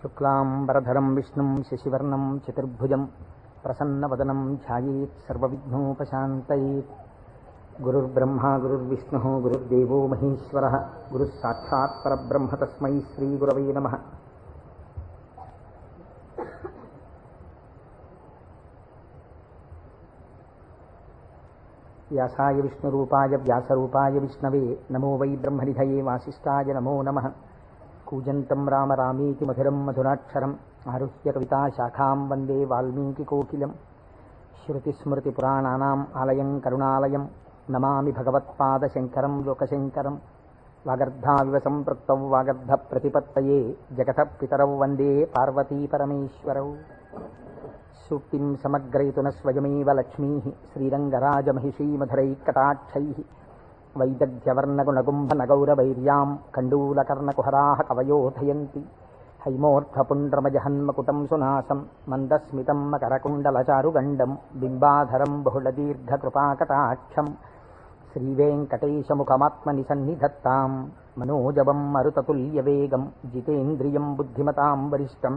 శుక్లాంబరధరం విష్ణుం శశివర్ణం చతుర్భుజం ప్రసన్నవదనం ధ్యాయేత్ సర్వవిఘ్నోపశాంతయేత్. గురుర్బ్రహ్మా గురుర్విష్ణుః గురుర్దేవో మహేశ్వరః గురుః సాక్షాత్ పరబ్రహ్మ తస్మై శ్రీగురవే నమః. వ్యాసాయ విష్ణురూపాయ వ్యాసరూపాయ విష్ణవే నమో వై బ్రహ్మనిధయే వాసిష్ఠాయ నమో నమః. కూజంతం రామ రామేతి మధురం మధురాక్షరం ఆరుహ్య కవితాశాఖాం వందే వాల్మీకికోకిలం. శ్రుతిస్మృతిపురాణానాం ఆలయం కరుణాలయం నమామి భగవత్పాదశంకరం లోకశంకరం. వాగర్ధావివ సంపృక్తౌ వాగర్ధప్రతిపత్తయే జగతః పితరౌ వందే పార్వతీపరమేశ్వరౌ. సూక్తిం సమగ్రయతున స్వయమేవ లక్ష్మీః శ్రీరంగరాజమహిషీమధురైకటాక్షైః. వైదగ్ధ్యవర్ణగుణగుంభనగౌరవైర్యాం కండూలకర్ణకుహరాः కవయోధయంతి. హైమోర్ధ్వపుండ్రమజహన్మకుటం సునాసం మందస్మితం మకరకుండలచారుగండం బింబాధరం బహుళదీర్ఘకృపాకటాక్షం. శ్రీవేంకటేశముఖమాత్మని సన్నిధత్తాం మనోజవం మరుతతుల్యవేగం జితేంద్రియం బుద్ధిమతాం వరిష్టం.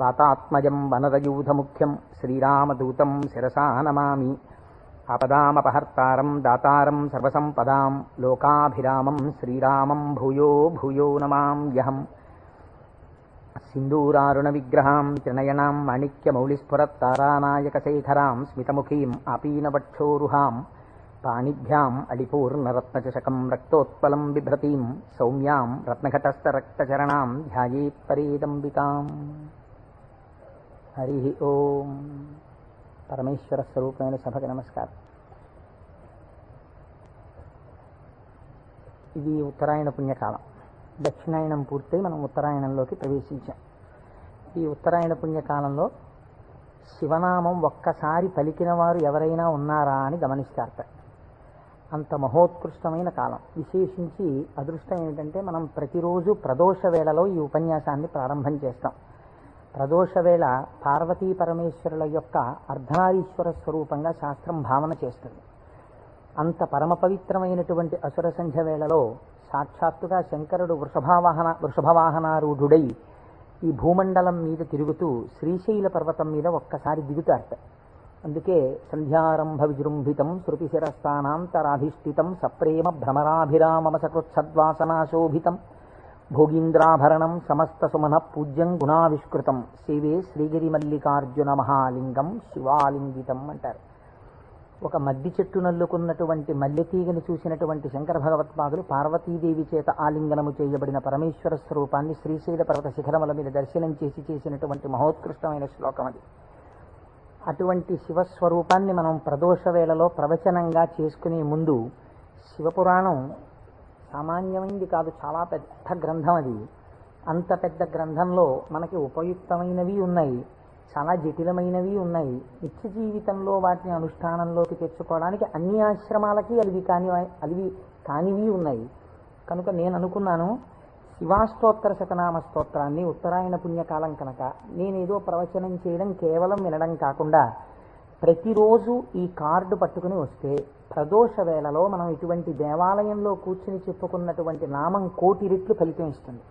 వాతాత్మజం వనరయూధముఖ్యం శ్రీరామదూతం శిరసా నమామి. ఆపదామపహర్తారం దాతారం సర్వసంపదాం లోకాభిరామం శ్రీరామం భూయో భూయో నమామ్యహం. సింధూరారుణవిగ్రహాం త్రినయనాం మాణిక్యమౌళిస్ఫురత్తారానాయకశేఖరాం స్మితముఖీం ఆపీనవక్షోరుహాం. పాణిభ్యాం అళిపూర్ణరత్నచషకం రక్తోత్పలం బిభ్రతీం సౌమ్యాం రత్నఘటస్థరక్తచరణాం ధ్యాయేత్ పరేదంబికాం. హరి ఓం. పరమేశ్వర స్వరూపమైన సభకి నమస్కారం. ఇది ఉత్తరాయణ పుణ్యకాలం. దక్షిణాయనం పూర్తయి మనం ఉత్తరాయణంలోకి ప్రవేశించాం. ఈ ఉత్తరాయణ పుణ్యకాలంలో శివనామం ఒక్కసారి పలికిన వారు ఎవరైనా ఉన్నారా అని గమనిస్తారట. అంత మహోత్కృష్టమైన కాలం. విశేషించి అదృష్టం ఏమిటంటే మనం ప్రతిరోజు ప్రదోష వేళలో ఈ ఉపన్యాసాన్ని ప్రారంభం చేస్తాం. ప్రదోష వేళ పార్వతీ పరమేశ్వరుల యొక్క అర్ధనారీశ్వర స్వరూపంగా శాస్త్రం భావన చేస్తుంది. అంత పరమ పవిత్రమైనటువంటి అసుర సంధ్య వేళలో సాక్షాత్తుగా శంకరుడు వృషభవాహనారూఢుడై ఈ భూమండలం మీద తిరుగుతూ శ్రీశైల పర్వతం మీద ఒక్కసారి దిగుతారట. అందుకే సంధ్యారంభ విజృంభితం శృతిశిరస్థానాంతరాధిష్ఠితం సప్రేమ భ్రమరాభిరామమ సకృత్సద్వాసనాశోభితం భోగీంద్రాభరణం సమస్త సుమన పూజ్యం గుణావిష్కృతం సేవే శ్రీగిరి మల్లికార్జున మహాలింగం శివాలింగితం అంటారు. ఒక మద్ది చెట్టు నల్లుకున్నటువంటి మల్లెతీగని చూసినటువంటి శంకర భగవత్పాదులు పార్వతీదేవి చేత ఆలింగనము చేయబడిన పరమేశ్వర స్వరూపాన్ని శ్రీశైల పర్వత శిఖరముల మీద దర్శనం చేసినటువంటి మహోత్కృష్టమైన శ్లోకం అది. అటువంటి శివస్వరూపాన్ని మనం ప్రదోష వేళలో ప్రవచనంగా చేసుకునే ముందు శివపురాణం సామాన్యమైంది కాదు, చాలా పెద్ద గ్రంథం అది. అంత పెద్ద గ్రంథంలో మనకి ఉపయుక్తమైనవి ఉన్నాయి, చాలా జటిలమైనవి ఉన్నాయి. నిత్య జీవితంలో వాటిని అనుష్ఠానంలోకి తెచ్చుకోవడానికి అన్ని ఆశ్రమాలకి అలివి కానివి ఉన్నాయి. కనుక నేను అనుకున్నాను, శివాష్టోత్తర శతనామ స్తోత్రాన్ని ఉత్తరాయణ పుణ్యకాలం కనుక నేనేదో ప్రవచనం చేయడం కేవలం వినడం కాకుండా ప్రతిరోజు ఈ కార్డు పట్టుకుని వస్తే ప్రదోష వేళలో మనం ఇటువంటి దేవాలయంలో కూర్చుని చెప్పుకున్నటువంటి నామం 1,000,000 రెట్లు ఫలితం ఇస్తుంది.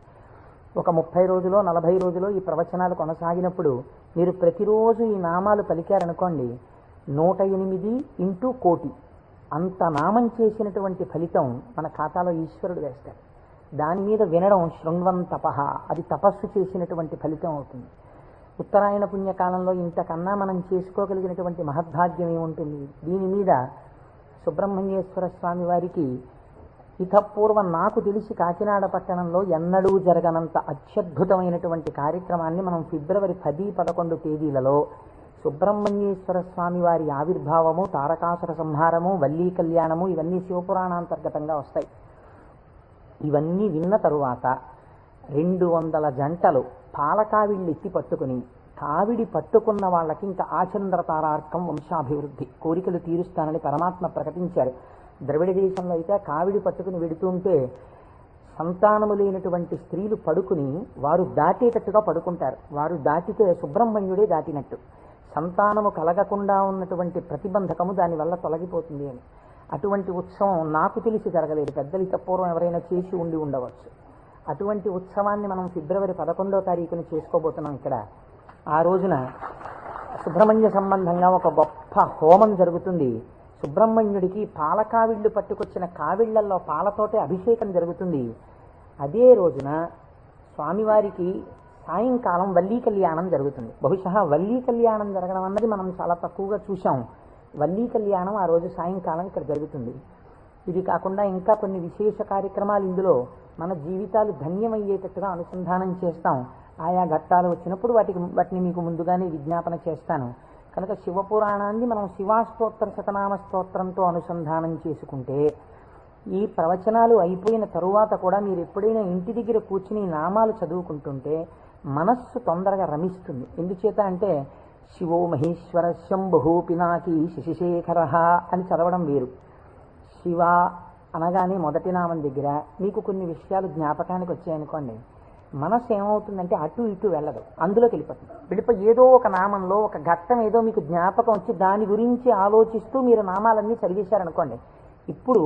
ఒక 30 రోజులో 40 రోజులో ఈ ప్రవచనాలు కొనసాగినప్పుడు మీరు ప్రతిరోజు ఈ నామాలు పలికారనుకోండి, 108 ఇంటూ 1,000,000 అంత నామం చేసినటువంటి ఫలితం మన ఖాతాలో ఈశ్వరుడు వేస్తాడు. దాని మీద వినడం శృణ్వం తపః, అది తపస్సు చేసినటువంటి ఫలితం అవుతుంది. ఉత్తరాయణ పుణ్యకాలంలో ఇంతకన్నా మనం చేసుకోగలిగినటువంటి మహద్భాగ్యం ఏముంటుంది? దీని మీద సుబ్రహ్మణ్యేశ్వర స్వామి వారికి ఇతపూర్వం నాకు తెలిసి కాకినాడ పట్టణంలో ఎన్నడూ జరగనంత అత్యద్భుతమైనటువంటి కార్యక్రమాన్ని మనం ఫిబ్రవరి 10, 11 తేదీలలో సుబ్రహ్మణ్యేశ్వర స్వామి వారి ఆవిర్భావము, తారకాసుర సంహారము, వల్లీ కళ్యాణము ఇవన్నీ శివపురాణాంతర్గతంగా వస్తాయి. ఇవన్నీ విన్న తరువాత 200 జంటలు పాలకావిళ్ళు ఎత్తి పట్టుకుని కావిడి పట్టుకున్న వాళ్ళకి ఇంకా ఆచంద్రతారార్కం వంశాభివృద్ధి కోరికలు తీరుస్తానని పరమాత్మ ప్రకటించారు. ద్రవిడ దేశంలో అయితే కావిడి పట్టుకుని వెడుతుంటే సంతానము లేనటువంటి స్త్రీలు పడుకుని వారు దాటేటట్టుగా పడుకుంటారు. వారు దాటితే సుబ్రహ్మణ్యుడే దాటినట్టు. సంతానము కలగకుండా ఉన్నటువంటి ప్రతిబంధకము దానివల్ల తొలగిపోతుంది అని. అటువంటి ఉత్సవం నాకు తెలిసి జరగలేదు. పెద్దలు పూర్వం ఎవరైనా చేసి ఉండవచ్చు. అటువంటి ఉత్సవాన్ని మనం ఫిబ్రవరి 11వ తారీఖున చేసుకోబోతున్నాం ఇక్కడ. ఆ రోజున సుబ్రహ్మణ్య సంబంధంగా ఒక గొప్ప హోమం జరుగుతుంది. సుబ్రహ్మణ్యుడికి పాలకావిళ్ళు పట్టుకొచ్చిన కావిళ్లల్లో పాలతోటే అభిషేకం జరుగుతుంది. అదే రోజున స్వామివారికి సాయంకాలం వల్లీ కళ్యాణం జరుగుతుంది. బహుశా వల్లీ కళ్యాణం జరగడం అన్నది మనం చాలా తక్కువగా చూసాం. వల్లీ కళ్యాణం ఆ రోజు సాయంకాలం ఇక్కడ జరుగుతుంది. ఇది కాకుండా ఇంకా కొన్ని విశేష కార్యక్రమాలు ఇందులో మన జీవితాలు ధన్యమయ్యేటట్టుగా అనుసంధానం చేస్తాం. ఆయా ఘట్టాలు వచ్చినప్పుడు వాటిని మీకు ముందుగానే విజ్ఞాపన చేస్తాను. కనుక శివపురాణాన్ని మనం శివాష్టోత్తర శతనామ స్తోత్రంతో అనుసంధానం చేసుకుంటే ఈ ప్రవచనాలు అయిపోయిన తరువాత కూడా మీరు ఎప్పుడైనా ఇంటి దగ్గర కూర్చుని నామాలు చదువుకుంటుంటే మనస్సు తొందరగా రమిస్తుంది. ఎందుచేత అంటే శివో మహేశ్వర శంభు పినాకి శశిశేఖర అని చదవడం వేరు. శివ అనగానే మొదటి నామం దగ్గర మీకు కొన్ని విషయాలు జ్ఞాపకానికి వచ్చాయనుకోండి, మనస్సు ఏమవుతుందంటే అటు ఇటు వెళ్ళదు, అందులోకి వెళ్ళిపోయి ఏదో ఒక నామంలో ఒక ఘట్టం ఏదో మీకు జ్ఞాపకం వచ్చి దాని గురించి ఆలోచిస్తూ మీరు నామాలన్నీ చదివేశారనుకోండి, ఇప్పుడు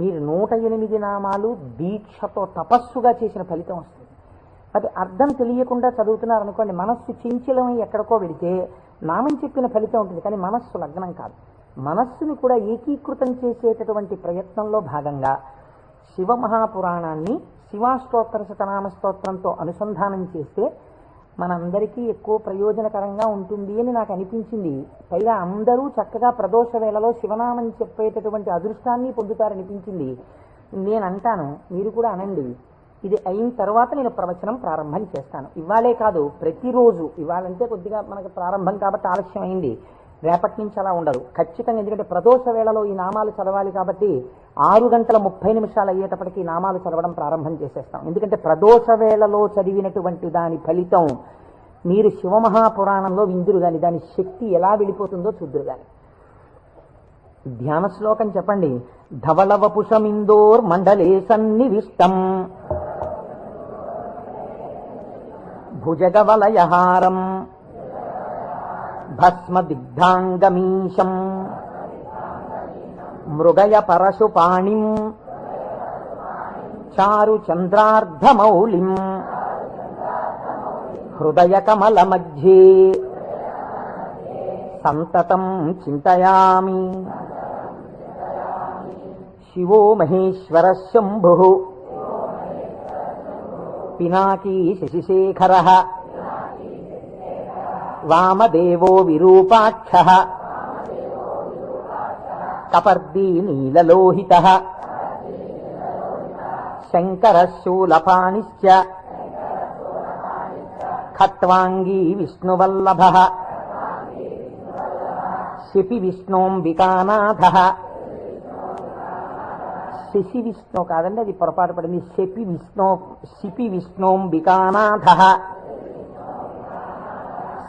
మీరు 108 నామాలు దీక్షతో తపస్సుగా చేసిన ఫలితం వస్తుంది. అది అర్థం తెలియకుండా చదువుతున్నారనుకోండి, మనస్సు చంచలమై ఎక్కడికో వెళితే నామం చెప్పిన ఫలితం ఉంటుంది, కానీ మనస్సు లగ్నం కాదు. మనస్సుని కూడా ఏకీకృతం చేసేటటువంటి ప్రయత్నంలో భాగంగా శివమహాపురాణాన్ని శివాష్టోత్తర శతనామ స్తోత్రంతో అనుసంధానం చేస్తే మనందరికీ ఎక్కువ ప్రయోజనకరంగా ఉంటుంది అని నాకు అనిపించింది. పైగా అందరూ చక్కగా ప్రదోష వేళలో శివనామం చెప్పేటటువంటి అదృష్టాన్ని పొందుతారనిపించింది. నేను అంటాను, మీరు కూడా అనండి. ఇది అయిన తర్వాత నేను ప్రవచనం ప్రారంభం చేస్తాను. ఇవాళే కాదు, ప్రతిరోజు. ఇవాళంటే కొద్దిగా మనకు ప్రారంభం కాబట్టి ఆలస్యం అయింది, రేపటి నుంచి అలా ఉండదు ఖచ్చితంగా. ఎందుకంటే ప్రదోష వేళలో ఈ నామాలు చదవాలి కాబట్టి 6:30 అయ్యేటప్పటికి నామాలు చదవడం ప్రారంభం చేసేస్తాం. ఎందుకంటే ప్రదోష వేళలో చదివినటువంటి దాని ఫలితం మీరు శివమహాపురాణంలో విందురు గాని దాని శక్తి ఎలా వెళ్ళిపోతుందో చూద్దురు గాని. ధ్యాన శ్లోకం చెప్పండి. ధవళవపుషమిందోర్ మండలే సన్నివిష్టం భుజగవలయహారం భస్మదిగ్ధాంగమీశం మృగయ పరశుపాణిం చారు చంద్రార్ధమౌళిం హృదయ కమల మధ్యే సంతతం చింతయామి. శివో మహేశ్వర శంభు పినాకీ శశిశేఖర వామదేవో విరూపాక్ష కపర్దీ నీలలోహిత శంకర శూలపాణిశ్చ ఖట్వాంగీ విష్ణువల్లభ శిపి విష్ణోంబికానాథ. శశి విష్ణు కాదండి, అది పొరపాటు పడింది. శిపి విష్ణోంబికానాథ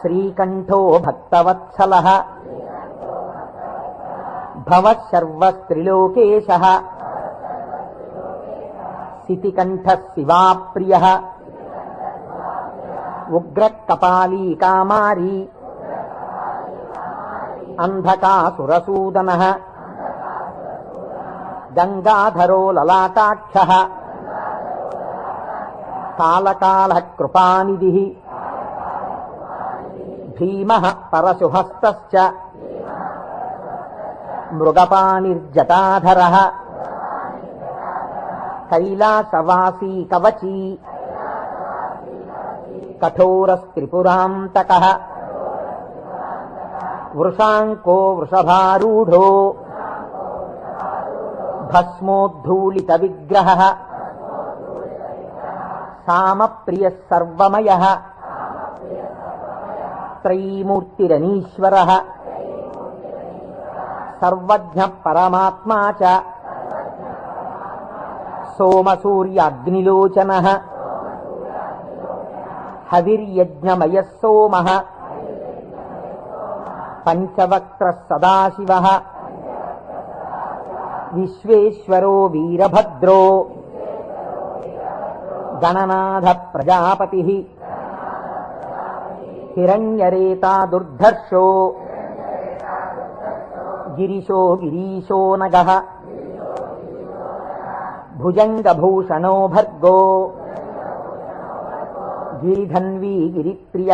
శ్రీకంఠో భక్తవత్సల భవశర్వస్త్రిలోకేశ శితికంఠ శివాప్రియ ఉగ్రకపాలీ కామారీ అంధకాసురసూదన గంగాధరో లలాటాక్ష కాళకాళ కృపానిధి భీమః పరశుహస్తశ్చ మృగపాణిర్జటాధరః కైలాసవాసీ కవచీ కఠోరస్త్రిపురాంతకః వృషాంకో వృషభారూఢో భస్మోద్ధూళిత విగ్రహః సామప్రియః సర్వమయః త్రైమూర్తిరనీశ్వరః సర్వజ్ఞ పరమాత్మా చ సోమసూర్యాగ్నిలోచనః హవిర్యజ్ఞమయః సోమః పంచవక్త్రః సదాశివః విశ్వేశ్వరో వీరభద్రో గణనాథ ప్రజాపతిః హిరణ్యరేతా దుర్ధర్షో గిరిశో గిరీశో నగః భుజంగభూషణో భర్గో గిరిధన్వీ గిరిప్రియ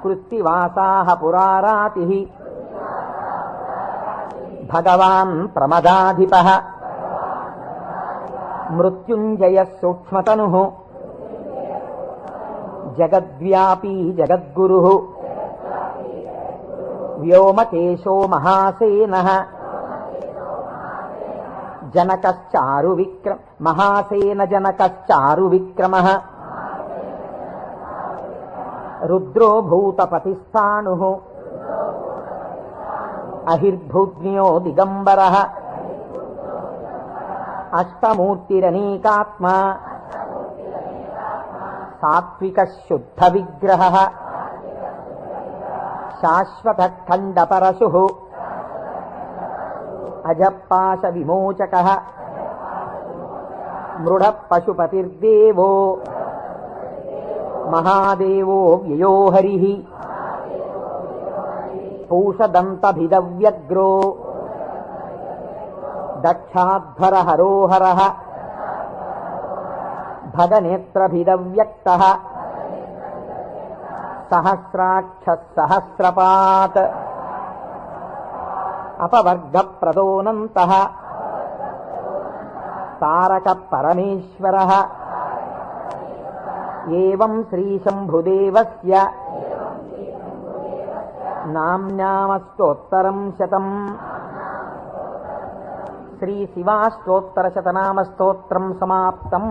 కృత్తివాసాః పురారాతిః భగవాన్ ప్రమదాధిపః మృత్యుంజయః సూక్ష్మతనుః జగద్వ్యాపీ జగద్గురుః వ్యోమకేశో మహాసేనః జనకశ్చారు విక్రమ మహాసేన జనకశ్చారు విక్రమః రుద్రో భూతపతిస్థాణుః అహిర్భూజ్ఞో దిగంబరః అష్టమూర్తిరనేకాత్మా సాత్విక శుద్ధ విగ్రహః శాశ్వత ఖండపరశుః అజపాశ విమోచకః మృఢ పశుపతిర్దేవో మహాదేవో వ్యయో హరిః పూషదంతభిదవ్యగ్రో దక్షాధ్వర హరోహరః భగనేత్రభిదవ్యక్తః సహస్రాక్షః సహస్రపాత్ అపవర్గప్రదోనంతః తారక పరమేశ్వరః ఏవం శ్రీశంభుదేవస్య నామ్నామస్తోత్తరం శతం. శ్రీ శివాష్టోత్తరశతనామస్తోత్రం సమాప్తం.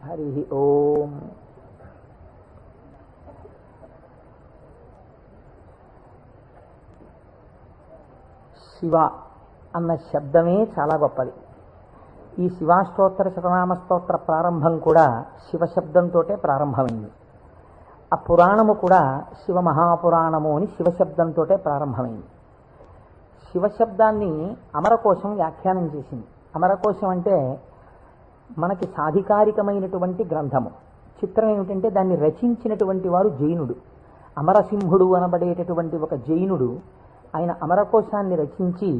హరి ఓం. శివ అన్న శబ్దమే చాలా గొప్పది. ఈ శివాష్టోత్తర శతనామ స్తోత్ర ప్రారంభం కూడా శివశబ్దంతో ప్రారంభమైంది. ఆ పురాణము కూడా శివ మహాపురాణము అని శివశబ్దంతో ప్రారంభమైంది. శివశబ్దాన్ని అమరకోశం వ్యాఖ్యానం చేసింది. అమరకోశం అంటే మనకి సాధికారికమైనటువంటి గ్రంథము. చిత్రం ఏమిటంటే దాన్ని రచించినటువంటి వారు జైనుడు. అమరసింహుడు అనబడేటటువంటి ఒక జైనుడు ఆయన అమరకోశాన్ని రచించి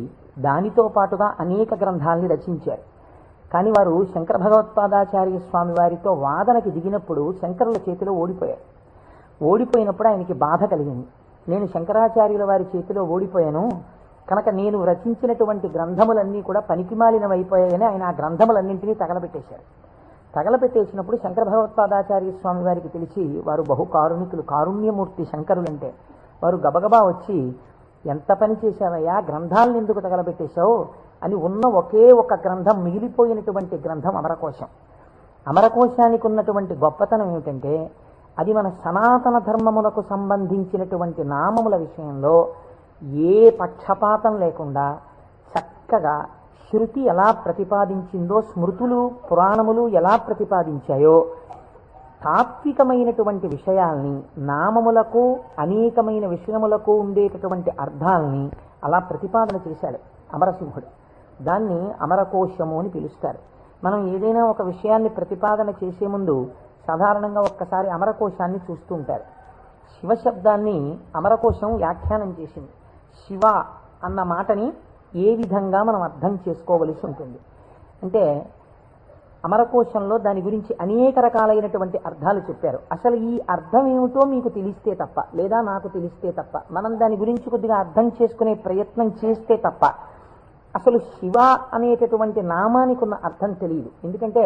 దానితో పాటుగా అనేక గ్రంథాలని రచించారు. కానీ వారు శంకర భగవత్పాదాచార్య స్వామి వారితో వాదనకి దిగినప్పుడు శంకరుల చేతిలో ఓడిపోయారు. ఓడిపోయినప్పుడు ఆయనకి బాధ కలిగింది. నేను శంకరాచార్యుల వారి చేతిలో ఓడిపోయాను కనుక నేను రచించినటువంటి గ్రంథములన్నీ కూడా పనికిమాలినవైపోయాయని ఆయన ఆ గ్రంథములన్నింటినీ తగలబెట్టేశారు. తగలబెట్టేసినప్పుడు శంకర భగవత్పాదాచార్య స్వామి వారికి తెలిసి, వారు బహు కారుణికులు, కారుణ్యమూర్తి శంకరులంటే, వారు గబగబా వచ్చి, ఎంత పని చేశావయ్యా, గ్రంథాలను ఎందుకు తగలబెట్టేశావు అని ఉన్న ఒకే ఒక గ్రంథం, మిగిలిపోయినటువంటి గ్రంథం అమరకోశం. అమరకోశానికి ఉన్నటువంటి గొప్పతనం ఏమిటంటే అది మన సనాతన ధర్మములకు సంబంధించినటువంటి నామముల విషయంలో ఏ పక్షపాతం లేకుండా చక్కగా శృతి ఎలా ప్రతిపాదించిందో, స్మృతులు పురాణములు ఎలా ప్రతిపాదించాయో, తాత్వికమైనటువంటి విషయాల్ని నామములకు అనేకమైన విషయములకు ఉండేటటువంటి అర్థాలని అలా ప్రతిపాదన చేశాడు అమరసింహుడు. దాన్ని అమరకోశము అని పిలుస్తారు. మనం ఏదైనా ఒక విషయాన్ని ప్రతిపాదన చేసే ముందు సాధారణంగా ఒక్కసారి అమరకోశాన్ని చూస్తూ ఉంటారు. శివశబ్దాన్ని అమరకోశం వ్యాఖ్యానం చేసింది. శివ అన్న మాటని ఏ విధంగా మనం అర్థం చేసుకోవలసి ఉంటుంది అంటే, అమరకోశంలో దాని గురించి అనేక రకాలైనటువంటి అర్థాలు చెప్పారు. అసలు ఈ అర్థం ఏమిటో మీకు తెలిస్తే తప్ప, లేదా నాకు తెలిస్తే తప్ప, మనం దాని గురించి కొద్దిగా అర్థం చేసుకునే ప్రయత్నం చేస్తే తప్ప అసలు శివ అనేటటువంటి నామానికి ఉన్న అర్థం తెలియదు. ఎందుకంటే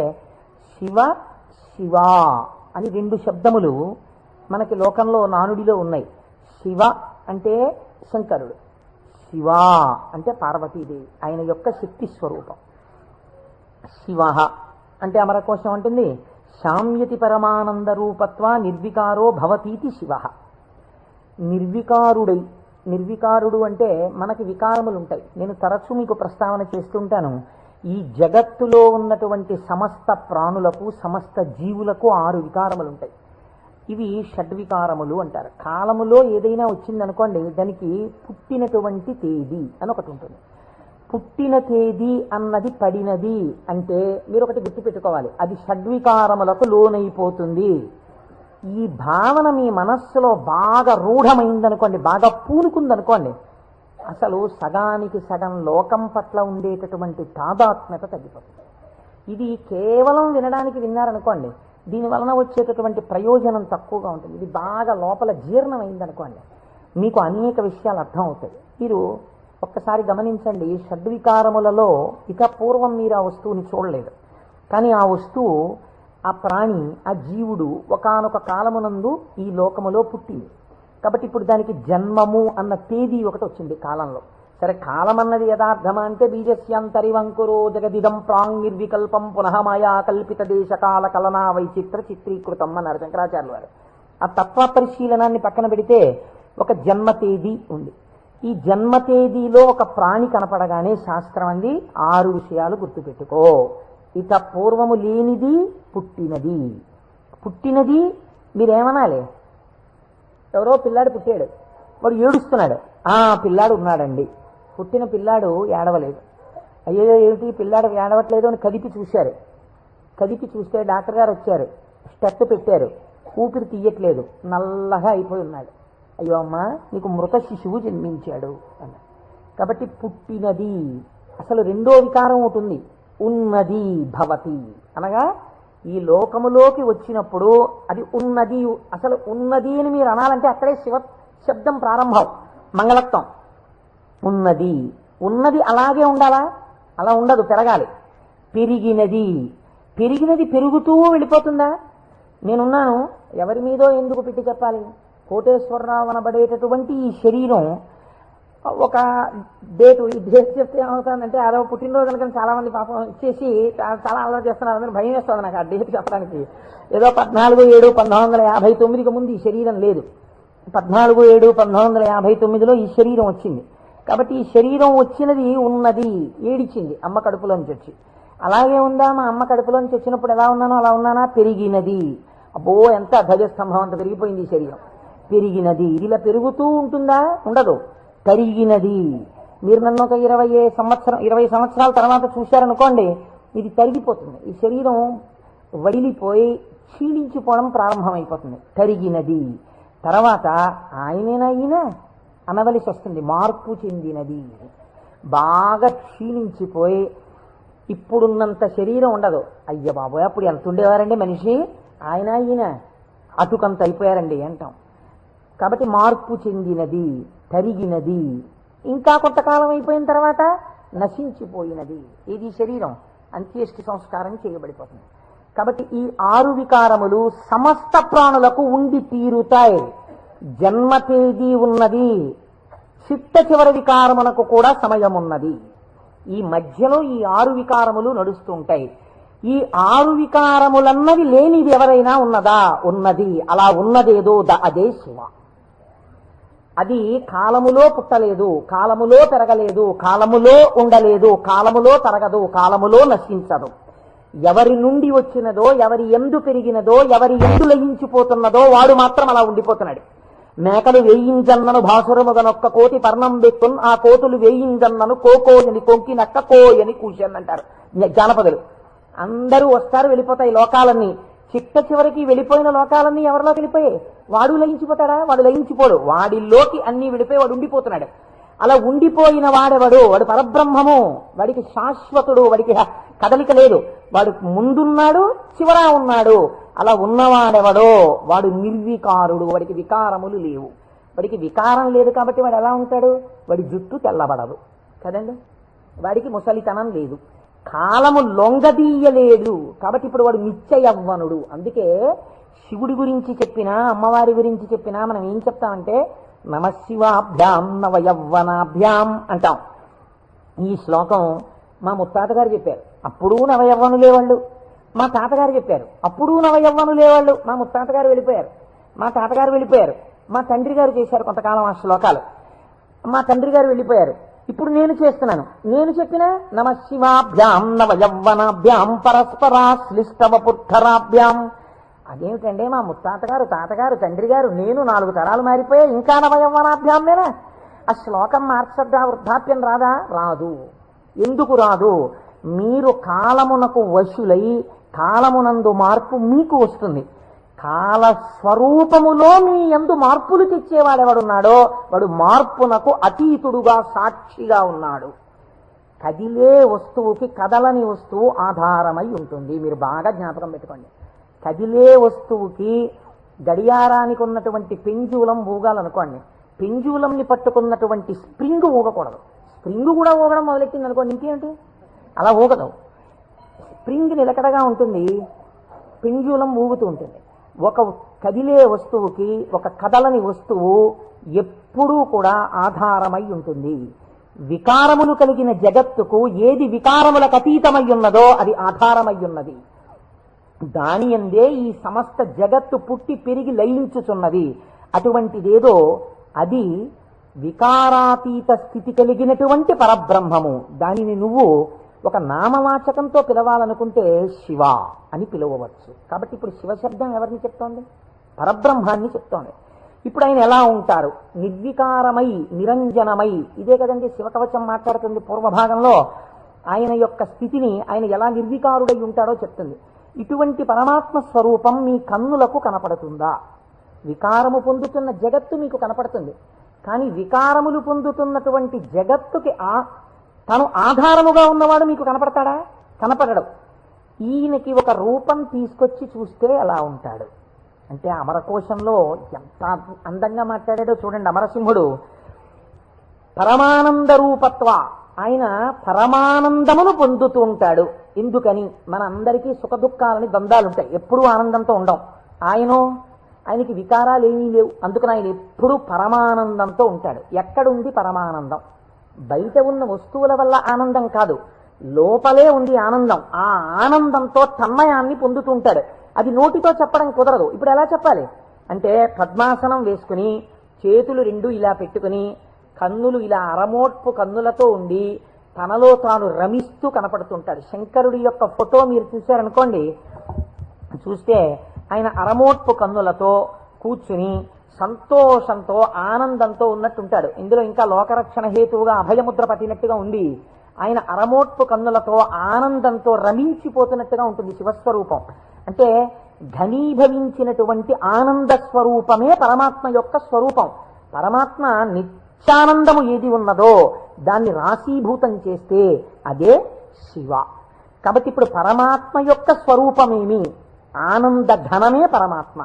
శివ శివ అని రెండు శబ్దములు మనకి లోకంలో నానుడిలో ఉన్నాయి. శివ అంటే శంకరుడు, శివ అంటే పార్వతీదేవి, ఆయన యొక్క శక్తి స్వరూపం. శివ అంటే అమరకోశం అంటుంది, శామ్యతి పరమానంద రూపత్వ నిర్వికారో భవతీతి శివ. నిర్వికారుడై, నిర్వికారుడు అంటే మనకి వికారములు ఉంటాయి. నేను తరచూ మీకు ప్రస్తావన చేస్తుంటాను, ఈ జగత్తులో ఉన్నటువంటి సమస్త ప్రాణులకు, సమస్త జీవులకు 6 వికారములు ఉంటాయి. ఇవి షడ్వికారములు అంటారు. కాలములో ఏదైనా వచ్చిందనుకోండి, దానికి పుట్టినటువంటి తేదీ అని ఒకటి ఉంటుంది. పుట్టిన తేదీ అన్నది పడినది అంటే మీరు ఒకటి గుర్తుపెట్టుకోవాలి, అది షడ్వికారములకు లోనైపోతుంది. ఈ భావన మీ మనస్సులో బాగా రూఢమైందనుకోండి, బాగా పూనుకుందనుకోండి, అసలు సగానికి సగం లోకం పట్ల ఉండేటటువంటి తాదాత్మ్యత తగ్గిపోతుంది. ఇది కేవలం వినడానికి విన్నారనుకోండి, దీని వలన వచ్చేటటువంటి ప్రయోజనం తక్కువగా ఉంటుంది. ఇది బాగా లోపల జీర్ణమైందనుకోండి, మీకు అనేక విషయాలు అర్థం అవుతాయి. మీరు ఒక్కసారి గమనించండి, షడ్వికారములలో ఇక పూర్వం మీరు ఆ వస్తువుని చూడలేదు, కానీ ఆ వస్తువు, ఆ ప్రాణి, ఆ జీవుడు ఒకానొక కాలమునందు ఈ లోకములో పుట్టింది. కాబట్టి ఇప్పుడు దానికి జన్మము అన్న తేదీ ఒకటి వచ్చింది కాలంలో. సరే, కాలం అన్నది యథార్థమా అంటే బీజస్యాంతరివంకురో జగదిదం ప్రాంగ్ నిర్వికల్పం పునః మాయా కల్పిత దేశకాల కలనా వైచిత్ర చిత్రీకృతం అన్నారు శంకరాచార్యులు వారు. ఆ తత్వ పరిశీలనాన్ని పక్కన పెడితే ఒక జన్మ తేదీ ఉంది. ఈ జన్మ తేదీలో ఒక ప్రాణి కనపడగానే శాస్త్రం అంది 6 విషయాలు గుర్తుపెట్టుకో. ఇక పూర్వము లేనిది పుట్టినది. పుట్టినది మీరేమనాలి? ఎవరో పిల్లాడు పుట్టాడు, వాడు ఏడుస్తున్నాడు, పిల్లాడు ఉన్నాడండి. పుట్టిన పిల్లాడు ఏడవలేదు. అయ్యో ఏమిటి పిల్లాడు ఏడవట్లేదు అని కదిపి చూశారు. కదిపి చూస్తే డాక్టర్ గారు వచ్చారు, స్టెప్ పెట్టారు, ఊపిరి తీయట్లేదు, నల్లగా అయిపోయి ఉన్నాడు. అయ్యో అమ్మా, నీకు మృత శిశువు జన్మించాడు అన్నారు. కాబట్టి పుట్టినది. అసలు రెండో వికారం ఉంటుంది, ఉన్నది భవతి అనగా ఈ లోకములోకి వచ్చినప్పుడు అది ఉన్నది. అసలు ఉన్నది అని మీరు అనాలంటే అక్కడే శివ శబ్దం ప్రారంభం, మంగళత్వం. ఉన్నది. ఉన్నది అలాగే ఉండాలా? అలా ఉండదు, పెరగాలి. పెరిగినది. పెరిగినది పెరుగుతూ వెళ్ళిపోతుందా? నేనున్నాను, ఎవరి మీదో ఎందుకు పెట్టి చెప్పాలి? కోటేశ్వరరావు అనబడేటటువంటి ఈ శరీరం ఒక డేటు, ఈ డేట్ చెప్తే ఏమవుతుందంటే అదో పుట్టినరోజు అనుకుని చాలా మంది పాపం ఇచ్చేసి చాలా అల్లరి చేస్తున్నారు. అందరూ భయం వేస్తుంది నాకు ఆ డేట్ చెప్పడానికి. ఏదో 14/7/1959కి ముందు ఈ శరీరం లేదు. 14/7/1959లో ఈ శరీరం వచ్చింది. కాబట్టి ఈ శరీరం వచ్చినది ఉన్నది, ఏడిచింది అమ్మ కడుపులోంచి వచ్చి. అలాగే ఉందా? మా అమ్మ కడుపులోంచి వచ్చినప్పుడు ఎలా ఉన్నానో అలా ఉన్నానా? పెరిగినది. అబ్బో, ఎంత ధ్వజస్తంభం అంత పెరిగిపోయింది ఈ శరీరం. పెరిగినది. ఇది ఇలా పెరుగుతూ ఉంటుందా? ఉండదు. తరిగినది. మీరు నన్ను ఒక 20 సంవత్సరాల తర్వాత చూశారనుకోండి, ఇది తరిగిపోతుంది. ఈ శరీరం వడిలిపోయి క్షీణించిపోవడం ప్రారంభమైపోతుంది. తరిగినది. తర్వాత ఆయనేనా అనవలసి వస్తుంది, మార్పు చెందినది. బాగా క్షీణించిపోయి ఇప్పుడున్నంత శరీరం ఉండదు. అయ్య బాబోయ్, అప్పుడు ఎంత ఉండేవారండి మనిషి, ఈయన అటుకంత అయిపోయారండి అంటాం. కాబట్టి మార్పు చెందినది, తరిగినది. ఇంకా కొంతకాలం అయిపోయిన తర్వాత నశించిపోయినది. ఇది శరీరం అంత్యేష్టి సంస్కారం చేయబడిపోతుంది. కాబట్టి ఈ 6 వికారములు సమస్త ప్రాణులకు ఉండి తీరుతాయి. జన్మ తేదీ ఉన్నది, చిట్ట చివరి వికారమునకు కూడా సమయం ఉన్నది. ఈ మధ్యలో ఈ 6 వికారములు నడుస్తుంటాయి. ఈ 6 వికారములన్నది లేనిది ఎవరైనా ఉన్నదా? ఉన్నది. అలా ఉన్నదేదో అదే శివ. అది కాలములో పుట్టలేదు, కాలములో పెరగలేదు, కాలములో ఉండలేదు, కాలములో తరగదు, కాలములో నశించదు. ఎవరి నుండి వచ్చినదో, ఎవరి ఎందు పెరిగినదో, ఎవరి ఎందు లయించిపోతున్నదో వాడు మాత్రం అలా ఉండిపోతున్నాడు. మేకలు వేయింజన్నను భాసురముగనొక్క కోటి పర్ణం బెక్కున్, ఆ కోతులు వేయింజన్నను కోకోయని కొంకి నక్క కోయని కూర్చొని జానపదులు. అందరూ వస్తారు, వెళ్ళిపోతాయి లోకాలన్నీ. చిట్ట చివరికి వెళ్ళిపోయిన లోకాలన్నీ ఎవరిలోకి వెళ్ళిపోయాయి? వాడు లయించిపోతాడా? వాడు లయించిపోడు. వాడిలోకి అన్నీ వెళ్ళిపోయి వాడు ఉండిపోతున్నాడు. అలా ఉండిపోయిన వాడెవడు? వాడు పరబ్రహ్మము. వాడికి శాశ్వతుడు, వాడికి కదలిక లేదు. వాడు ముందున్నాడు, చివరా ఉన్నాడు. అలా ఉన్నవాడెవడో వాడు నిర్వికారుడు. వాడికి వికారములు లేవు. వాడికి వికారం లేదు కాబట్టి వాడు ఎలా ఉంటాడు? వాడి జుట్టు తెల్లబడదు కదండి, వాడికి ముసలితనం లేదు, కాలము లొంగదీయలేడు. కాబట్టి ఇప్పుడు వాడు నిత్య యవ్వనుడు. అందుకే శివుడి గురించి చెప్పినా, అమ్మవారి గురించి చెప్పినా మనం ఏం చెప్తామంటే నమశివాభ్యాం నవయవ్వనాభ్యాం అంటాం. ఈ శ్లోకం మా ముత్తాత గారు చెప్పారు, అప్పుడు నవయవ్వనులే వాళ్ళు. మా తాతగారు చెప్పారు, అప్పుడు నవయవ్వనులే వాళ్ళు. మా ముత్తాత గారు వెళ్ళిపోయారు, మా తాతగారు వెళ్ళిపోయారు, మా తండ్రి గారు చేశారు కొంతకాలం ఆ శ్లోకాలు, మా తండ్రి గారు వెళ్ళిపోయారు. ఇప్పుడు నేను చేస్తున్నాను. నేను చెప్పిన నమశివాభ్యాం నవయవ్వనాభ్యాం పరస్పరాశ్లిష్టవపుద్ధరాభ్యాం. అదేమిటంటే మా ముత్తాతగారు, తాతగారు, తండ్రి గారు, నేను 4 తరాలు మారిపోయా, ఇంకా నవయవ్వనాభ్యామేనా? ఆ శ్లోకం మార్చద్దా? వృద్ధాప్యం రాదా? రాదు. ఎందుకు రాదు? మీరు కాలమునకు వశులై కాలమునందు మార్పు మీకు వస్తుంది. కాలస్వరూపములో మీ యందు మార్పులు తెచ్చేవాడెవడున్నాడో వాడు మార్పునకు అతీతుడుగా సాక్షిగా ఉన్నాడు. కదిలే వస్తువుకి కదలని వస్తువు ఆధారమై ఉంటుంది. మీరు బాగా జ్ఞాపకం పెట్టుకోండి. కదిలే వస్తువుకి గడియారానికి ఉన్నటువంటి పెంజూలం ఊగాలనుకోండి, పెంజూలంని పట్టుకున్నటువంటి స్ప్రింగ్ ఊగకూడదు. స్ప్రింగ్ కూడా ఊగడం మొదలెట్టింది అనుకోండి, ఇంకేంటి అలా ఊగదు. స్ప్రింగ్ నిలకడగా ఉంటుంది, పెంజూలం ఊగుతూ ఉంటుంది. ఒక కదిలే వస్తువుకి ఒక కదలని వస్తువు ఎప్పుడూ కూడా ఆధారమై ఉంటుంది. వికారములు కలిగిన జగత్తుకు ఏది వికారములకు అతీతమై ఉన్నదో అది ఆధారమై ఉన్నది. దాని అందే ఈ సమస్త జగత్తు పుట్టి పెరిగి లయించుచున్నది. అటువంటిదేదో అది వికారాతీత స్థితి కలిగినటువంటి పరబ్రహ్మము. దానిని నువ్వు ఒక నామవాచకంతో పిలవాలనుకుంటే శివ అని పిలవవచ్చు. కాబట్టి ఇప్పుడు శివశబ్దం ఎవరిని చెప్తోంది? పరబ్రహ్మాన్ని చెప్తోంది. ఇప్పుడు ఆయన ఎలా ఉంటారు? నిర్వికారమై నిరంజనమై. ఇదే కదండి శివకవచం మాట్లాడుతుంది పూర్వభాగంలో. ఆయన యొక్క స్థితిని ఆయన ఎలా నిర్వికారుడై ఉంటాడో చెప్తుంది. ఇటువంటి పరమాత్మ స్వరూపం మీ కన్నులకు కనపడుతుందా? వికారము పొందుతున్న జగత్తు మీకు కనపడుతుంది, కానీ వికారములు పొందుతున్నటువంటి జగత్తుకి తను ఆధారముగా ఉన్నవాడు మీకు కనపడతాడా? కనపడడు. ఈయనకి ఒక రూపం తీసుకొచ్చి చూస్తే ఎలా ఉంటాడు అంటే, అమరకోశంలో ఎంత అందంగా మాట్లాడాడో చూడండి. అమరసింహుడు పరమానంద రూపత్వ, ఆయన పరమానందమును పొందుతూ ఉంటాడు. ఎందుకని? మన అందరికీ సుఖ దుఃఖాలని ద్వంద్వాలుంటాయి, ఎప్పుడూ ఆనందంతో ఉండం. ఆయనకి వికారాలు ఏమీ లేవు, అందుకని ఆయన ఎప్పుడూ పరమానందంతో ఉంటాడు. ఎక్కడుంది పరమానందం? బయట ఉన్న వస్తువుల వల్ల ఆనందం కాదు, లోపలే ఉంది ఆనందం. ఆ ఆనందంతో తన్మయాన్ని పొందుతూ ఉంటాడు. అది నోటితో చెప్పడం కుదరదు. ఇప్పుడు ఎలా చెప్పాలి అంటే, పద్మాసనం వేసుకుని చేతులు రెండు ఇలా పెట్టుకుని కన్నులు ఇలా అరమోట్పు కన్నులతో ఉండి తనలో తాను రమిస్తూ కనపడుతుంటాడు. శంకరుడి యొక్క ఫోటో మీరు చూశారనుకోండి, చూస్తే ఆయన అరమోట్పు కన్నులతో కూర్చుని సంతోషంతో ఆనందంతో ఉన్నట్టుంటాడు. ఇందులో ఇంకా లోకరక్షణ హేతువుగా అభయముద్ర పట్టినట్టుగా ఉంది. ఆయన అరమోట్పు కన్నులతో ఆనందంతో రమించిపోతున్నట్టుగా ఉంటుంది శివస్వరూపం. అంటే ఘనీభవించినటువంటి ఆనంద స్వరూపమే పరమాత్మ యొక్క స్వరూపం. పరమాత్మ నిత్యానందము ఏది ఉన్నదో దాన్ని రాశీభూతం చేస్తే అదే శివ. కాబట్టి ఇప్పుడు పరమాత్మ యొక్క స్వరూపమేమి? ఆనంద ఘనమే పరమాత్మ.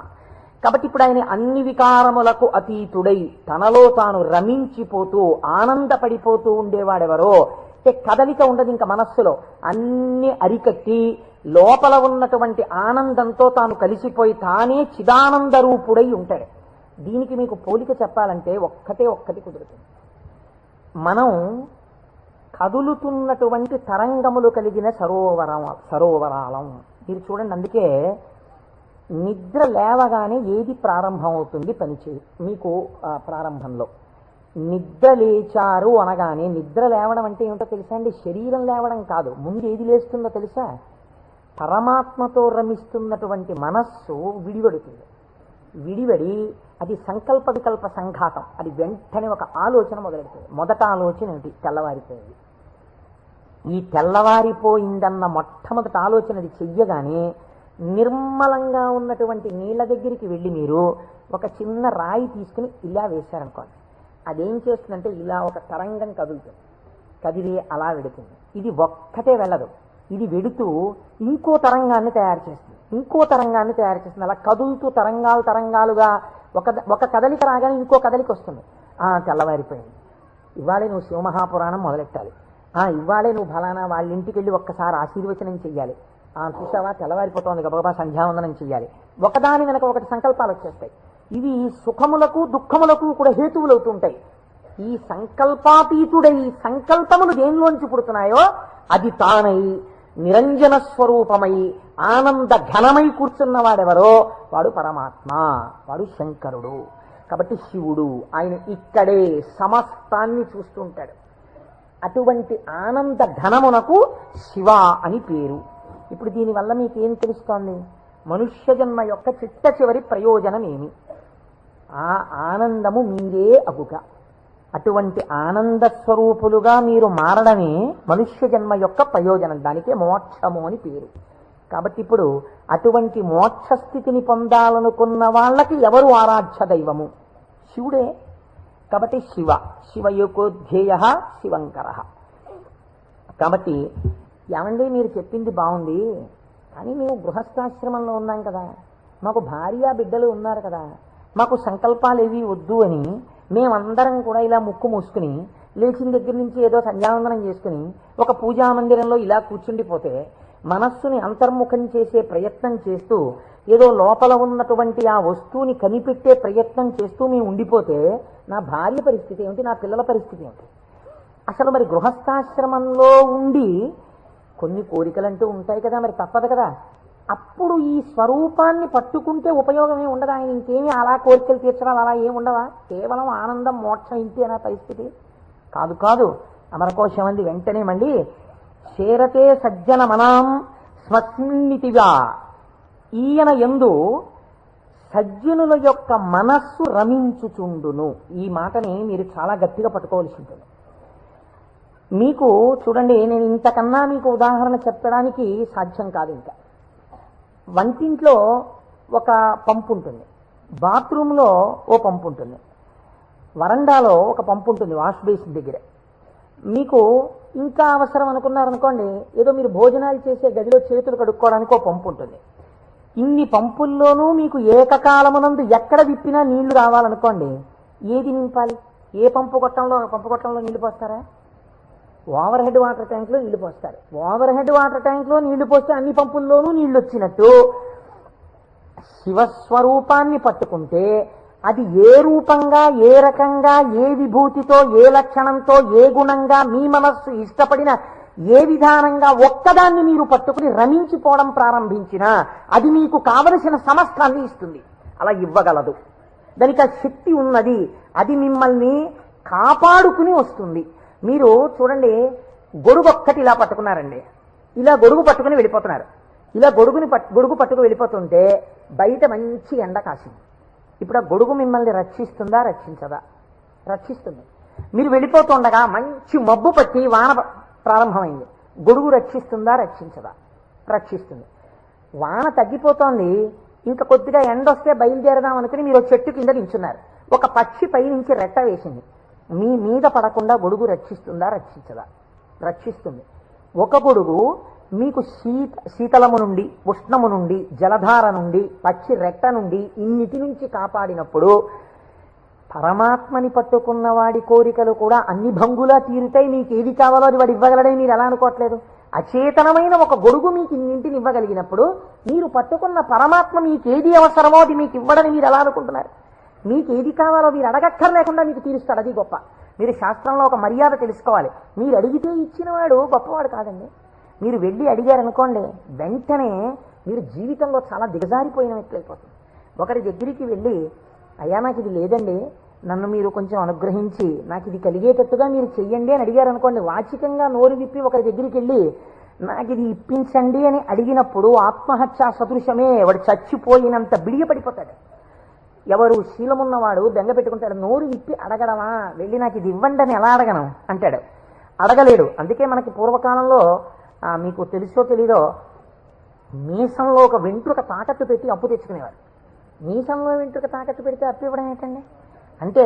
కాబట్టి ఇప్పుడు ఆయన అన్ని వికారములకు అతీతుడై తనలో తాను రమించిపోతూ ఆనందపడిపోతూ ఉండేవాడెవరో, కదలిక ఉండదు ఇంకా మనస్సులో, అన్ని అరికట్టి లోపల ఉన్నటువంటి ఆనందంతో తాను కలిసిపోయి తానే చిదానంద రూపుడై ఉంటాడు. దీనికి మీకు పోలిక చెప్పాలంటే ఒక్కటి కుదురుతుంది. మనం కదులుతున్నటువంటి తరంగములు కలిగిన సరోవరాలం. మీరు చూడండి, అందుకే నిద్ర లేవగానే ఏది ప్రారంభమవుతుంది పనిచేయ మీకు ప్రారంభంలో నిద్ర లేచారు అనగానే, నిద్ర లేవడం అంటే ఏమిటో తెలుసా అండి? శరీరం లేవడం కాదు. ముందు ఏది లేస్తుందో తెలుసా? పరమాత్మతో రమిస్తున్నటువంటి మనస్సు విడివడుతుంది. విడివడి అది సంకల్ప వికల్ప సంఘాతం. అది వెంటనే ఒక ఆలోచన మొదలెడుతుంది. మొదట ఆలోచన ఏమిటి? తెల్లవారిపోయింది. ఈ తెల్లవారిపోయిందన్న మొట్టమొదటి ఆలోచన అది చెయ్యగానే నిర్మలంగా ఉన్నటువంటి నీళ్ళ దగ్గరికి వెళ్ళి మీరు ఒక చిన్న రాయి తీసుకుని ఇలా వేశారనుకోండి, అదేం చేస్తుందంటే ఇలా ఒక తరంగం కదులుతుంది. కదిలి అలా వెడుతుంది. ఇది ఒక్కటే వెళ్ళదు, ఇది వెడుతూ ఇంకో తరంగాన్ని తయారు చేస్తుంది, ఇంకో తరంగాన్ని తయారు చేస్తుంది. అలా కదులుతూ తరంగాలుగా ఒక కదలిక రాగానే ఇంకో కదలిక వస్తుంది. తెల్లవారిపోయింది, ఇవాళే నువ్వు శివమహాపురాణం మొదలెట్టాలి, ఇవాళే నువ్వు ఫలానా వాళ్ళ ఇంటికి వెళ్ళి ఒక్కసారి ఆశీర్వచనం చెయ్యాలి, చూసావా తెల్లవారిపోతుంది గబగబా సంధ్యావందనం చెయ్యాలి. ఒకదాని వెనక ఒకటి సంకల్పాలు వచ్చేస్తాయి. ఇవి సుఖములకు దుఃఖములకు కూడా హేతువులు అవుతుంటాయి. ఈ సంకల్పాతీతుడై సంకల్పములు దేనిలోంచి పుడుతున్నాయో అది తానై నిరంజన స్వరూపమై ఆనంద ఘనమై కూర్చున్నవాడెవరో వాడు పరమాత్మ, వాడు శంకరుడు. కాబట్టి శివుడు ఆయన ఇక్కడే సమస్తాన్ని చూస్తుంటాడు. అటువంటి ఆనంద ఘనమునకు శివ అని పేరు. ఇప్పుడు దీనివల్ల మీకేం తెలుస్తోంది? మనుష్య జన్మ యొక్క చిట్ట చివరి ప్రయోజనం ఏమి? ఆ ఆనందము మీరే అగుగా. అటువంటి ఆనంద స్వరూపులుగా మీరు మారడమే మనుష్య జన్మ యొక్క ప్రయోజనం. దానికే మోక్షము అని పేరు. కాబట్టి ఇప్పుడు అటువంటి మోక్షస్థితిని పొందాలనుకున్న వాళ్ళకి ఎవరు ఆరాధ్య దైవము? శివుడే. కాబట్టి శివయోకోధ్యేయ శివంకర. కాబట్టి ఏమండి మీరు చెప్పింది బాగుంది, కానీ మేము గృహస్థాశ్రమంలో ఉన్నాం కదా, మాకు భార్య బిడ్డలు ఉన్నారు కదా, మాకు సంకల్పాలు ఏవి వద్దు అని మేమందరం కూడా ఇలా ముక్కు మూసుకుని లేచిన దగ్గర నుంచి ఏదో సంధ్యావందనం చేసుకుని ఒక పూజా మందిరంలో ఇలా కూర్చుండిపోతే, మనస్సుని అంతర్ముఖం చేసే ప్రయత్నం చేస్తూ ఏదో లోపల ఉన్నటువంటి ఆ వస్తువుని కనిపెట్టే ప్రయత్నం చేస్తూ మేము ఉండిపోతే నా భార్య పరిస్థితి ఏమిటి, నా పిల్లల పరిస్థితి ఏమిటి? అసలు మరి గృహస్థాశ్రమంలో ఉండి కొన్ని కోరికలంటూ ఉంటాయి కదా, మరి తప్పదు కదా. అప్పుడు ఈ స్వరూపాన్ని పట్టుకుంటే ఉపయోగమే ఉండదా? ఆయన ఇంకేమీ అలా కోరికలు తీర్చడాలు అలా ఏమి ఉండవా? కేవలం ఆనందం మోక్షం ఇంతేనా పరిస్థితి? కాదు కాదు. అమరకోశం అంది వెంటనే మళ్ళీ చేరతే సజ్జన మనాం స్మస్మిన్నితిగా, ఈయన యందు సజ్జనుల యొక్క మనస్సు రమించుచుండును. ఈ మాటని మీరు చాలా గట్టిగా పట్టుకోవాల్సి ఉంటుంది. మీకు చూడండి, నేను ఇంతకన్నా మీకు ఉదాహరణ చెప్పడానికి సాధ్యం కాదు. ఇంకా వంటింట్లో ఒక పంపు ఉంటుంది, బాత్రూంలో ఓ పంపు ఉంటుంది, వరండాలో ఒక పంపు ఉంటుంది వాష్ బేసిన్ దగ్గర. మీకు ఇంకా అవసరం అనుకున్నారనుకోండి, ఏదో మీరు భోజనాలు చేసే గదిలో చేతులు కడుక్కోవడానికి ఓ పంపు ఉంటుంది. ఇన్ని పంపుల్లోనూ మీకు ఏకకాలమునందు ఎక్కడ విప్పినా నీళ్లు రావాలనుకోండి, ఏది నింపాలి? ఏ పంపు కొట్టంలో నీళ్లు పోస్తారా? ఓవర్ హెడ్ వాటర్ ట్యాంక్లో నీళ్లు పోస్తారు. ఓవర్ హెడ్ వాటర్ ట్యాంక్లో నీళ్లు పోస్తే అన్ని పంపుల్లోనూ నీళ్లు వచ్చినట్టు శివస్వరూపాన్ని పట్టుకుంటే అది ఏ రూపంగా, ఏ రకంగా, ఏ విభూతితో, ఏ లక్షణంతో, ఏ గుణంగా మీ మనస్సు ఇష్టపడిన ఏ విధానంగా ఒక్కదాన్ని మీరు పట్టుకుని రమించిపోవడం ప్రారంభించినా అది మీకు కావలసిన సమస్తాన్ని ఇస్తుంది. అలా ఇవ్వగలదు. దానికి ఆ శక్తి ఉన్నది. అది మిమ్మల్ని కాపాడుకుని వస్తుంది. మీరు చూడండి, గొడుగు ఒక్కటి ఇలా పట్టుకున్నారండి, ఇలా గొడుగు పట్టుకుని వెళ్ళిపోతున్నారు. ఇలా గొడుగు పట్టుకు వెళ్ళిపోతుంటే బయట మంచి ఎండ కాసింది. ఇప్పుడు ఆ గొడుగు మిమ్మల్ని రక్షిస్తుందా, రక్షించదా? రక్షిస్తుంది. మీరు వెళ్ళిపోతుండగా మంచి మబ్బు పట్టి వాన ప్రారంభమైంది. గొడుగు రక్షిస్తుందా, రక్షించదా? రక్షిస్తుంది. వాన తగ్గిపోతోంది, ఇంకా కొద్దిగా ఎండ వస్తే బయలుదేరదాం అనుకుని మీరు చెట్టు కింద నించున్నారు. ఒక పక్షి పై నుంచి రెట్ట వేసింది. మీ మీద పడకుండా గొడుగు రక్షిస్తుందా, రక్షించదా? రక్షిస్తుంది. ఒక గొడుగు మీకు శీతలము నుండి, ఉష్ణము నుండి, జలధార నుండి, పక్షి రెట్ట నుండి ఇన్నిటి నుంచి కాపాడినప్పుడు పరమాత్మని పట్టుకున్న వాడి కోరికలు కూడా అన్ని భంగులా తీరుతాయి. మీకు ఏది కావాలో అది వాడు ఇవ్వగలడని మీరు ఎలా అనుకోవట్లేదు? అచేతనమైన ఒక గొడుగు మీకు ఇన్నింటిని ఇవ్వగలిగినప్పుడు మీరు పట్టుకున్న పరమాత్మ మీకు ఏది అవసరమో అది మీకు ఇవ్వడని మీరు ఎలా అనుకుంటున్నారు? మీకు ఏది కావాలో మీరు అడగక్కర్లేకుండా మీకు తీరుస్తాడు. అది గొప్ప. మీరు శాస్త్రంలో ఒక మర్యాద తెలుసుకోవాలి. మీరు అడిగితే ఇచ్చినవాడు గొప్పవాడు కాదండి. మీరు వెళ్ళి అడిగారనుకోండి, వెంటనే మీరు జీవితంలో చాలా దిగజారిపోయినట్లయిపోతుంది. ఒకరి దగ్గరికి వెళ్ళి, అయ్యా నాకు ఇది లేదండి, నన్ను మీరు కొంచెం అనుగ్రహించి నాకు ఇది కలిగేటట్టుగా మీరు చెయ్యండి అని అడిగారనుకోండి, వాచికంగా నోరు విప్పి ఒకరి దగ్గరికి వెళ్ళి నాకు ఇది ఇప్పించండి అని అడిగినప్పుడు ఆత్మహత్యా సదృశమే. వాడు చచ్చిపోయినంత బిడియపడిపోతాడు. ఎవరు శీలమున్నవాడు బెంగ పెట్టుకుంటాడు. నోరు విప్పి అడగడమా, వెళ్ళి నాకు ఇది ఇవ్వండి అని ఎలా అడగను అంటాడు. అడగలేడు. అందుకే మనకి పూర్వకాలంలో మీకు తెలుసో తెలీదో, మీసంలో ఒక వెంట్రుక తాకట్టు పెట్టి అప్పు తెచ్చుకునేవారు. మీసంలో వెంట్రుక తాకట్టు పెడితే అప్పు ఇవ్వడం ఏంటండి? అంటే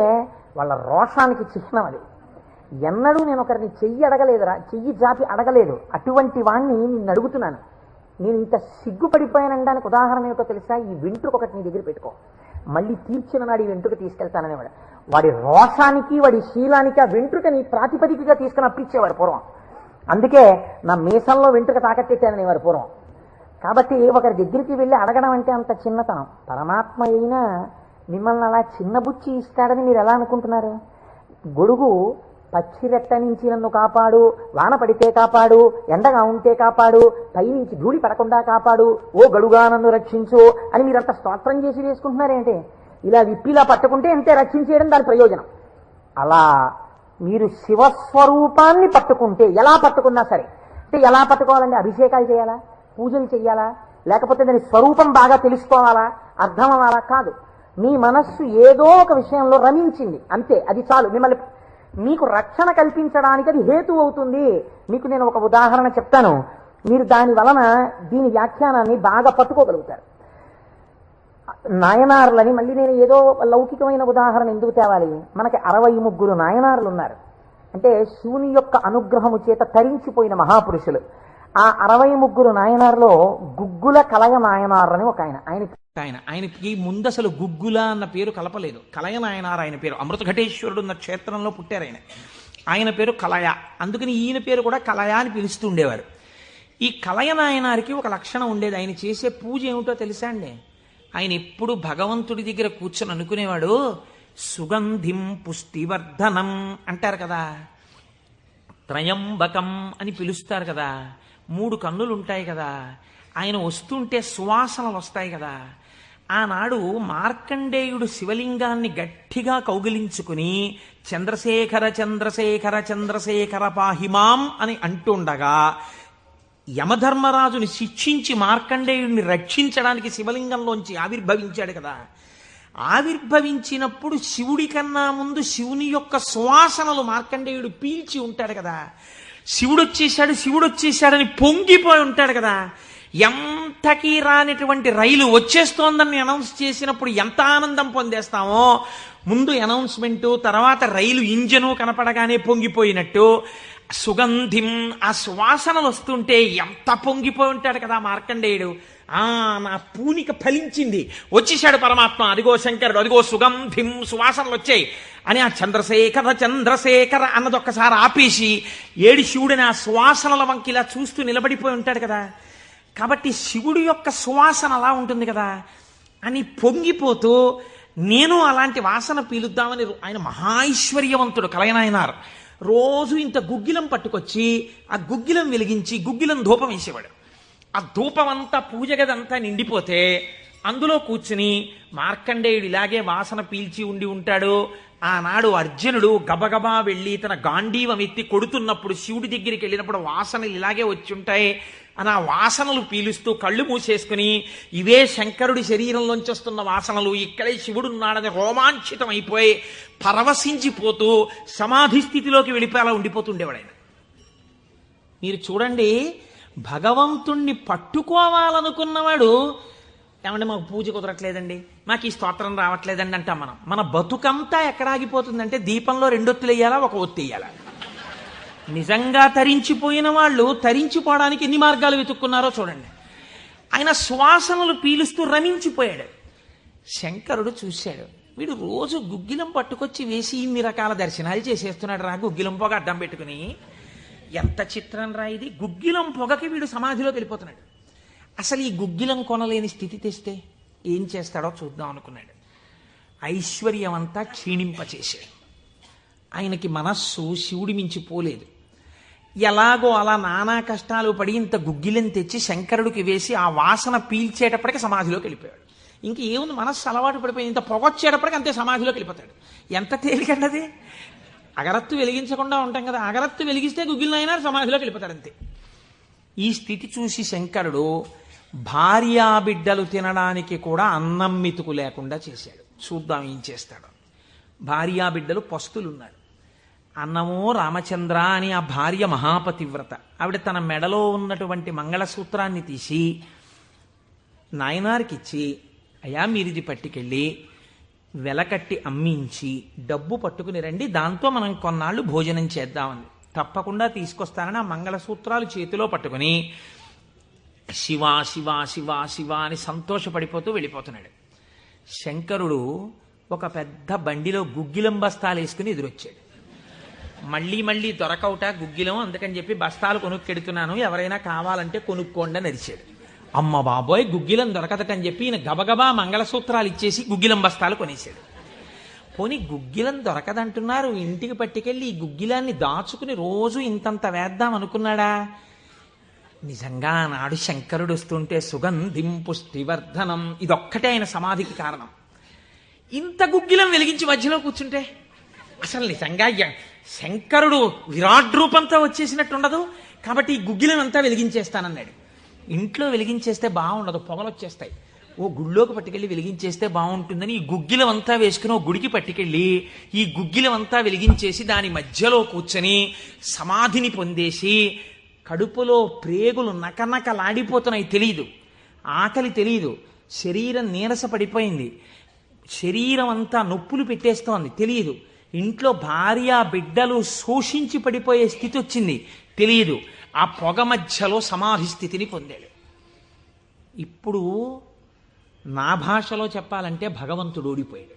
వాళ్ళ రోషానికి చిహ్నం అది. ఎన్నడూ నేను ఒకరిని చెయ్యి అడగలేదురా, చెయ్యి జాపి అడగలేదు. అటువంటి వాణ్ణి నిన్ను అడుగుతున్నాను. నేను ఇంత సిగ్గుపడిపోయానడానికి ఉదాహరణ ఏమిటో తెలుసా? ఈ వెంట్రుక ఒకటి నీ దగ్గర పెట్టుకో, మళ్ళీ తీర్చిన నాడు ఈ వెంట్రుక తీసుకెళ్తాననేవాడు. వాడి రోషానికి, వాడి శీలానికి ఆ వెంట్రుకని ప్రాతిపదికగా తీసుకుని అప్పిచ్చేవారు పూర్వం. అందుకే నా మీసంలో వెంట్రుక తాకట్టెట్టాననేవారు పూర్వం. కాబట్టి ఒకరి దగ్గరికి వెళ్ళి అడగడం అంటే అంత చిన్నతనం. పరమాత్మ అయినా మిమ్మల్ని అలా చిన్నబుచ్చి ఇస్తాడని మీరు ఎలా అనుకుంటున్నారు? గొడుగు పచ్చిరెట్ట నుంచి నన్ను కాపాడు, వాన పడితే కాపాడు, ఎండగా ఉంటే కాపాడు, పైనుంచి ధూళి పడకుండా కాపాడు, ఓ గడుగా నన్ను రక్షించు అని మీరంతా స్తోత్రం చేసి వేసుకుంటున్నారేంటే? ఇలా విప్పిలా పట్టుకుంటే అంతే రక్షించేయడం దాని ప్రయోజనం. అలా మీరు శివస్వరూపాన్ని పట్టుకుంటే, ఎలా పట్టుకున్నా సరే, అంటే ఎలా పట్టుకోవాలండి? అభిషేకాలు చేయాలా, పూజలు చేయాలా, లేకపోతే దాని స్వరూపం బాగా తెలుసుకోవాలా, అర్థం అవ్వాలా? కాదు. మీ మనస్సు ఏదో ఒక విషయంలో రమించింది అంతే, అది చాలు. మిమ్మల్ని మీకు రక్షణ కల్పించడానికి అది హేతు అవుతుంది. మీకు నేను ఒక ఉదాహరణ చెప్తాను. మీరు దాని వలన దీని వ్యాఖ్యానాన్ని బాగా పట్టుకోగలుగుతారు. నాయనారులని మళ్ళీ నేను ఏదో లౌకికమైన ఉదాహరణ ఎందుకు తేవాలి, మనకి 63 నాయనారులు ఉన్నారు. అంటే శివుని యొక్క అనుగ్రహము చేత తరించిపోయిన మహాపురుషులు. ఆ 63 నాయనారులో గుగ్గుల కలయ నాయనారు అని ఒక ఆయనకి ముందు అసలు గుగ్గుల అన్న పేరు కలపలేదు. కలయ నాయనారు ఆయన పేరు. అమృతఘటేశ్వరుడు ఉన్న క్షేత్రంలో పుట్టారు ఆయన పేరు కలయ. అందుకని ఈయన పేరు కూడా కలయ అని పిలుస్తూ ఉండేవారు. ఈ కలయ నాయనారికి ఒక లక్షణం ఉండేది. ఆయన చేసే పూజ ఏమిటో తెలుసా అండి? ఆయన ఎప్పుడు భగవంతుడి దగ్గర కూర్చొని అనుకునేవాడు, సుగంధిం పుష్టివర్ధనం అంటారు కదా, త్రయంబకం అని పిలుస్తారు కదా, 3 కన్నులు ఉంటాయి కదా, ఆయన వస్తుంటే సువాసనలు వస్తాయి కదా. ఆనాడు మార్కండేయుడు శివలింగాన్ని గట్టిగా కౌగిలించుకుని చంద్రశేఖర చంద్రశేఖర చంద్రశేఖర పాహిమాం అని అంటుండగా యమధర్మరాజుని శిక్షించి మార్కండేయుడిని రక్షించడానికి శివలింగంలోంచి ఆవిర్భవించాడు కదా. ఆవిర్భవించినప్పుడు శివుడి కన్నా ముందు శివుని యొక్క సువాసనలు మార్కండేయుడు పీల్చి ఉంటాడు కదా. శివుడు వచ్చేశాడని పొంగిపోయి ఉంటాడు కదా. ఎంతకీ రానిటువంటి రైలు వచ్చేస్తోందని అనౌన్స్ చేసినప్పుడు ఎంత ఆనందం పొందేస్తామో, ముందు అనౌన్స్మెంటు తర్వాత రైలు ఇంజను కనపడగానే పొంగిపోయినట్టు సుగంధిం ఆ సువాసనలు వస్తుంటే ఎంత పొంగిపోయి ఉంటాడు కదా మార్కండేయుడు. నా పూనిక ఫలించింది, వచ్చేశాడు పరమాత్మ, అదిగో శంకరుడు, అదిగో సుగంధిం సువాసనలు వచ్చాయి అని ఆ చంద్రశేఖర చంద్రశేఖర అన్నదొక్కసారి ఆపేసి ఏడి శివుడిని ఆ సువాసనల వంకి ఇలా చూస్తూ నిలబడిపోయి ఉంటాడు కదా. కాబట్టి శివుడి యొక్క సువాసన అలా ఉంటుంది కదా అని పొంగిపోతూ నేను అలాంటి వాసన పీలుద్దామని ఆయన మహాైశ్వర్యవంతుడు కలయనాయనారు. రోజు ఇంత గుగ్గిలం పట్టుకొచ్చి ఆ గుగ్గిలం వెలిగించి గుగ్గిలం ధూపం వేసేవాడు. ఆ ధూపం అంతా పూజ గదంతా నిండిపోతే అందులో కూర్చుని మార్కండేయుడు ఇలాగే వాసన పీల్చి ఉండి ఉంటాడు. ఆనాడు అర్జునుడు గబగబా వెళ్ళి తన గాంధీవం ఎత్తి కొడుతున్నప్పుడు శివుడి దగ్గరికి వెళ్ళినప్పుడు వాసనలు ఇలాగే వచ్చి ఉంటాయి అని ఆ వాసనలు పీలుస్తూ కళ్ళు మూసేసుకుని ఇవే శంకరుడి శరీరంలోంచి వస్తున్న వాసనలు, ఇక్కడే శివుడు ఉన్నాడని రోమాంచితం అయిపోయి పరవశించిపోతూ సమాధి స్థితిలోకి వెళ్ళిపోయేలా ఉండిపోతుండేవాడు ఆయన. మీరు చూడండి, భగవంతుణ్ణి పట్టుకోవాలనుకున్నవాడు ఏమంటే మాకు పూజ కుదరట్లేదండి, మాకు ఈ స్తోత్రం రావట్లేదండి అంటాం మనం. మన బతుకంతా ఎక్కడ ఆగిపోతుందంటే దీపంలో 2 ఒత్తులు వేయాలా, 1 ఒత్తి వేయాలా. నిజంగా తరించిపోయిన వాళ్ళు తరించిపోవడానికి ఎన్ని మార్గాలు వెతుక్కున్నారో చూడండి. ఆయన సువాసనలు పీలుస్తూ రమించిపోయాడు. శంకరుడు చూశాడు, వీడు రోజు గుగ్గిలం పట్టుకొచ్చి వేసి ఇన్ని రకాల దర్శనాలు చేసేస్తున్నాడు రా, గుగ్గిలం పొగ అడ్డం పెట్టుకుని. ఎంత చిత్రం రా ఇది, గుగ్గిలం పొగకి వీడు సమాధిలోకి వెళ్ళిపోతున్నాడు. అసలు ఈ గుగ్గిలం కొనలేని స్థితి తెస్తే ఏం చేస్తాడో చూద్దాం అనుకున్నాడు. ఐశ్వర్యం అంతా క్షీణింపచేశాడు. ఆయనకి మనస్సు శివుడి మించి పోలేదు. ఎలాగో అలా నానా కష్టాలు పడి ఇంత గుగ్గిలం తెచ్చి శంకరుడికి వేసి ఆ వాసన పీల్చేటప్పటికి సమాధిలోకి వెళ్ళిపోయాడు. ఇంక ఏముంది, మనస్సు అలవాటు పడిపోయింది. ఇంత పొగొచ్చేటప్పటికి అంతే సమాధిలోకి వెళ్ళిపోతాడు. ఎంత తేలికండది. అగరత్తు వెలిగించకుండా ఉంటాం కదా, అగరత్తు వెలిగిస్తే గుగ్గిలం అయినా సమాధిలోకి వెళ్ళిపోతాడు అంతే. ఈ స్థితి చూసి శంకరుడు భార్యాబిడ్డలు తినడానికి కూడా అన్నం మెతుకు లేకుండా చేశాడు. చూద్దాం ఏం చేస్తాడు. భార్యాబిడ్డలు పస్తులున్నారు. అన్నమో రామచంద్ర అని ఆ భార్య మహాపతివ్రత. ఆవిడ తన మెడలో ఉన్నటువంటి మంగళసూత్రాన్ని తీసి నాయనారికిచ్చి, అయ్యా మీరిది పట్టుకెళ్ళి వెలకట్టి అమ్మించి డబ్బు పట్టుకుని రండి, దాంతో మనం కొన్నాళ్ళు భోజనం చేద్దామని. తప్పకుండా తీసుకొస్తానని ఆ మంగళసూత్రాలు చేతిలో పట్టుకుని శివ శివ శివ శివ అని సంతోషపడిపోతూ వెళ్ళిపోతున్నాడు. శంకరుడు ఒక పెద్ద బండిలో గుగ్గిలం బస్తాలు వేసుకుని ఎదురొచ్చాడు. మళ్ళీ దొరకవుట గుగ్గిలం, అందుకని చెప్పి బస్తాలు కొనుక్కెడుతున్నాను, ఎవరైనా కావాలంటే కొనుక్కోండి అని అరిచాడు. అమ్మ బాబోయ్, గుగ్గిలం దొరకదటని చెప్పి ఈయన గబగబా మంగళసూత్రాలు ఇచ్చేసి గుగ్గిలం బస్తాలు కొనేశాడు. పోనీ గుగ్గిలం దొరకదంటున్నారు, ఇంటికి పట్టుకెళ్ళి ఈ గుగ్గిలాన్ని దాచుకుని రోజు ఇంతంత వేద్దాం అనుకున్నాడా? నిజంగా నాడు శంకరుడు వస్తుంటే సుగంధిం పుష్టివర్ధనం, ఇదొక్కటే ఆయన సమాధికి కారణం. ఇంత గుగ్గిలం వెలిగించి మధ్యలో కూర్చుంటే అసలు నిజంగా శంకరుడు విరాట్ రూపంతో వచ్చేసినట్టుండదు. కాబట్టి ఈ గుగ్గిలం అంతా వెలిగించేస్తానన్నాడు. ఇంట్లో వెలిగించేస్తే బాగుండదు, పొగలు వచ్చేస్తాయి. ఓ గుళ్ళోకి పట్టుకెళ్ళి వెలిగించేస్తే బాగుంటుందని ఈ గుగ్గిలం అంతా వేసుకుని ఓ గుడికి పట్టుకెళ్ళి ఈ గుగ్గిలం అంతా వెలిగించేసి దాని మధ్యలో కూర్చొని సమాధిని పొందేసి కడుపులో ప్రేగులు నకనకలాడిపోతున్నాయి, తెలియదు. ఆకలి తెలియదు. శరీరం నీరస పడిపోయింది. శరీరం అంతా నొప్పులు పెట్టేస్తోంది, తెలియదు. ఇంట్లో భార్య బిడ్డలు శోషించి పడిపోయే స్థితి వచ్చింది, తెలియదు. ఆ పొగ మధ్యలో సమాధి స్థితిని పొందాడు. ఇప్పుడు నా భాషలో చెప్పాలంటే భగవంతుడు ఓడిపోయాడు.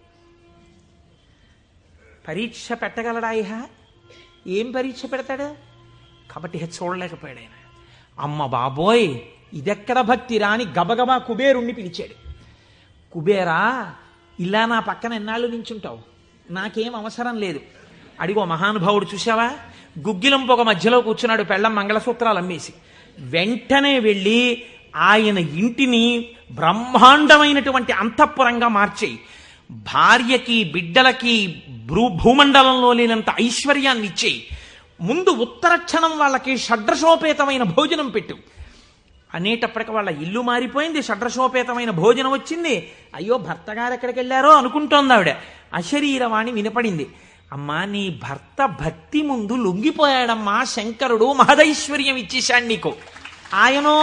పరీక్ష పెట్టగలడా ఇహ? ఏం పరీక్ష పెడతాడు? కాబట్టి ఇహ చూడలేకపోయాడు ఆయన. అమ్మ బాబోయ్, ఇదెక్కడ భక్తిరా అని గబగబా కుబేరుణ్ణి పిలిచాడు. కుబేరా, ఇలా నా పక్కన ఎన్నాళ్ళు నించుంటావు? నాకేం అవసరం లేదు. అడిగో మహానుభావుడు చూసావా, గుగ్గిలం పొగ మధ్యలో కూర్చున్నాడు, పెళ్ళం మంగళసూత్రాలు అమ్మేసి. వెంటనే వెళ్ళి ఆయన ఇంటిని బ్రహ్మాండమైనటువంటి అంతఃపురంగా మార్చేయి, భార్యకి బిడ్డలకి భూమండలంలో లేనంత ఐశ్వర్యాన్ని ఇచ్చేయి, ముందు ఉత్తర క్షణం వాళ్ళకి షడ్రసోపేతమైన భోజనం పెట్టు అనేటప్పటికి వాళ్ళ ఇల్లు మారిపోయింది. షడ్రసోపేతమైన భోజనం వచ్చింది. అయ్యో భర్త గారు ఎక్కడికి వెళ్ళారో అనుకుంటోంది ఆవిడ. అశరీరవాణి వినపడింది. అమ్మా, నీ భర్త భక్తి ముందు లొంగిపోయాడమ్మా, శంకరుడు మహదైశ్వర్యం ఇచ్చేశాడు నీకు. ఆయనో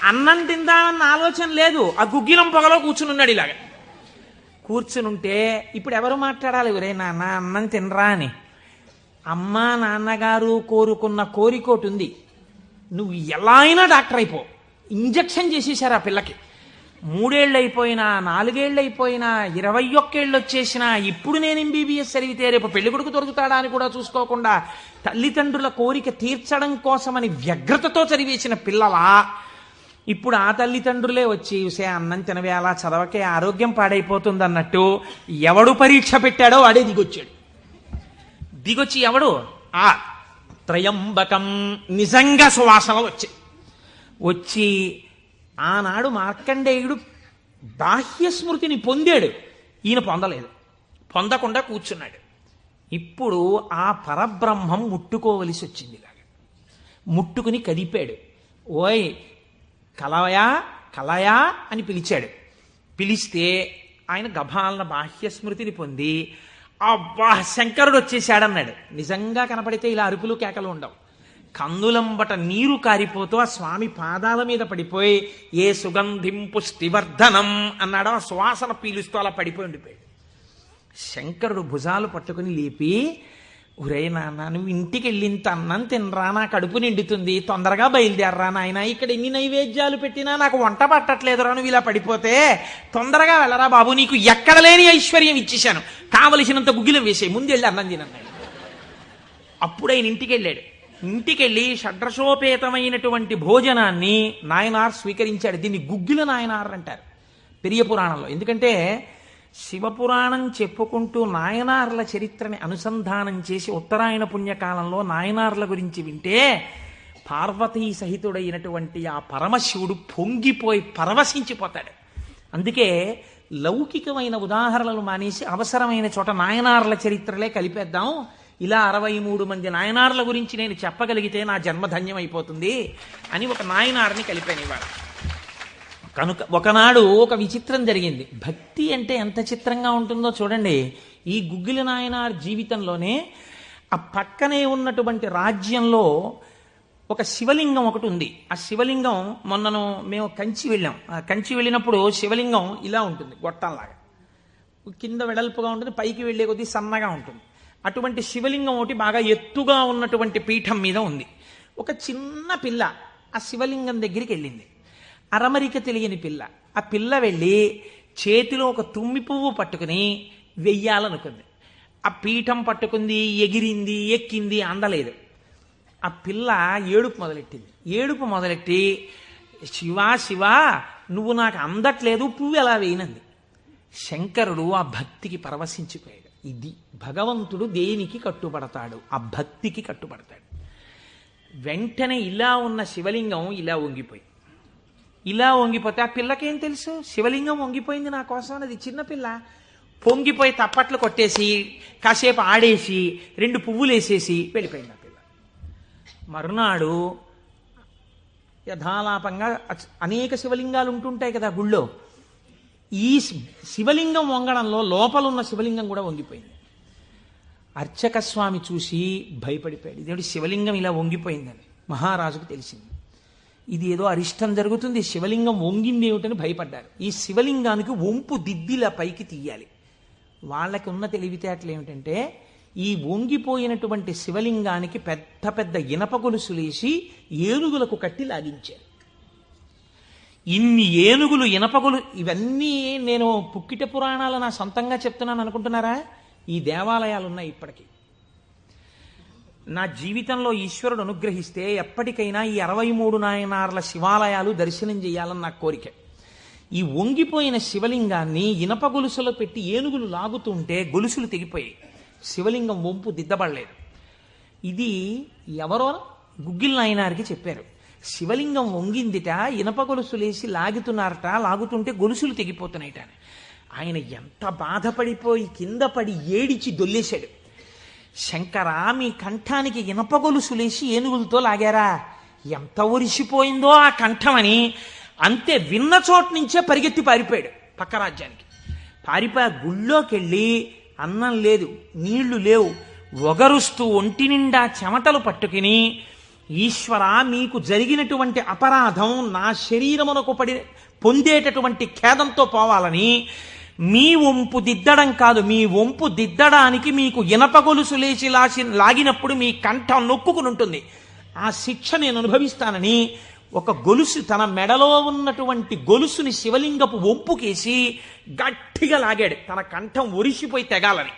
అన్నం తిందామన్న ఆలోచన లేదు, ఆ గుగ్గిలం పొగలో కూర్చునున్నాడు. ఇలాగ కూర్చునుంటే ఇప్పుడు ఎవరు మాట్లాడాలి? ఒరే నాన్న అన్నం తినరా అని. అమ్మా నాన్నగారు కోరుకున్న కోరికోటి ఉంది, నువ్వు ఎలా అయినా డాక్టర్ అయిపో. ఇంజక్షన్ చేసేశారు ఆ పిల్లకి. 3 ఏళ్ళు అయిపోయినా, 4 ఏళ్ళు అయిపోయినా, 21 ఏళ్ళు వచ్చేసినా, ఇప్పుడు నేను MBBS చదివితే రేపు పెళ్లి కొడుకు దొరుకుతాడా అని కూడా చూసుకోకుండా తల్లిదండ్రుల కోరిక తీర్చడం కోసమని వ్యగ్రతతో చదివేసిన పిల్లలా ఇప్పుడు ఆ తల్లిదండ్రులే వచ్చి ఉసే అన్నం తినవే, అలా చదవకే ఆరోగ్యం పాడైపోతుంది అన్నట్టు ఎవడు పరీక్ష పెట్టాడో వాడే దిగొచ్చాడు. దిగొచ్చి ఎవడు? ఆ త్రయంబకం నిజంగా సువాసనలు వచ్చి ఆనాడు మార్కండేయుడు బాహ్య స్మృతిని పొందాడు, ఈయన పొందలేదు. పొందకుండా కూర్చున్నాడు. ఇప్పుడు ఆ పరబ్రహ్మం ముట్టుకోవలసి వచ్చింది. ఇలాగా ముట్టుకుని కదిపాడు. ఓయ్ కలయా కలయా అని పిలిచాడు. పిలిస్తే ఆయన గభాలన బాహ్య స్మృతిని పొంది అబ్బా శంకరుడు వచ్చేసాడన్నాడు. నిజంగా కనపడితే ఇలా అరుపులు కేకలు ఉండవు. కందులంబట నీరు కారిపోతూ ఆ స్వామి పాదాల మీద పడిపోయి ఏ సుగంధిం పుష్టివర్ధనం అన్నాడో ఆ సువాసన పీలుస్తూ అలా పడిపోయి ఉండిపోయాడు. శంకరుడు భుజాలు పట్టుకుని లేపి, ఒరే నాన్న, నువ్వు ఇంటికి వెళ్ళింత అన్నం తినరా, నా కడుపు నిండుతుంది, తొందరగా బయలుదేరరా నాయన, ఇక్కడ ఎన్ని నైవేద్యాలు పెట్టినా నాకు వంట పట్టట్లేదురా, నువ్వు ఇలా పడిపోతే తొందరగా వెళ్ళరా బాబు, నీకు ఎక్కడ లేని ఐశ్వర్యం ఇచ్చేశాను, కావలసినంత గుగ్గిలం వేసే, ముందు వెళ్ళి అన్నం తినన్నాడు. అప్పుడు ఆయన ఇంటికి వెళ్ళాడు. ఇంటికెళ్ళి షడ్రసోపేతమైనటువంటి భోజనాన్ని నాయనార్ స్వీకరించాడు. దీన్ని గుగ్గిల నాయనార్ అంటారు పెరియ పురాణంలో. ఎందుకంటే శివపురాణం చెప్పుకుంటూ నాయనార్ల చరిత్రని అనుసంధానం చేసి ఉత్తరాయణ పుణ్యకాలంలో నాయనార్ల గురించి వింటే పార్వతీ సహితుడైనటువంటి ఆ పరమశివుడు పొంగిపోయి పరవశించిపోతాడు. అందుకే లౌకికమైన ఉదాహరణలు మానేసి అవసరమైన చోట నాయనార్ల చరిత్రలే కలిపేద్దాం. ఇలా 63 మంది నాయనార్ల గురించి నేను చెప్పగలిగితే నా జన్మధన్యం అయిపోతుంది అని ఒక నాయనార్ని కలిపానివాడు. కనుక ఒకనాడు ఒక విచిత్రం జరిగింది. భక్తి అంటే ఎంత చిత్రంగా ఉంటుందో చూడండి. ఈ గుగ్గిల నాయనార్ జీవితంలోనే ఆ పక్కనే ఉన్నటువంటి రాజ్యంలో ఒక శివలింగం ఒకటి ఉంది. ఆ శివలింగం మొన్నను మేము కంచి వెళ్ళాం. ఆ కంచి వెళ్ళినప్పుడు శివలింగం ఇలా ఉంటుంది, గొట్టంలాగా కింద వెడల్పుగా ఉంటుంది, పైకి వెళ్ళే కొద్దీ సన్నగా ఉంటుంది. అటువంటి శివలింగం ఒకటి బాగా ఎత్తుగా ఉన్నటువంటి పీఠం మీద ఉంది. ఒక చిన్న పిల్ల ఆ శివలింగం దగ్గరికి వెళ్ళింది. అరమరిక తెలియని పిల్ల. ఆ పిల్ల వెళ్ళి చేతిలో ఒక తుమ్మి పువ్వు పట్టుకుని వెయ్యాలనుకుంది. ఆ పీఠం పట్టుకుంది, ఎగిరింది, ఎక్కింది, అందలేదు. ఆ పిల్ల ఏడుపు మొదలెట్టింది. ఏడుపు మొదలెట్టి శివా శివా నువ్వు నాకు అందట్లేదు, పువ్వు ఎలా వేయనంది. శంకరుడు ఆ భక్తికి పరవశించిపోయాడు. ఇది భగవంతుడు దేనికి కట్టుబడతాడు? ఆ భక్తికి కట్టుబడతాడు. వెంటనే ఇలా ఉన్న శివలింగం ఇలా వంగిపోతే ఆ పిల్లకేం తెలుసు? శివలింగం వంగిపోయింది నా కోసం అనేది. చిన్నపిల్ల పొంగిపోయి తప్పట్లు కొట్టేసి కాసేపు ఆడేసి 2 పువ్వులు వేసేసి వెళ్ళిపోయింది ఆ పిల్ల. మరునాడు యథాలాపంగా అనేక శివలింగాలు ఉంటుంటాయి కదా గుళ్ళో. ఈ శివలింగం వంగడంలో లోపల ఉన్న శివలింగం కూడా వంగిపోయింది. అర్చక స్వామి చూసి భయపడిపోయాడు. ఇదేంటి శివలింగం ఇలా వంగిపోయిందని. మహారాజుకు తెలిసింది. ఇది ఏదో అరిష్టం జరుగుతుంది, శివలింగం వంగింది ఏమిటని భయపడ్డారు. ఈ శివలింగానికి వంపు దిద్దిలా పైకి తీయాలి. వాళ్ళకి ఉన్న తెలివితేటలు ఏమిటంటే ఈ వంగిపోయినటువంటి శివలింగానికి పెద్ద పెద్ద ఇనప గొలుసులేసి ఏనుగులకు కట్టి లాగించారు. ఇన్ని ఏనుగులు ఇనపగొలు, ఇవన్నీ నేను పుక్కిట పురాణాలు నా సొంతంగా చెప్తున్నాను అనుకుంటున్నారా? ఈ దేవాలయాలు ఉన్నాయి ఇప్పటికీ. నా జీవితంలో ఈశ్వరుడు అనుగ్రహిస్తే ఎప్పటికైనా ఈ 63 నాయనార్ల శివాలయాలు దర్శనం చేయాలని నా కోరిక. ఈ వంగిపోయిన శివలింగాన్ని ఇనప గొలుసులో పెట్టి ఏనుగులు లాగుతుంటే గొలుసులు తెగిపోయాయి, శివలింగం వంపు దిద్దబడలేదు. ఇది ఎవరో గుగ్గిల్ నాయనారికి చెప్పారు. శివలింగం వంగిందిట, ఇనప గొలుసులేసి లాగుతున్నారట, లాగుతుంటే గొలుసులు తెగిపోతున్నాయిట. ఆయన ఎంత బాధపడిపోయి కింద పడి ఏడిచి దొల్లేశాడు. శంకరా, మీ కంఠానికి ఇనప గొలుసులేసి ఏనుగులతో లాగారా? ఎంత ఒరిసిపోయిందో ఆ కంఠమని. అంతే, విన్న చోటు నుంచే పరిగెత్తి పారిపోయాడు పక్క రాజ్యానికి. పారిపోయి గుళ్ళోకి వెళ్ళి అన్నం లేదు, నీళ్లు లేవు, ఒగరుస్తూ ఒంటి నిండా చెమటలు పట్టుకుని, ఈశ్వర, మీకు జరిగినటువంటి అపరాధం నా శరీరమునకు పొందేటటువంటి ఖేదంతో పోవాలని మీ వంపు దిద్దడం కాదు, మీ వంపు దిద్దడానికి మీకు ఇనప గొలుసు లేచి లాగినప్పుడు మీ కంఠం నొక్కుకుని ఉంటుంది, ఆ శిక్ష నేను అనుభవిస్తానని ఒక గొలుసు, తన మెడలో ఉన్నటువంటి గొలుసుని శివలింగపు వంపుకేసి గట్టిగా లాగాడు, తన కంఠం ఒరిసిపోయి తెగాలని.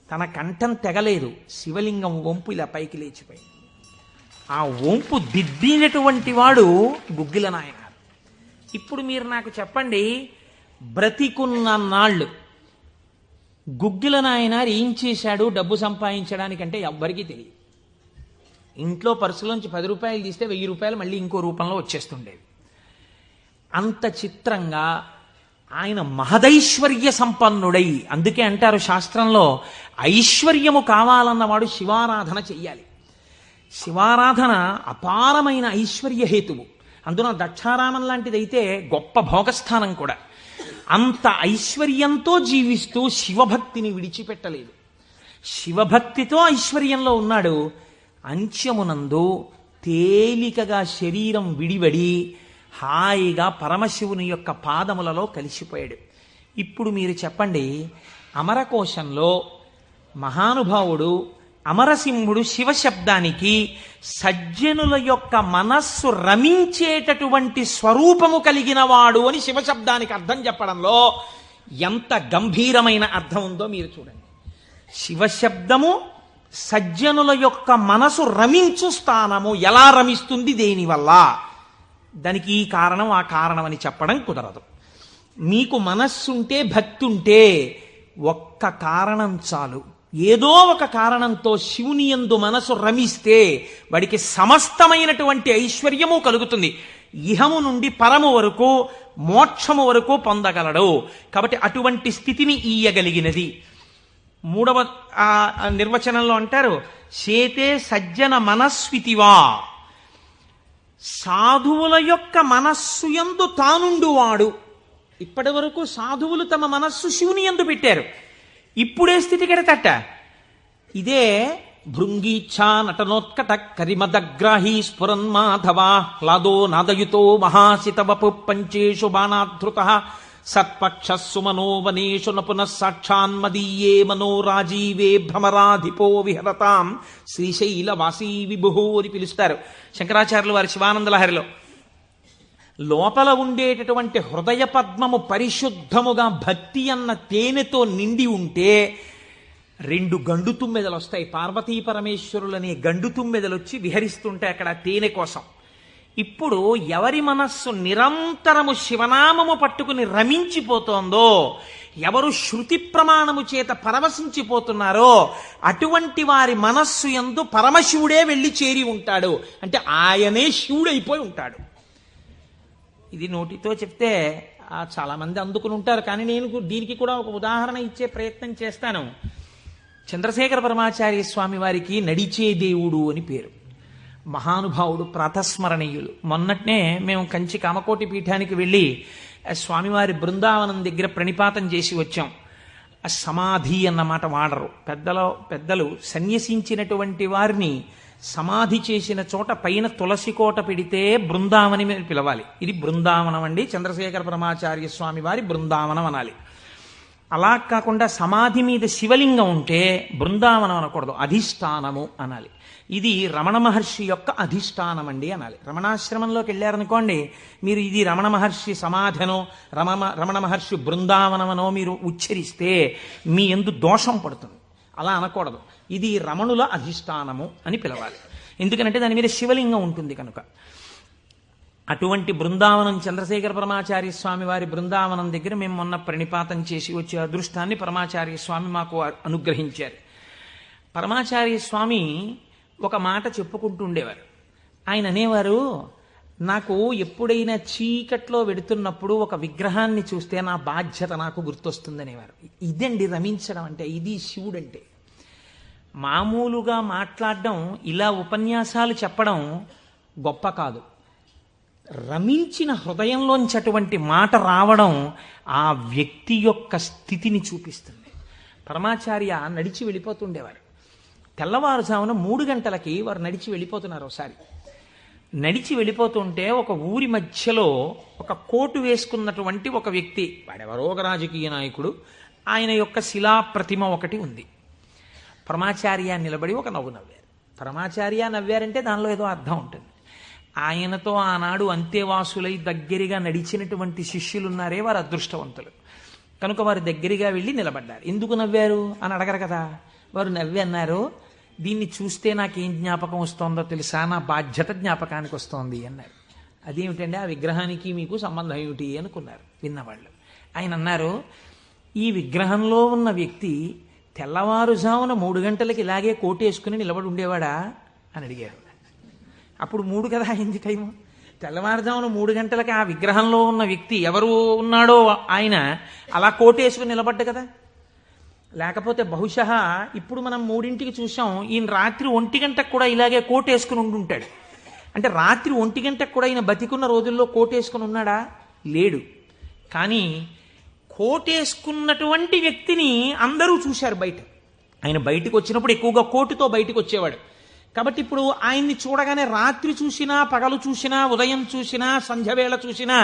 తన కంఠం తెగలేదు, శివలింగం వంపు ఇలా పైకి లేచిపోయింది. ఆ వంపు దిద్దినటువంటి వాడు గుగ్గిల నాయనారు. ఇప్పుడు మీరు నాకు చెప్పండి, బ్రతికున్న నాళ్ళు గుగ్గిల నాయనారు ఏం చేశాడు డబ్బు సంపాదించడానికంటే ఎవ్వరికీ తెలియదు. ఇంట్లో పర్సులోంచి 10 రూపాయలు తీస్తే 1000 రూపాయలు మళ్ళీ ఇంకో రూపంలో వచ్చేస్తుండేవి. అంత చిత్రంగా ఆయన మహదైశ్వర్య సంపన్నుడై, అందుకే అంటారు శాస్త్రంలో, ఐశ్వర్యము కావాలన్నవాడు శివారాధన చెయ్యాలి. శివారాధన అపారమైన ఐశ్వర్య హేతువు. అందున దక్షారామం లాంటిదైతే గొప్ప భోగస్థానం కూడా. అంత ఐశ్వర్యంతో జీవిస్తూ శివభక్తిని విడిచిపెట్టలేదు. శివభక్తితో ఐశ్వర్యంలో ఉన్నాడు. అంత్యమునందు తేలికగా శరీరం విడివడి హాయిగా పరమశివుని యొక్క పాదములలో కలిసిపోయాడు. ఇప్పుడు మీరు చెప్పండి, అమరకోశంలో మహానుభావుడు అమరసింహుడు శివశబ్దానికి సజ్జనుల యొక్క మనస్సు రమించేటటువంటి స్వరూపము కలిగిన వాడు అని శివశబ్దానికి అర్థం చెప్పడంలో ఎంత గంభీరమైన అర్థం ఉందో మీరు చూడండి. శివశబ్దము సజ్జనుల యొక్క మనసు రమించు స్థానము. ఎలా రమిస్తుంది, దేనివల్ల? దానికి ఈ కారణం ఆ కారణం అని చెప్పడం కుదరదు. మీకు మనస్సుంటే, భక్తి ఉంటే ఒక్క కారణం చాలు. ఏదో ఒక కారణంతో శివుని యందు మనసు రమిస్తే వాడికి సమస్తమైనటువంటి ఐశ్వర్యము కలుగుతుంది. ఇహము నుండి పరము వరకు, మోక్షము వరకు పొందగలడు. కాబట్టి అటువంటి స్థితిని ఇయ్యగలిగినది. 3వ నిర్వచనంలో అంటారు, చేతే సజ్జన మనస్వితివా. సాధువుల యొక్క మనస్సు యందు తానుండువాడు. ఇప్పటి వరకు సాధువులు తమ మనస్సు శివుని యందు పెట్టారు. ఇప్పుడే స్థితి కెడతట. ఇదే భృంగీచ్ఛా నటనోత్కట కరిమదగ్రాహీ స్ఫురన్మాధవా హ్లాదో నాదయుతో మహాసితవపు పంచేషు బాణాధృత సత్పక్ష సుమనోవనేషు నపునః సాక్షాన్మదీయే మనోరాజీవే భ్రమరాధిపో విహరతాం శ్రీశైలవాసీ విభుహో అని పిలుస్తారు శంకరాచార్యులు వారి శివానందలహరిలో. లోపల ఉండేటటువంటి హృదయ పద్మము పరిశుద్ధముగా భక్తి అన్న తేనెతో నిండి ఉంటే 2 గండు తుమ్మెదలు వస్తాయి. పార్వతీ పరమేశ్వరులనే గండు తుమ్మెదలు వచ్చి విహరిస్తుంటే అక్కడ తేనె కోసం. ఇప్పుడు ఎవరి మనస్సు నిరంతరము శివనామము పట్టుకుని రమించిపోతోందో, ఎవరు శృతి ప్రమాణము చేత పరవశించిపోతున్నారో అటువంటి వారి మనస్సు యందు పరమశివుడే వెళ్ళి చేరి ఉంటాడు. అంటే ఆయనే శివుడైపోయి ఉంటాడు. ఇది నోటితో చెప్తే చాలామంది అందుకుని ఉంటారు, కానీ నేను దీనికి కూడా ఒక ఉదాహరణ ఇచ్చే ప్రయత్నం చేస్తాను. చంద్రశేఖర పరమాచార్య స్వామి వారికి నడిచే దేవుడు అని పేరు. మహానుభావుడు, ప్రాతస్మరణీయులు. మొన్నట్నే మేము కంచి కామకోటి పీఠానికి వెళ్ళి స్వామివారి బృందావనం దగ్గర ప్రణిపాతం చేసి వచ్చాం. సమాధి అన్నమాట వాడరు పెద్దలు. సన్యసించినటువంటి వారిని సమాధి చేసిన చోట పైన తులసి కోట పెడితే బృందావని అని పిలవాలి. ఇది బృందావనం అండి, చంద్రశేఖర పరమాచార్య స్వామి వారి బృందావనం అనాలి. అలా కాకుండా సమాధి మీద శివలింగం ఉంటే బృందావనం అనకూడదు, అధిష్టానము అనాలి. ఇది రమణ మహర్షి యొక్క అధిష్టానం అండి అనాలి. రమణాశ్రమంలోకి వెళ్ళారనుకోండి, మీరు ఇది రమణ మహర్షి సమాధనో రమణ మహర్షి బృందావనమనో మీరు ఉచ్చరిస్తే మీ యందు దోషం పడుతుంది. అలా అనకూడదు. ఇది రమణుల అధిష్టానము అని పిలవాలి. ఎందుకంటే దాని మీద శివలింగం ఉంటుంది కనుక. అటువంటి బృందావనం చంద్రశేఖర పరమాచార్య స్వామి వారి బృందావనం దగ్గర మేము మొన్న ప్రణిపాతం చేసి వచ్చే అదృష్టాన్ని పరమాచార్య స్వామి మాకు అనుగ్రహించారు. పరమాచార్య స్వామి ఒక మాట చెప్పుకుంటూ ఉండేవారు. ఆయన అనేవారు, నాకు ఎప్పుడైనా చీకట్లో వెడుతున్నప్పుడు ఒక విగ్రహాన్ని చూస్తే నా బాధ్యత నాకు గుర్తొస్తుందనేవారు. ఇదండి రమించడం అంటే, ఇది శివుడంటే. మామూలుగా మాట్లాడడం, ఇలా ఉపన్యాసాలు చెప్పడం గొప్ప కాదు. రమించిన హృదయంలోంచి అటువంటి మాట రావడం ఆ వ్యక్తి యొక్క స్థితిని చూపిస్తుంది. పరమాచార్య నడిచి వెళ్ళిపోతుండేవారు. తెల్లవారుజామున 3 గంటలకి వారు నడిచి వెళ్ళిపోతున్నారు. ఒకసారి నడిచి వెళ్ళిపోతుంటే ఒక ఊరి మధ్యలో ఒక కోటు వేసుకున్నటువంటి ఒక వ్యక్తి, వాడెవరో ఒక రాజకీయ నాయకుడు, ఆయన యొక్క శిలా ప్రతిమ ఒకటి ఉంది. పరమాచార్య నిలబడి ఒక నవ్వు నవ్వారు. పరమాచార్య నవ్వారంటే దానిలో ఏదో అర్థం ఉంటుంది. ఆయనతో ఆనాడు అంతేవాసులై దగ్గరగా నడిచినటువంటి శిష్యులున్నారే, వారు అదృష్టవంతులు కనుక వారు దగ్గరగా వెళ్ళి నిలబడ్డారు. ఎందుకు నవ్వారు అని అడగరు కదా. వారు నవ్వి అన్నారు, దీన్ని చూస్తే నాకేం జ్ఞాపకం వస్తుందో తెలుసా, నా బాధ్యత జ్ఞాపకానికి వస్తోంది అన్నారు. అదేమిటండి, ఆ విగ్రహానికి మీకు సంబంధం ఏమిటి అనుకున్నారు విన్నవాళ్ళు. ఆయన అన్నారు, ఈ విగ్రహంలో ఉన్న వ్యక్తి తెల్లవారుజామున 3 గంటలకి ఇలాగే కోటేసుకుని నిలబడి ఉండేవాడా అని అడిగారు. అప్పుడు 3 కదా అయింది టైము. తెల్లవారుజామున 3 గంటలకి ఆ విగ్రహంలో ఉన్న వ్యక్తి ఎవరు ఉన్నాడో ఆయన అలా కోటేసుకుని నిలబడ్డ కదా. లేకపోతే బహుశా ఇప్పుడు మనం 3ంటికి చూసాం, ఈయన రాత్రి 1 గంటకు కూడా ఇలాగే కోటేసుకుని ఉండుంటాడు. అంటే రాత్రి 1 గంటకు కూడా ఈయన బతికున్న రోజుల్లో కోటేసుకుని ఉన్నాడా? లేడు. కానీ కోటేసుకున్నటువంటి వ్యక్తిని అందరూ చూశారు బయట. ఆయన బయటకు వచ్చినప్పుడు ఎక్కువగా కోటుతో బయటకు వచ్చేవాడు. కాబట్టి ఇప్పుడు ఆయన్ని చూడగానే రాత్రి చూసినా, పగలు చూసినా, ఉదయం చూసినా, సంధ్యవేళ చూసినా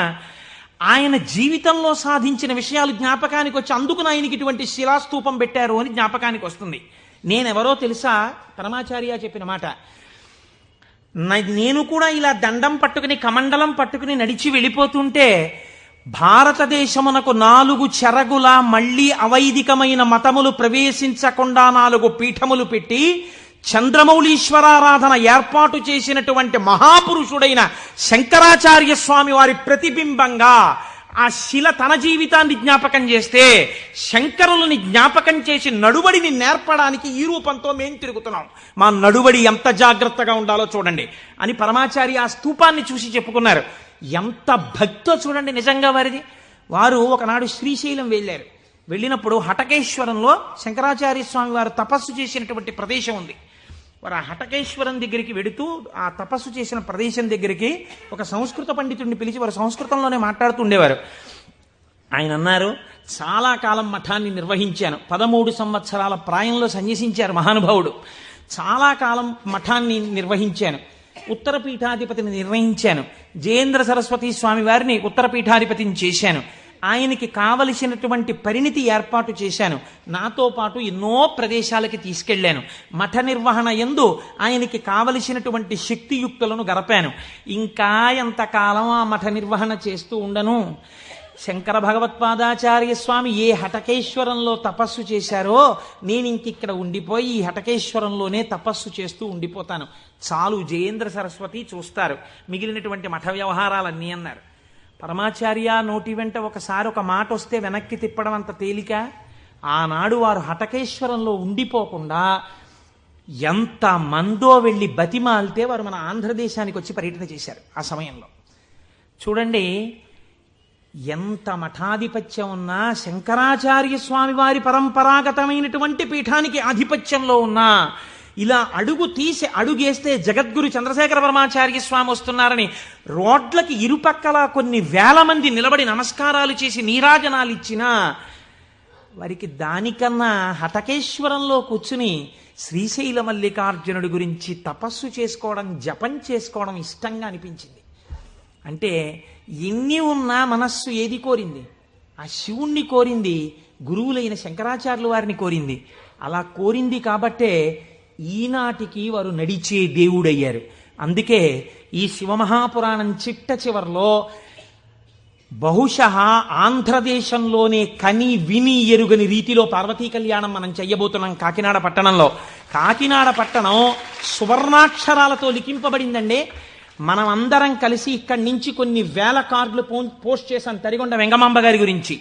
ఆయన జీవితంలో సాధించిన విషయాలు జ్ఞాపకానికి వచ్చి, అందుకు ఆయనకి ఇటువంటి శిలాస్తూపం పెట్టారు అని జ్ఞాపకానికి వస్తుంది. నేనెవరో తెలుసా? పరమాచార్య చెప్పిన మాట. నేను కూడా ఇలా దండం పట్టుకుని కమండలం పట్టుకుని నడిచి వెళ్ళిపోతుంటే భారతదేశమునకు 4 చెరగుల మళ్లీ అవైదికమైన మతములు ప్రవేశించకుండా 4 పీఠములు పెట్టి చంద్రమౌళీశ్వరారాధన ఏర్పాటు చేసినటువంటి మహాపురుషుడైన శంకరాచార్య స్వామి వారి ప్రతిబింబంగా ఆ శిల తన జీవితాన్ని జ్ఞాపకం చేస్తే, శంకరులని జ్ఞాపకం చేసి నడువడిని నేర్పడానికి ఈ రూపంతో మేం తిరుగుతున్నాం. మా నడువడి ఎంత జాగ్రత్తగా ఉండాలో చూడండి అని పరమాచార్య ఆ స్తూపాన్ని చూసి చెప్పుకున్నారు. ఎంత భక్తో చూడండి నిజంగా వారిది. వారు ఒకనాడు శ్రీశైలం వెళ్ళారు. వెళ్ళినప్పుడు హటకేశ్వరంలో శంకరాచార్య స్వామి వారు తపస్సు చేసినటువంటి ప్రదేశం ఉంది. వారు ఆ హటకేశ్వరం దగ్గరికి వెడుతూ ఆ తపస్సు చేసిన ప్రదేశం దగ్గరికి ఒక సంస్కృత పండితుడిని పిలిచి వారు సంస్కృతంలోనే మాట్లాడుతుండేవారు. ఆయన అన్నారు, చాలా కాలం మఠాన్ని నిర్వహించాను. 13 సంవత్సరాల ప్రాయంలో సన్యసించారు మహానుభావుడు. చాలా కాలం మఠాన్ని నిర్వహించాను. ఉత్తర పీఠాధిపతిని నిర్ణయించాను. జయేంద్ర సరస్వతి స్వామి వారిని ఉత్తర పీఠాధిపతిని చేశాను. ఆయనకి కావలసినటువంటి పరిణితి ఏర్పాటు చేశాను. నాతో పాటు ఎన్నో ప్రదేశాలకి తీసుకెళ్లాను. మఠ నిర్వహణ యందు ఆయనకి కావలసినటువంటి శక్తియుక్తులను గరపాను. ఇంకా ఎంతకాలం ఆ మఠ నిర్వహణ చేస్తూ ఉండను? శంకర భగవత్పాదాచార్య స్వామి ఏ హటకేశ్వరంలో తపస్సు చేశారో నేను ఇంకిక్కడ ఉండిపోయి ఈ హటకేశ్వరంలోనే తపస్సు చేస్తూ ఉండిపోతాను. చాలు, జయేంద్ర సరస్వతి చూస్తారు మిగిలినటువంటి మఠ వ్యవహారాలన్నీ అన్నారు. పరమాచార్య నోటి వెంట ఒకసారి ఒక మాట వస్తే వెనక్కి తిప్పడం అంత తేలిక. ఆనాడు వారు హటకేశ్వరంలో ఉండిపోకుండా ఎంత మందో వెళ్ళి బతిమాలితే వారు మన ఆంధ్రదేశానికి వచ్చి పర్యటన చేశారు. ఆ సమయంలో చూడండి, ఎంత మఠాధిపత్యం ఉన్నా, శంకరాచార్య స్వామి వారి పరంపరాగతమైనటువంటి పీఠానికి ఆధిపత్యంలో ఉన్నా, ఇలా అడుగు తీసి అడుగేస్తే జగద్గురు చంద్రశేఖర పరమాచార్య స్వామి వస్తున్నారని రోడ్లకి ఇరుపక్కల కొన్ని వేల మంది నిలబడి నమస్కారాలు చేసి నీరాజనాలు ఇచ్చినా వారికి దానికన్నా హటకేశ్వరంలో కూర్చుని శ్రీశైల మల్లికార్జునుడి గురించి తపస్సు చేసుకోవడం, జపం చేసుకోవడం ఇష్టంగా అనిపించింది. అంటే ఎన్ని ఉన్నా మనస్సు ఏది కోరింది? ఆ శివుణ్ణి కోరింది, గురువులైన శంకరాచార్యుల వారిని కోరింది. అలా కోరింది కాబట్టే ఈనాటికి వారు నడిచే దేవుడయ్యారు. అందుకే ఈ శివమహాపురాణం చిట్ట చివర్లో బహుశः ఆంధ్రదేశంలోనే కని విని ఎరుగని రీతిలో పార్వతీ కళ్యాణం మనం చెయ్యబోతున్నాం కాకినాడ పట్టణంలో. కాకినాడ పట్టణం సువర్ణాక్షరాలతో లిఖింపబడిందండి. మనం అందరం కలిసి ఇక్కడి నుంచి కొన్ని వేల కార్డులు పోస్ట్ చేశాం తరిగొండ వెంగమాంబ గారి గురించి.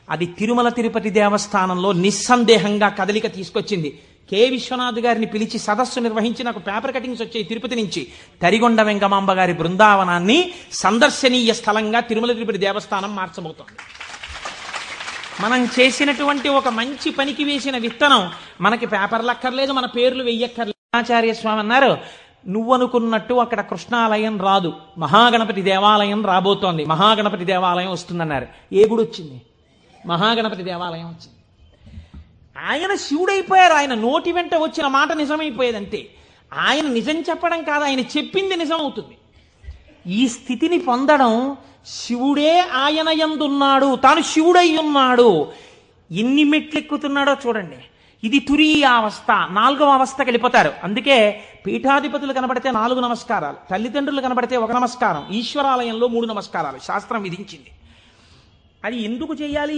అది తిరుమల తిరుపతి దేవస్థానంలో నిస్సందేహంగా కదలిక తీసుకొచ్చింది. కె విశ్వనాథ్ గారిని పిలిచి సదస్సు నిర్వహించి నాకు పేపర్ కటింగ్స్ వచ్చాయి తిరుపతి నుంచి. తరిగొండ వెంగమాంబ గారి బృందావనాన్ని సందర్శనీయ స్థలంగా తిరుమల తిరుపతి దేవస్థానం మార్చబోతోంది. మనం చేసినటువంటి ఒక మంచి పనికి వేసిన విత్తనం మనకి పేపర్లు అక్కర్లేదు, మన పేర్లు వెయ్యక్కర్లేదు. ఆచార్య స్వామి అన్నారు, నువ్వనుకున్నట్టు అక్కడ కృష్ణాలయం రాదు, మహాగణపతి దేవాలయం రాబోతోంది, మహాగణపతి దేవాలయం వస్తుందన్నారు. ఏ గుడి వచ్చింది? మహాగణపతి దేవాలయం వచ్చింది. ఆయన శివుడైపోయారు. ఆయన నోటి వెంట వచ్చిన మాట నిజమైపోయేదంతే. ఆయన నిజం చెప్పడం కాదు, ఆయన చెప్పింది నిజం అవుతుంది. ఈ స్థితిని పొందడం, శివుడే ఆయన యందున్నాడు, తాను శివుడై ఉన్నాడు, ఎన్ని మెట్లెక్కుతున్నాడో చూడండి. ఇది తురీయ అవస్థ. 4వ అవస్థకి వెళ్ళిపోతారు. అందుకే పీఠాధిపతులు కనబడితే 4 నమస్కారాలు, తల్లిదండ్రులు కనబడితే 1 నమస్కారం, ఈశ్వరాలయంలో 3 నమస్కారాలు శాస్త్రం విధించింది. అది ఎందుకు చేయాలి,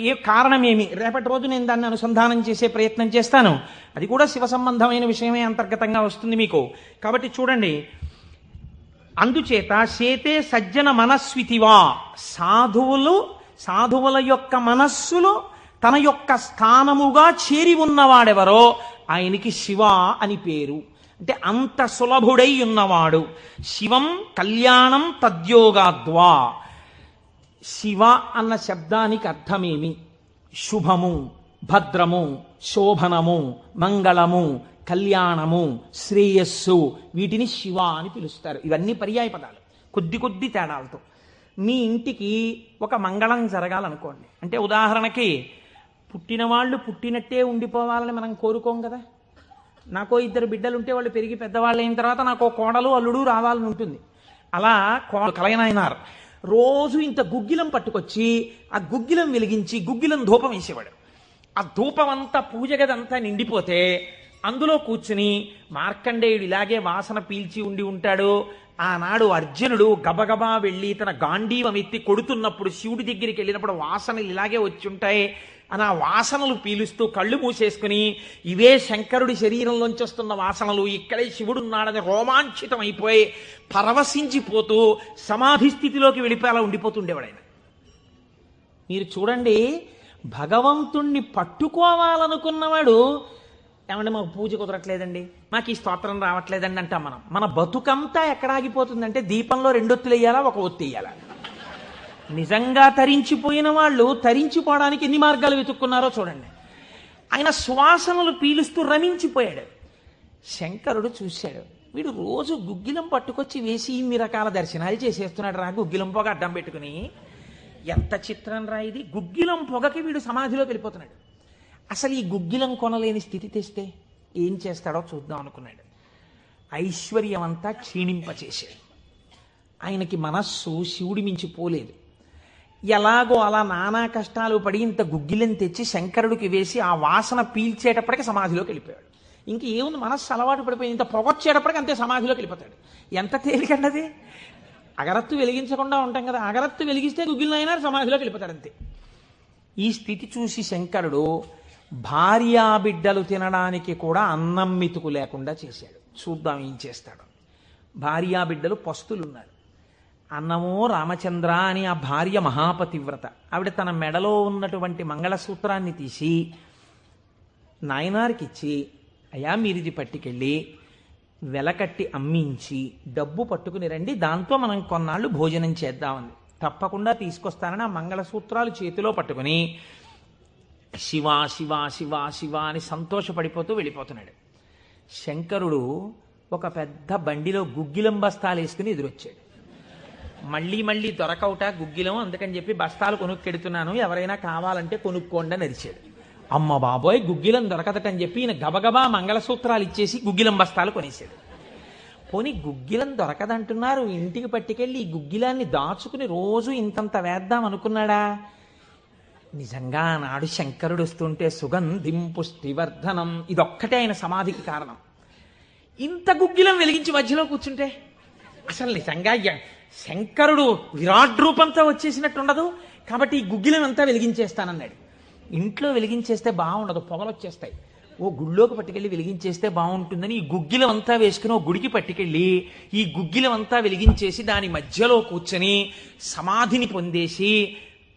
ఏ కారణమేమి, రేపటి రోజు నేను దాన్ని అనుసంధానం చేసే ప్రయత్నం చేస్తాను. అది కూడా శివ సంబంధమైన విషయమే అంతర్గతంగా వస్తుంది మీకు. కాబట్టి చూడండి, అందుచేత చేతే సజ్జన మనస్వితివా, సాధువుల యొక్క మనస్సులో తన యొక్క స్థానముగా చేరి ఉన్నవాడెవరో ఆయనకి శివ అని పేరు. అంటే అంత సులభుడై ఉన్నవాడు. శివం కళ్యాణం తద్యోగాద్వా. శివ అన్న శబ్దానికి అర్థమేమి? శుభము, భద్రము, శోభనము, మంగళము, కళ్యాణము, శ్రేయస్సు, వీటిని శివ అని పిలుస్తారు. ఇవన్నీ పర్యాయ పదాలు, కొద్ది తేడాలతో. మీ ఇంటికి ఒక మంగళం జరగాలనుకోండి, అంటే ఉదాహరణకి పుట్టిన వాళ్ళు పుట్టినట్టే ఉండిపోవాలని మనం కోరుకోం కదా. నాకో 2 బిడ్డలు ఉంటే వాళ్ళు పెరిగి పెద్దవాళ్ళు అయిన తర్వాత నాకో కోడలు అల్లుడు రావాలని ఉంటుంది. అలా కలయనాయనారు రోజు ఇంత గుగ్గిలం పట్టుకొచ్చి ఆ గుగ్గిలం వెలిగించి గుగ్గిలం ధూపం వేసేవాడు. ఆ ధూపం అంతా పూజ గదంతా నిండిపోతే అందులో కూర్చుని మార్కండేయుడు ఇలాగే వాసన పీల్చి ఉండి ఉంటాడు. ఆనాడు అర్జునుడు గబగబా వెళ్ళి తన గాంధీవం ఎత్తి కొడుతున్నప్పుడు శివుడి దగ్గరికి వెళ్ళినప్పుడు వాసనలు ఇలాగే వచ్చి ఉంటాయి అని ఆ వాసనలు పీలుస్తూ కళ్ళు మూసేసుకుని, ఇవే శంకరుడి శరీరంలోంచి వస్తున్న వాసనలు, ఇక్కడే శివుడున్నాడని రోమాంచితం అయిపోయి పరవశించిపోతూ సమాధి స్థితిలోకి వెళ్ళిపోయేలా ఉండిపోతుండేవాడు ఆయన. మీరు చూడండి, భగవంతుణ్ణి పట్టుకోవాలనుకున్నవాడు, ఏమంటే మాకు పూజ కుదరట్లేదండి, మాకు ఈ స్తోత్రం రావట్లేదండి అంటాం మనం. మన బతుకంతా ఎక్కడ ఆగిపోతుందంటే దీపంలో 2 ఒత్తులు వేయాలా, 1 ఒత్తి వేయాలా. నిజంగా తరించిపోయిన వాళ్ళు తరించిపోవడానికి ఎన్ని మార్గాలు వెతుక్కున్నారో చూడండి. ఆయన సువాసనలు పీలుస్తూ రమించిపోయాడు. శంకరుడు చూశాడు, వీడు రోజు గుగ్గిలం పట్టుకొచ్చి వేసి ఇన్ని రకాల దర్శనాలు చేసేస్తున్నాడు రా, గుగ్గిలం పొగ అడ్డం పెట్టుకుని. ఎంత చిత్రం రా ఇది. గుగ్గిలం పొగకి వీడు సమాధిలోకి వెళ్ళిపోతున్నాడు. అసలు ఈ గుగ్గిలం కొనలేని స్థితి తెస్తే ఏం చేస్తాడో చూద్దాం అనుకున్నాడు. ఐశ్వర్యం అంతా క్షీణింపచేశాడు. ఆయనకి మనస్సు శివుడి మించి పోలేదు. ఎలాగో అలా నానా కష్టాలు పడి ఇంత గుగ్గిలం తెచ్చి శంకరుడికి వేసి ఆ వాసన పీల్చేటప్పటికి సమాధిలోకి వెళ్ళిపోయాడు. ఇంక ఏముంది, మనస్సు అలవాటు పడిపోయింది. ఇంత పొగొచ్చేటప్పటికి అంతే సమాధిలోకి వెళ్ళిపోతాడు. ఎంత తేలికండది. అగరత్తు వెలిగించకుండా ఉంటాం కదా, అగరత్తు వెలిగిస్తే గుగ్గిలం అయినా సమాధిలోకి వెళ్ళిపోతాడు అంతే. ఈ స్థితి చూసి శంకరుడు భార్యా బిడ్డలు తినడానికి కూడా అన్నం మెతుకు లేకుండా చేశాడు. చూద్దాం ఏం చేస్తాడు. భార్యా బిడ్డలు పస్తులున్నారు. అన్నమో రామచంద్ర అని ఆ భార్య మహాపతివ్రత. ఆవిడ తన మెడలో ఉన్నటువంటి మంగళసూత్రాన్ని తీసి నాయనారికిచ్చి, అయ్యా మీరిది పట్టుకెళ్ళి వెలకట్టి అమ్మించి డబ్బు పట్టుకుని రండి, దాంతో మనం కొన్నాళ్ళు భోజనం చేద్దామని. తప్పకుండా తీసుకొస్తానని ఆ మంగళసూత్రాలు చేతిలో పట్టుకుని శివ శివ శివ శివ అని సంతోషపడిపోతూ వెళ్ళిపోతున్నాడు. శంకరుడు ఒక పెద్ద బండిలో గుగ్గిలం బస్తాలు వేసుకుని ఎదురొచ్చాడు. మళ్ళీ మళ్ళీ దొరకవుట గుగ్గిలం, అందుకని చెప్పి బస్తాలు కొనుక్కెడుతున్నాను, ఎవరైనా కావాలంటే కొనుక్కోండి అని అరిచాడు. అమ్మ బాబోయ్, గుగ్గిలం దొరకదటని చెప్పి ఈయన గబగబా మంగళసూత్రాలు ఇచ్చేసి గుగ్గిలం బస్తాలు కొనేసాడు. పోనీ గుగ్గిలం దొరకదంటున్నారు, ఇంటికి పట్టుకెళ్ళి ఈ గుగ్గిలాన్ని దాచుకుని రోజు ఇంతంత వేద్దాం అనుకున్నాడా? నిజంగా నాడు శంకరుడు వస్తుంటే సుగంధిం పుష్టివర్ధనం, ఇదొక్కటే ఆయన సమాధికి కారణం. ఇంత గుగ్గిలం వెలిగించి మధ్యలో కూర్చుంటే అసలు నిజంగా శంకరుడు విరాట్ రూపంతో వచ్చేసినట్టు ఉండదు. కాబట్టి ఈ గుగ్గిలం అంతా వెలిగించేస్తానన్నాడు. ఇంట్లో వెలిగించేస్తే బాగుండదు, పొగలు వచ్చేస్తాయి. ఓ గుళ్ళోకి పట్టుకెళ్ళి వెలిగించేస్తే బాగుంటుందని ఈ గుగ్గిలం అంతా వేసుకుని ఓ గుడికి పట్టుకెళ్ళి ఈ గుగ్గిలం అంతా వెలిగించేసి దాని మధ్యలో కూర్చొని సమాధిని పొందేసి,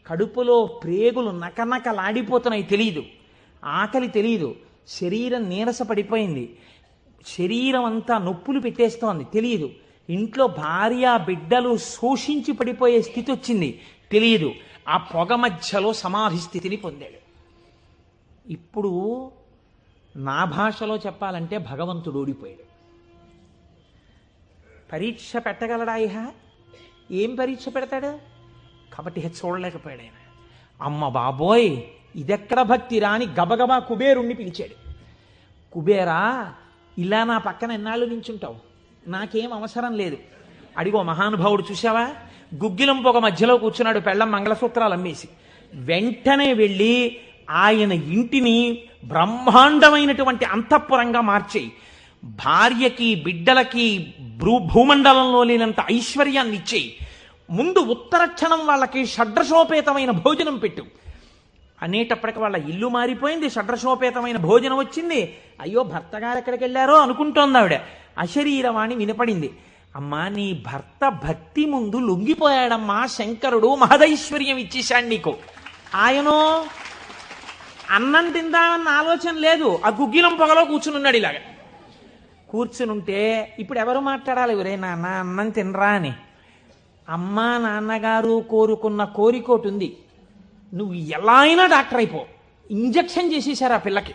కడుపులో ప్రేగులు నకనకలాడిపోతున్నాయి, తెలియదు, ఆకలి తెలియదు, శరీరం నీరస పడిపోయింది, శరీరం అంతా నొప్పులు పెట్టేస్తోంది, తెలియదు, ఇంట్లో భార్య బిడ్డలు శోషించి పడిపోయే స్థితి వచ్చింది, తెలియదు. ఆ పొగ మధ్యలో సమాధి స్థితిని పొందాడు. ఇప్పుడు నా భాషలో చెప్పాలంటే భగవంతుడు ఓడిపోయాడు. పరీక్ష పెట్టగలడా? ఏం పరీక్ష పెడతాడు? కాబట్టి చూడలేకపోయాడు ఆయన. అమ్మ బాబోయ్, ఇదెక్కడ భక్తి రాని గబగబా కుబేరుణ్ణి పిలిచాడు. కుబేరా, ఇలా నా పక్కన ఎన్నాళ్ళు నించుంటావు, నాకేం అవసరం లేదు. అడిగో మహానుభావుడు చూసావా, గుగ్గిలం పొగ మధ్యలో కూర్చున్నాడు, పెళ్ళం మంగళసూత్రాలు అమ్మేసి. వెంటనే వెళ్ళి ఆయన ఇంటిని బ్రహ్మాండమైనటువంటి అంతఃపురంగా మార్చేయి, భార్యకి బిడ్డలకి భూమండలంలో లేనంత ఐశ్వర్యాన్ని ఇచ్చేయి, ముందు ఉత్తర క్షణం వాళ్ళకి షడ్రసోపేతమైన భోజనం పెట్టు అనేటప్పటికి వాళ్ళ ఇల్లు మారిపోయింది, షడ్రసోపేతమైన భోజనం వచ్చింది. అయ్యో భర్త గారు ఎక్కడికి వెళ్ళారో అనుకుంటోంది ఆవిడ. అశరీరవాణి వినపడింది. అమ్మా, నీ భర్త భక్తి ముందు లొంగిపోయాడమ్మా, శంకరుడు మహదైశ్వర్యం ఇచ్చేశాడు నీకు. ఆయనో అన్నం తిందామన్న ఆలోచన లేదు, ఆ గుగ్గిలం పొగలో కూర్చునున్నాడు. ఇలాగ కూర్చునుంటే ఇప్పుడు ఎవరు మాట్లాడాలి? ఒరే నాన్న అన్నం తినరా అని. అమ్మా నాన్నగారు కోరుకున్న కోరికోటి ఉంది, నువ్వు ఎలా అయినా డాక్టర్ అయిపో. ఇంజక్షన్ చేసేశారు ఆ పిల్లకి.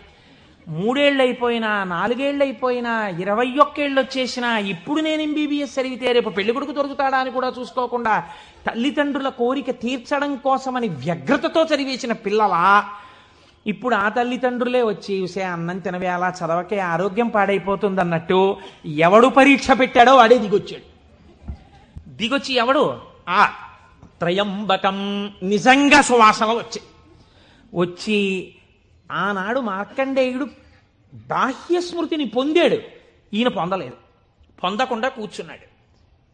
3 ఏళ్ళు అయిపోయినా, 4 ఏళ్ళు అయిపోయినా, 21 ఏళ్ళు వచ్చేసినా, ఇప్పుడు నేను ఎంబీబీఎస్ చదివితే రేపు పెళ్లి కొడుకు దొరుకుతాడా అని కూడా చూసుకోకుండా తల్లిదండ్రుల కోరిక తీర్చడం కోసమని వ్యగ్రతతో చదివేసిన పిల్లలా ఇప్పుడు ఆ తల్లిదండ్రులే వచ్చి చూసే అన్నం తినవేలా, చదవకే, ఆరోగ్యం పాడైపోతుంది అన్నట్టు ఎవడు పరీక్ష పెట్టాడో వాడే దిగొచ్చాడు. దిగొచ్చి ఎవడు? ఆ త్రయంబకం, నిజంగా సువాసనలు వచ్చి ఆనాడు మార్కండేయుడు బాహ్య స్మృతిని పొందాడు, ఈయన పొందలేదు, పొందకుండా కూర్చున్నాడు.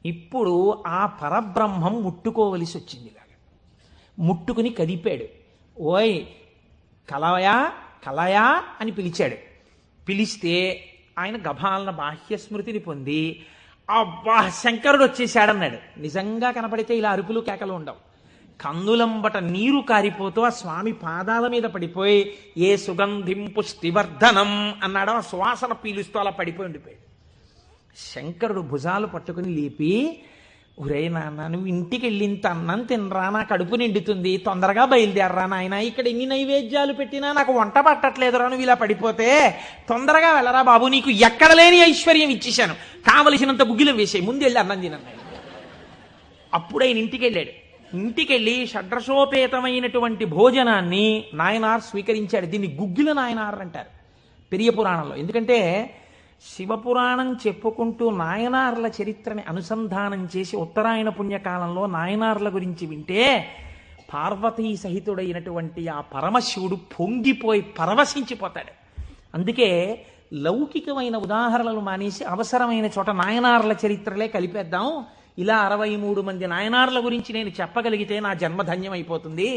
ఇప్పుడు ఆ పరబ్రహ్మం ముట్టుకోవలసి వచ్చింది. ఇలాగా ముట్టుకుని కదిపాడు. ఓయ్ కలయా కలయా అని పిలిచాడు. పిలిస్తే ఆయన గభాలన బాహ్య స్మృతిని పొంది అబ్బా శంకరుడు వచ్చేసాడన్నాడు. నిజంగా కనపడితే ఇలా అరుపులు కేకలు ఉండవు. కందులంబట నీరు కారిపోతూ ఆ స్వామి పాదాల మీద పడిపోయి ఏ సుగంధిం పుష్టివర్ధనం అన్నాడో ఆ సువాసన పీలుస్తూ అలా పడిపోయి ఉండిపోయాడు. శంకరుడు భుజాలు పట్టుకుని లేపి, ఒరే నాన్న, నువ్వు ఇంటికి వెళ్ళి ఇంత అన్నం తినరా, నా కడుపు నిండుతుంది, తొందరగా బయలుదేరరా నాయన, ఇక్కడ ఎన్ని నైవేద్యాలు పెట్టినా నాకు వంట పట్టట్లేదురా, నువ్వు ఇలా పడిపోతే తొందరగా వెళ్ళరా బాబు, నీకు ఎక్కడ లేని ఐశ్వర్యం ఇచ్చేశాను, కావలసినంత గుగ్గిలం వేసాయి, ముందు వెళ్ళి అన్నం తినన్నాడు. అప్పుడు ఆయన ఇంటికి వెళ్ళాడు. ఇంటికెళ్ళి షడ్రసోపేతమైనటువంటి భోజనాన్ని నాయనార్ స్వీకరించాడు. దీన్ని గుగ్గిల నాయనార్ అంటారు పెరియ పురాణంలో. ఎందుకంటే శివపురాణం చెప్పుకుంటూ నాయనార్ల చరిత్రని అనుసంధానం చేసి ఉత్తరాయణ పుణ్యకాలంలో నాయనార్ల గురించి వింటే పార్వతీ సహితుడైనటువంటి ఆ పరమశివుడు పొంగిపోయి పరవశించిపోతాడు. అందుకే లౌకికమైన ఉదాహరణలు మానేసి అవసరమైన చోట నాయనార్ల చరిత్రలే కలిపేద్దాం. ఇలా 63 మంది నాయనార్ల గురించి నేను చెప్పగలిగితే నా జన్మధన్యం అయిపోతుంది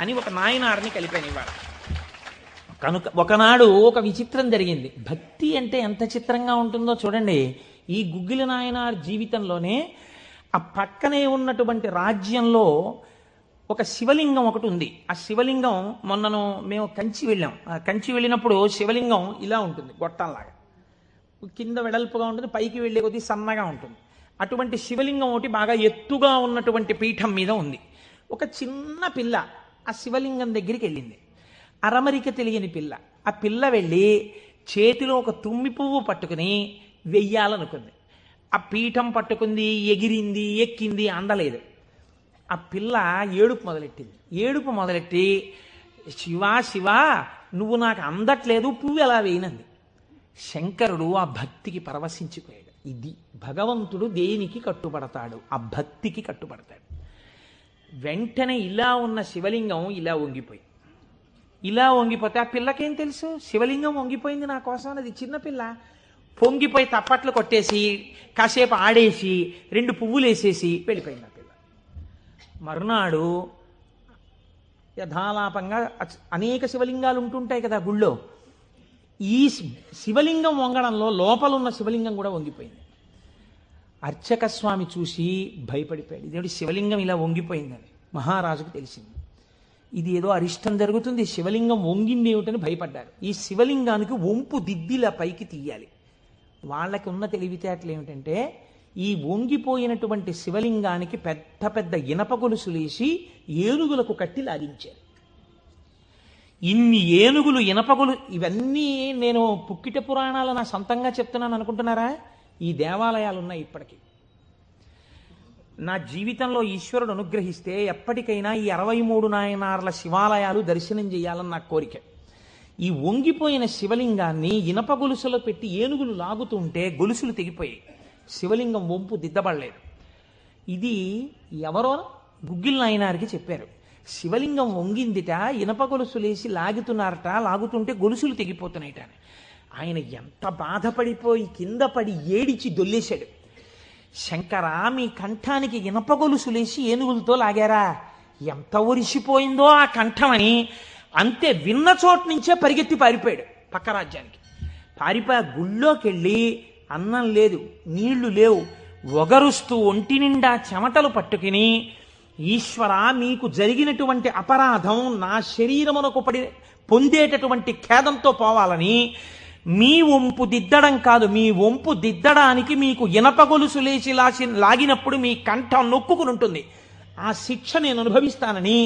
అని ఒక నాయనార్ని కలిపానివాడు. కనుక ఒకనాడు ఒక విచిత్రం జరిగింది. భక్తి అంటే ఎంత చిత్రంగా ఉంటుందో చూడండి. ఈ గుగ్గిల నాయనార్ జీవితంలోనే ఆ పక్కనే ఉన్నటువంటి రాజ్యంలో ఒక శివలింగం ఒకటి ఉంది. ఆ శివలింగం మొన్నను మేము కంచి వెళ్ళాం. కంచి వెళ్ళినప్పుడు శివలింగం ఇలా ఉంటుంది, గొట్టంలాగా కింద వెడల్పుగా ఉంటుంది, పైకి వెళ్ళే కొద్దీ సన్నగా ఉంటుంది. అటువంటి శివలింగం ఒకటి బాగా ఎత్తుగా ఉన్నటువంటి పీఠం మీద ఉంది. ఒక చిన్న పిల్ల ఆ శివలింగం దగ్గరికి వెళ్ళింది. అరమరిక తెలియని పిల్ల. ఆ పిల్ల వెళ్ళి చేతిలో ఒక తుమ్మి పువ్వు పట్టుకుని వెయ్యాలనుకుంది. ఆ పీఠం పట్టుకుంది, ఎగిరింది, ఎక్కింది, అందలేదు. ఆ పిల్ల ఏడుపు మొదలెట్టింది. ఏడుపు మొదలెట్టి, శివా శివా నువ్వు నాకు అందట్లేదు, పువ్వు ఎలా వేయనంది. శంకరుడు ఆ భక్తికి పరవశించిపోయాడు. ఇది భగవంతుడు దేనికి కట్టుబడతాడు? ఆ భక్తికి కట్టుబడతాడు. వెంటనే ఇలా ఉన్న శివలింగం ఇలా వంగిపోతే ఆ పిల్లకేం తెలుసు? శివలింగం వంగిపోయింది నా కోసం. అది చిన్నపిల్ల పొంగిపోయి తప్పట్లు కొట్టేసి కాసేపు ఆడేసి 2 పువ్వులు వేసేసి వెళ్ళిపోయింది ఆ పిల్ల. మరునాడు యథాలాపంగా అనేక శివలింగాలు ఉంటుంటాయి కదా గుళ్ళో. ఈ శివలింగం వంగడంలో లోపల ఉన్న శివలింగం కూడా వంగిపోయింది. అర్చక స్వామి చూసి భయపడిపోయాడు. ఇదేంటి శివలింగం ఇలా వంగిపోయిందని మహారాజుకు తెలిసింది. ఇది ఏదో అరిష్టం జరుగుతుంది, శివలింగం వంగింది ఏమిటని భయపడ్డారు. ఈ శివలింగానికి వంపు దిద్దిలా పైకి తీయాలి. వాళ్ళకి ఉన్న తెలివితేటలు ఏమిటంటే ఈ వంగిపోయినటువంటి శివలింగానికి పెద్ద పెద్ద ఇనప గొలుసులేసి ఏనుగులకు కట్టి లాగించారు. ఇన్ని ఏనుగులు, ఇనపగొలు, ఇవన్నీ నేను పుక్కిట పురాణాలు నా సొంతంగా చెప్తున్నాను అనుకుంటున్నారా? ఈ దేవాలయాలు ఉన్నాయి ఇప్పటికీ. నా జీవితంలో ఈశ్వరుడు అనుగ్రహిస్తే ఎప్పటికైనా ఈ 63 నాయనార్ల శివాలయాలు దర్శనం చేయాలని నా కోరిక. ఈ వంగిపోయిన శివలింగాన్ని ఇనప గొలుసులో పెట్టి ఏనుగులు లాగుతుంటే గొలుసులు తెగిపోయాయి. శివలింగం వంపు దిద్దబడలేదు. ఇది ఎవరో గుగ్గిల్ నాయనారికి చెప్పారు. శివలింగం వంగిందిట, ఇనప గొలుసులేసి లాగుతున్నారట, లాగుతుంటే గొలుసులు తెగిపోతున్నాయిట. ఆయన ఎంత బాధపడిపోయి కింద పడి ఏడిచి దొల్లేశాడు. శంకరా, మీ కంఠానికి ఇనప గొలుసులేసి ఏనుగులతో లాగారా? ఎంత ఒరిసిపోయిందో ఆ కంఠమని. అంతే, విన్న చోటు నుంచే పరిగెత్తి పారిపోయాడు పక్క రాజ్యానికి. పారిపోయి గుళ్ళోకి వెళ్ళి అన్నం లేదు, నీళ్లు లేవు, ఒగరుస్తూ ఒంటి నిండా చెమటలు పట్టుకుని, ఈశ్వర మీకు జరిగినటువంటి అపరాధం నా శరీరమునకు పొందేటటువంటి ఖేదంతో పోవాలని మీ వంపు దిద్దడం కాదు, మీ వంపు దిద్దడానికి మీకు ఇనప గొలుసు లేచి లాగినప్పుడు మీ కంఠం నొక్కుకుని ఉంటుంది, ఆ శిక్ష నేను అనుభవిస్తానని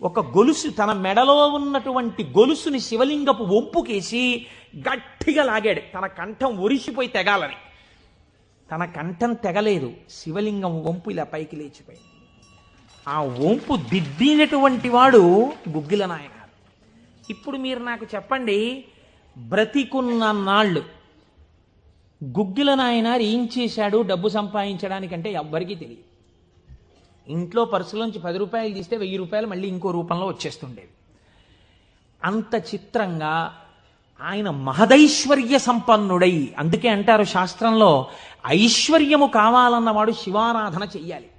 ఒక గొలుసు, తన మెడలో ఉన్నటువంటి గొలుసుని శివలింగపు వంపుకేసి గట్టిగా లాగాడు. తన కంఠం ఒరిసిపోయి తెగాలని. తన కంఠం తెగలేదు, శివలింగం వంపు ఇలా పైకి లేచిపోయింది. ఆ వంపు దిద్దినటువంటి వాడు గుగ్గిల నాయనారు. ఇప్పుడు మీరు నాకు చెప్పండి, బ్రతికున్న నాళ్ళు గుగ్గిల నాయనారు ఏం చేశాడు డబ్బు సంపాదించడానికంటే ఎవ్వరికీ తెలియదు. ఇంట్లో పర్సులోంచి 10 రూపాయలు తీస్తే 1000 రూపాయలు మళ్ళీ ఇంకో రూపంలో వచ్చేస్తుండేవి. అంత చిత్రంగా ఆయన మహదైశ్వర్య సంపన్నుడై, అందుకే అంటారు శాస్త్రంలో, ఐశ్వర్యము కావాలన్నవాడు శివారాధన చెయ్యాలి.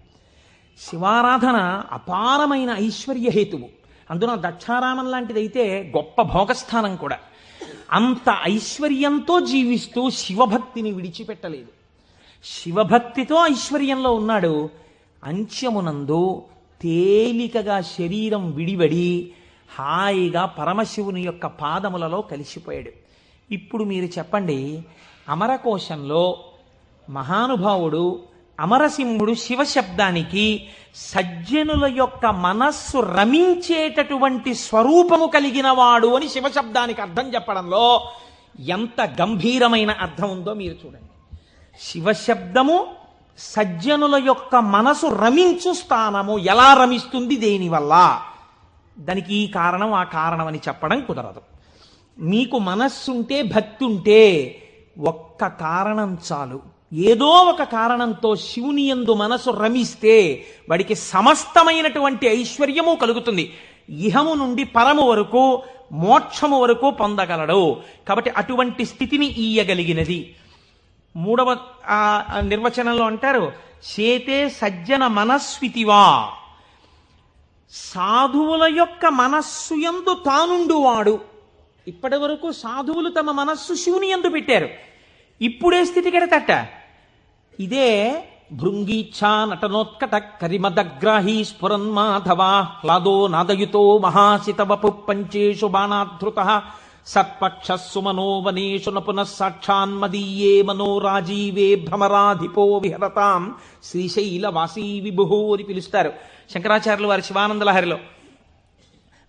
శివారాధన అపారమైన ఐశ్వర్య హేతువు. అందున దక్షారామం లాంటిదైతే గొప్ప భోగస్థానం కూడా. అంత ఐశ్వర్యంతో జీవిస్తూ శివభక్తిని విడిచిపెట్టలేదు. శివభక్తితో ఐశ్వర్యంలో ఉన్నాడు. అంత్యమునందు తేలికగా శరీరం విడివడి హాయిగా పరమశివుని యొక్క పాదములలో కలిసిపోయాడు. ఇప్పుడు మీరు చెప్పండి, అమరకోశంలో మహానుభావుడు అమరసింహుడు శివశబ్దానికి సజ్జనుల యొక్క మనస్సు రమించేటటువంటి స్వరూపము కలిగిన వాడు అని శివశబ్దానికి అర్థం చెప్పడంలో ఎంత గంభీరమైన అర్థం ఉందో మీరు చూడండి. శివశబ్దము సజ్జనుల యొక్క మనసు రమించు స్థానము. ఎలా రమిస్తుంది, దేనివల్ల? దానికి ఈ కారణం ఆ కారణం అని చెప్పడం కుదరదు. మీకు మనస్సుంటే, భక్తి ఉంటే ఒక్క కారణం చాలు. ఏదో ఒక కారణంతో శివుని యందు మనసు రమిస్తే వాడికి సమస్తమైనటువంటి ఐశ్వర్యము కలుగుతుంది. ఇహము నుండి పరము వరకు, మోక్షము వరకు పొందగలడు. కాబట్టి అటువంటి స్థితిని ఇయ్యగలిగినది. 3వ నిర్వచనంలో అంటారు, చేతే సజ్జన మనస్వితివా. సాధువుల యొక్క మనస్సు యందు తానుండువాడు. ఇప్పటి వరకు సాధువులు తమ మనస్సు శివుని యందు పెట్టారు. ఇప్పుడే స్థితి కెడతట. ఇదే భృంగీచ్ఛా నటనోత్కట కరిమదగ్రాహీ స్ఫురన్మాధవా హ్లాదో నాదయుతో మహాసితవపు పంచేషు బాణాధృత సత్పక్షస్సు మనోవనేషు నపునః సాక్షాన్మదీయే మనోరాజీవే భ్రమరాధిపో విహరతాం శ్రీశైలవాసీ విభుః అని పిలుస్తారు శంకరాచార్యులు వారి శివానందలహరిలో.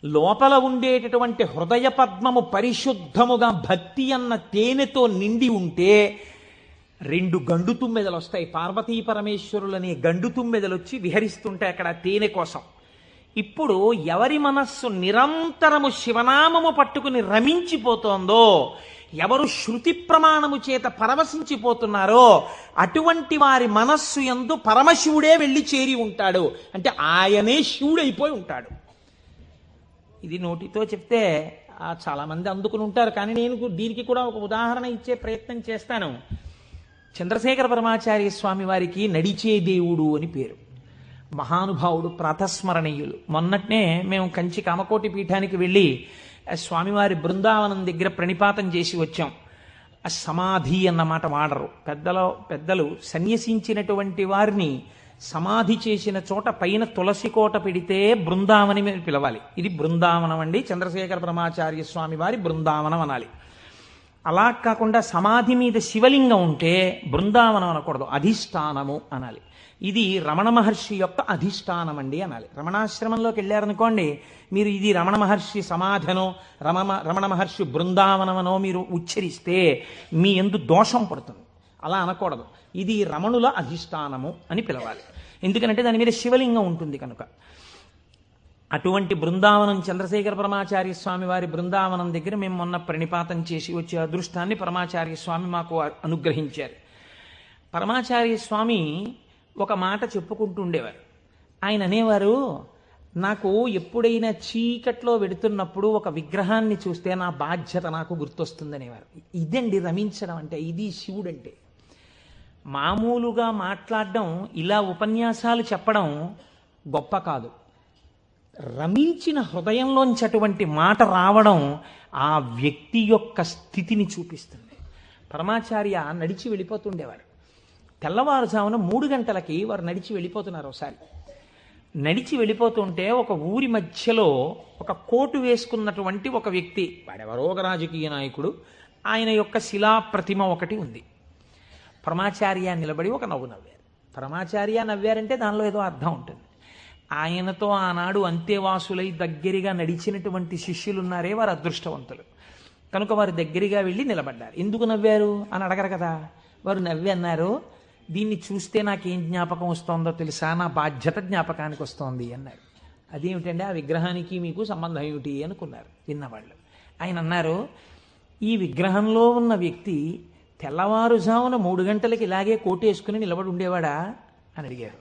లోపల ఉండేటటువంటి హృదయ పద్మము పరిశుద్ధముగా భక్తి అన్న తేనెతో నిండి ఉంటే 2 గండు తుమ్మెదలు వస్తాయి. పార్వతీ పరమేశ్వరులనే గండు తుమ్మెదలు వచ్చి విహరిస్తుంటాయి అక్కడ తేనె కోసం. ఇప్పుడు ఎవరి మనస్సు నిరంతరము శివనామము పట్టుకుని రమించిపోతోందో, ఎవరు శృతి ప్రమాణము చేత పరవశించిపోతున్నారో అటువంటి వారి మనస్సు యందు పరమశివుడే వెళ్ళి చేరి ఉంటాడు. అంటే ఆయనే శివుడైపోయి ఉంటాడు. ఇది నోటితో చెప్తే చాలా మంది అందుకుని ఉంటారు, కానీ నేను దీనికి కూడా ఒక ఉదాహరణ ఇచ్చే ప్రయత్నం చేస్తాను. చంద్రశేఖర పరమాచార్య స్వామి వారికి నడిచే దేవుడు అని పేరు. మహానుభావుడు, ప్రాతస్మరణీయులు. మొన్నట్నే మేము కంచి కామకోటి పీఠానికి వెళ్ళి స్వామివారి బృందావనం దగ్గర ప్రణిపాతం చేసి వచ్చాం. ఆ సమాధి అన్నమాట వాడరు పెద్దలు సన్యసించినటువంటి వారిని సమాధి చేసిన చోట పైన తులసి కోట పెడితే బృందావని మీద పిలవాలి. ఇది బృందావనం అండి, చంద్రశేఖర పరమాచార్య స్వామి వారి బృందావనం అనాలి. అలా కాకుండా సమాధి మీద శివలింగం ఉంటే బృందావనం అనకూడదు, అధిష్టానము అనాలి. ఇది రమణ మహర్షి యొక్క అధిష్టానం అండి అనాలి. రమణాశ్రమంలోకి వెళ్ళారనుకోండి, మీరు ఇది రమణ మహర్షి సమాధనో రమణ మహర్షి బృందావనమనో మీరు ఉచ్చరిస్తే మీ యందు దోషం పడుతుంది. అలా అనకూడదు. ఇది రమణుల అధిష్టానము అని పిలవాలి. ఎందుకంటే దాని మీద శివలింగం ఉంటుంది కనుక. అటువంటి బృందావనం చంద్రశేఖర పరమాచార్య స్వామి వారి బృందావనం దగ్గర మేము మొన్న ప్రణిపాతం చేసి వచ్చే అదృష్టాన్ని పరమాచార్య స్వామి మాకు అనుగ్రహించారు. పరమాచార్య స్వామి ఒక మాట చెప్పుకుంటూ ఉండేవారు. ఆయన అనేవారు, నాకు ఎప్పుడైనా చీకట్లో వెడుతున్నప్పుడు ఒక విగ్రహాన్ని చూస్తే నా బాధ్యత నాకు గుర్తొస్తుందనేవారు. ఇదండి రమించడం అంటే, ఇది శివుడంటే. మామూలుగా మాట్లాడడం, ఇలా ఉపన్యాసాలు చెప్పడం గొప్ప కాదు. రమించిన హృదయంలోంచి అటువంటి మాట రావడం ఆ వ్యక్తి యొక్క స్థితిని చూపిస్తుంది. పరమాచార్య నడిచి వెళ్ళిపోతుండేవారు. తెల్లవారుజామున 3 గంటలకి వారు నడిచి వెళ్ళిపోతున్నారు. ఒకసారి నడిచి వెళ్ళిపోతుంటే ఒక ఊరి మధ్యలో ఒక కోటు వేసుకున్నటువంటి ఒక వ్యక్తి, వాడెవరో ఒక రాజకీయ నాయకుడు, ఆయన యొక్క శిలా ప్రతిమ ఒకటి ఉంది. పరమాచార్య నిలబడి ఒక నవ్వు నవ్వారు. పరమాచార్య నవ్వారంటే దానిలో ఏదో అర్థం ఉంటుంది. ఆయనతో ఆనాడు అంతేవాసులై దగ్గరగా నడిచినటువంటి శిష్యులున్నారే, వారు అదృష్టవంతులు కనుక వారు దగ్గరగా వెళ్ళి నిలబడ్డారు. ఎందుకు నవ్వారు అని అడగరు కదా. వారు నవ్వి అన్నారు, దీన్ని చూస్తే నాకేం జ్ఞాపకం వస్తోందో తెలుసా, నా బాధ్యత జ్ఞాపకానికి వస్తోంది అన్నారు. అదేమిటండి, ఆ విగ్రహానికి మీకు సంబంధం ఏమిటి అనుకున్నారు విన్నవాళ్ళు. ఆయన అన్నారు, ఈ విగ్రహంలో ఉన్న వ్యక్తి తెల్లవారుజామున 3 గంటలకి ఇలాగే కోటేసుకుని నిలబడి ఉండేవాడా అని అడిగారు.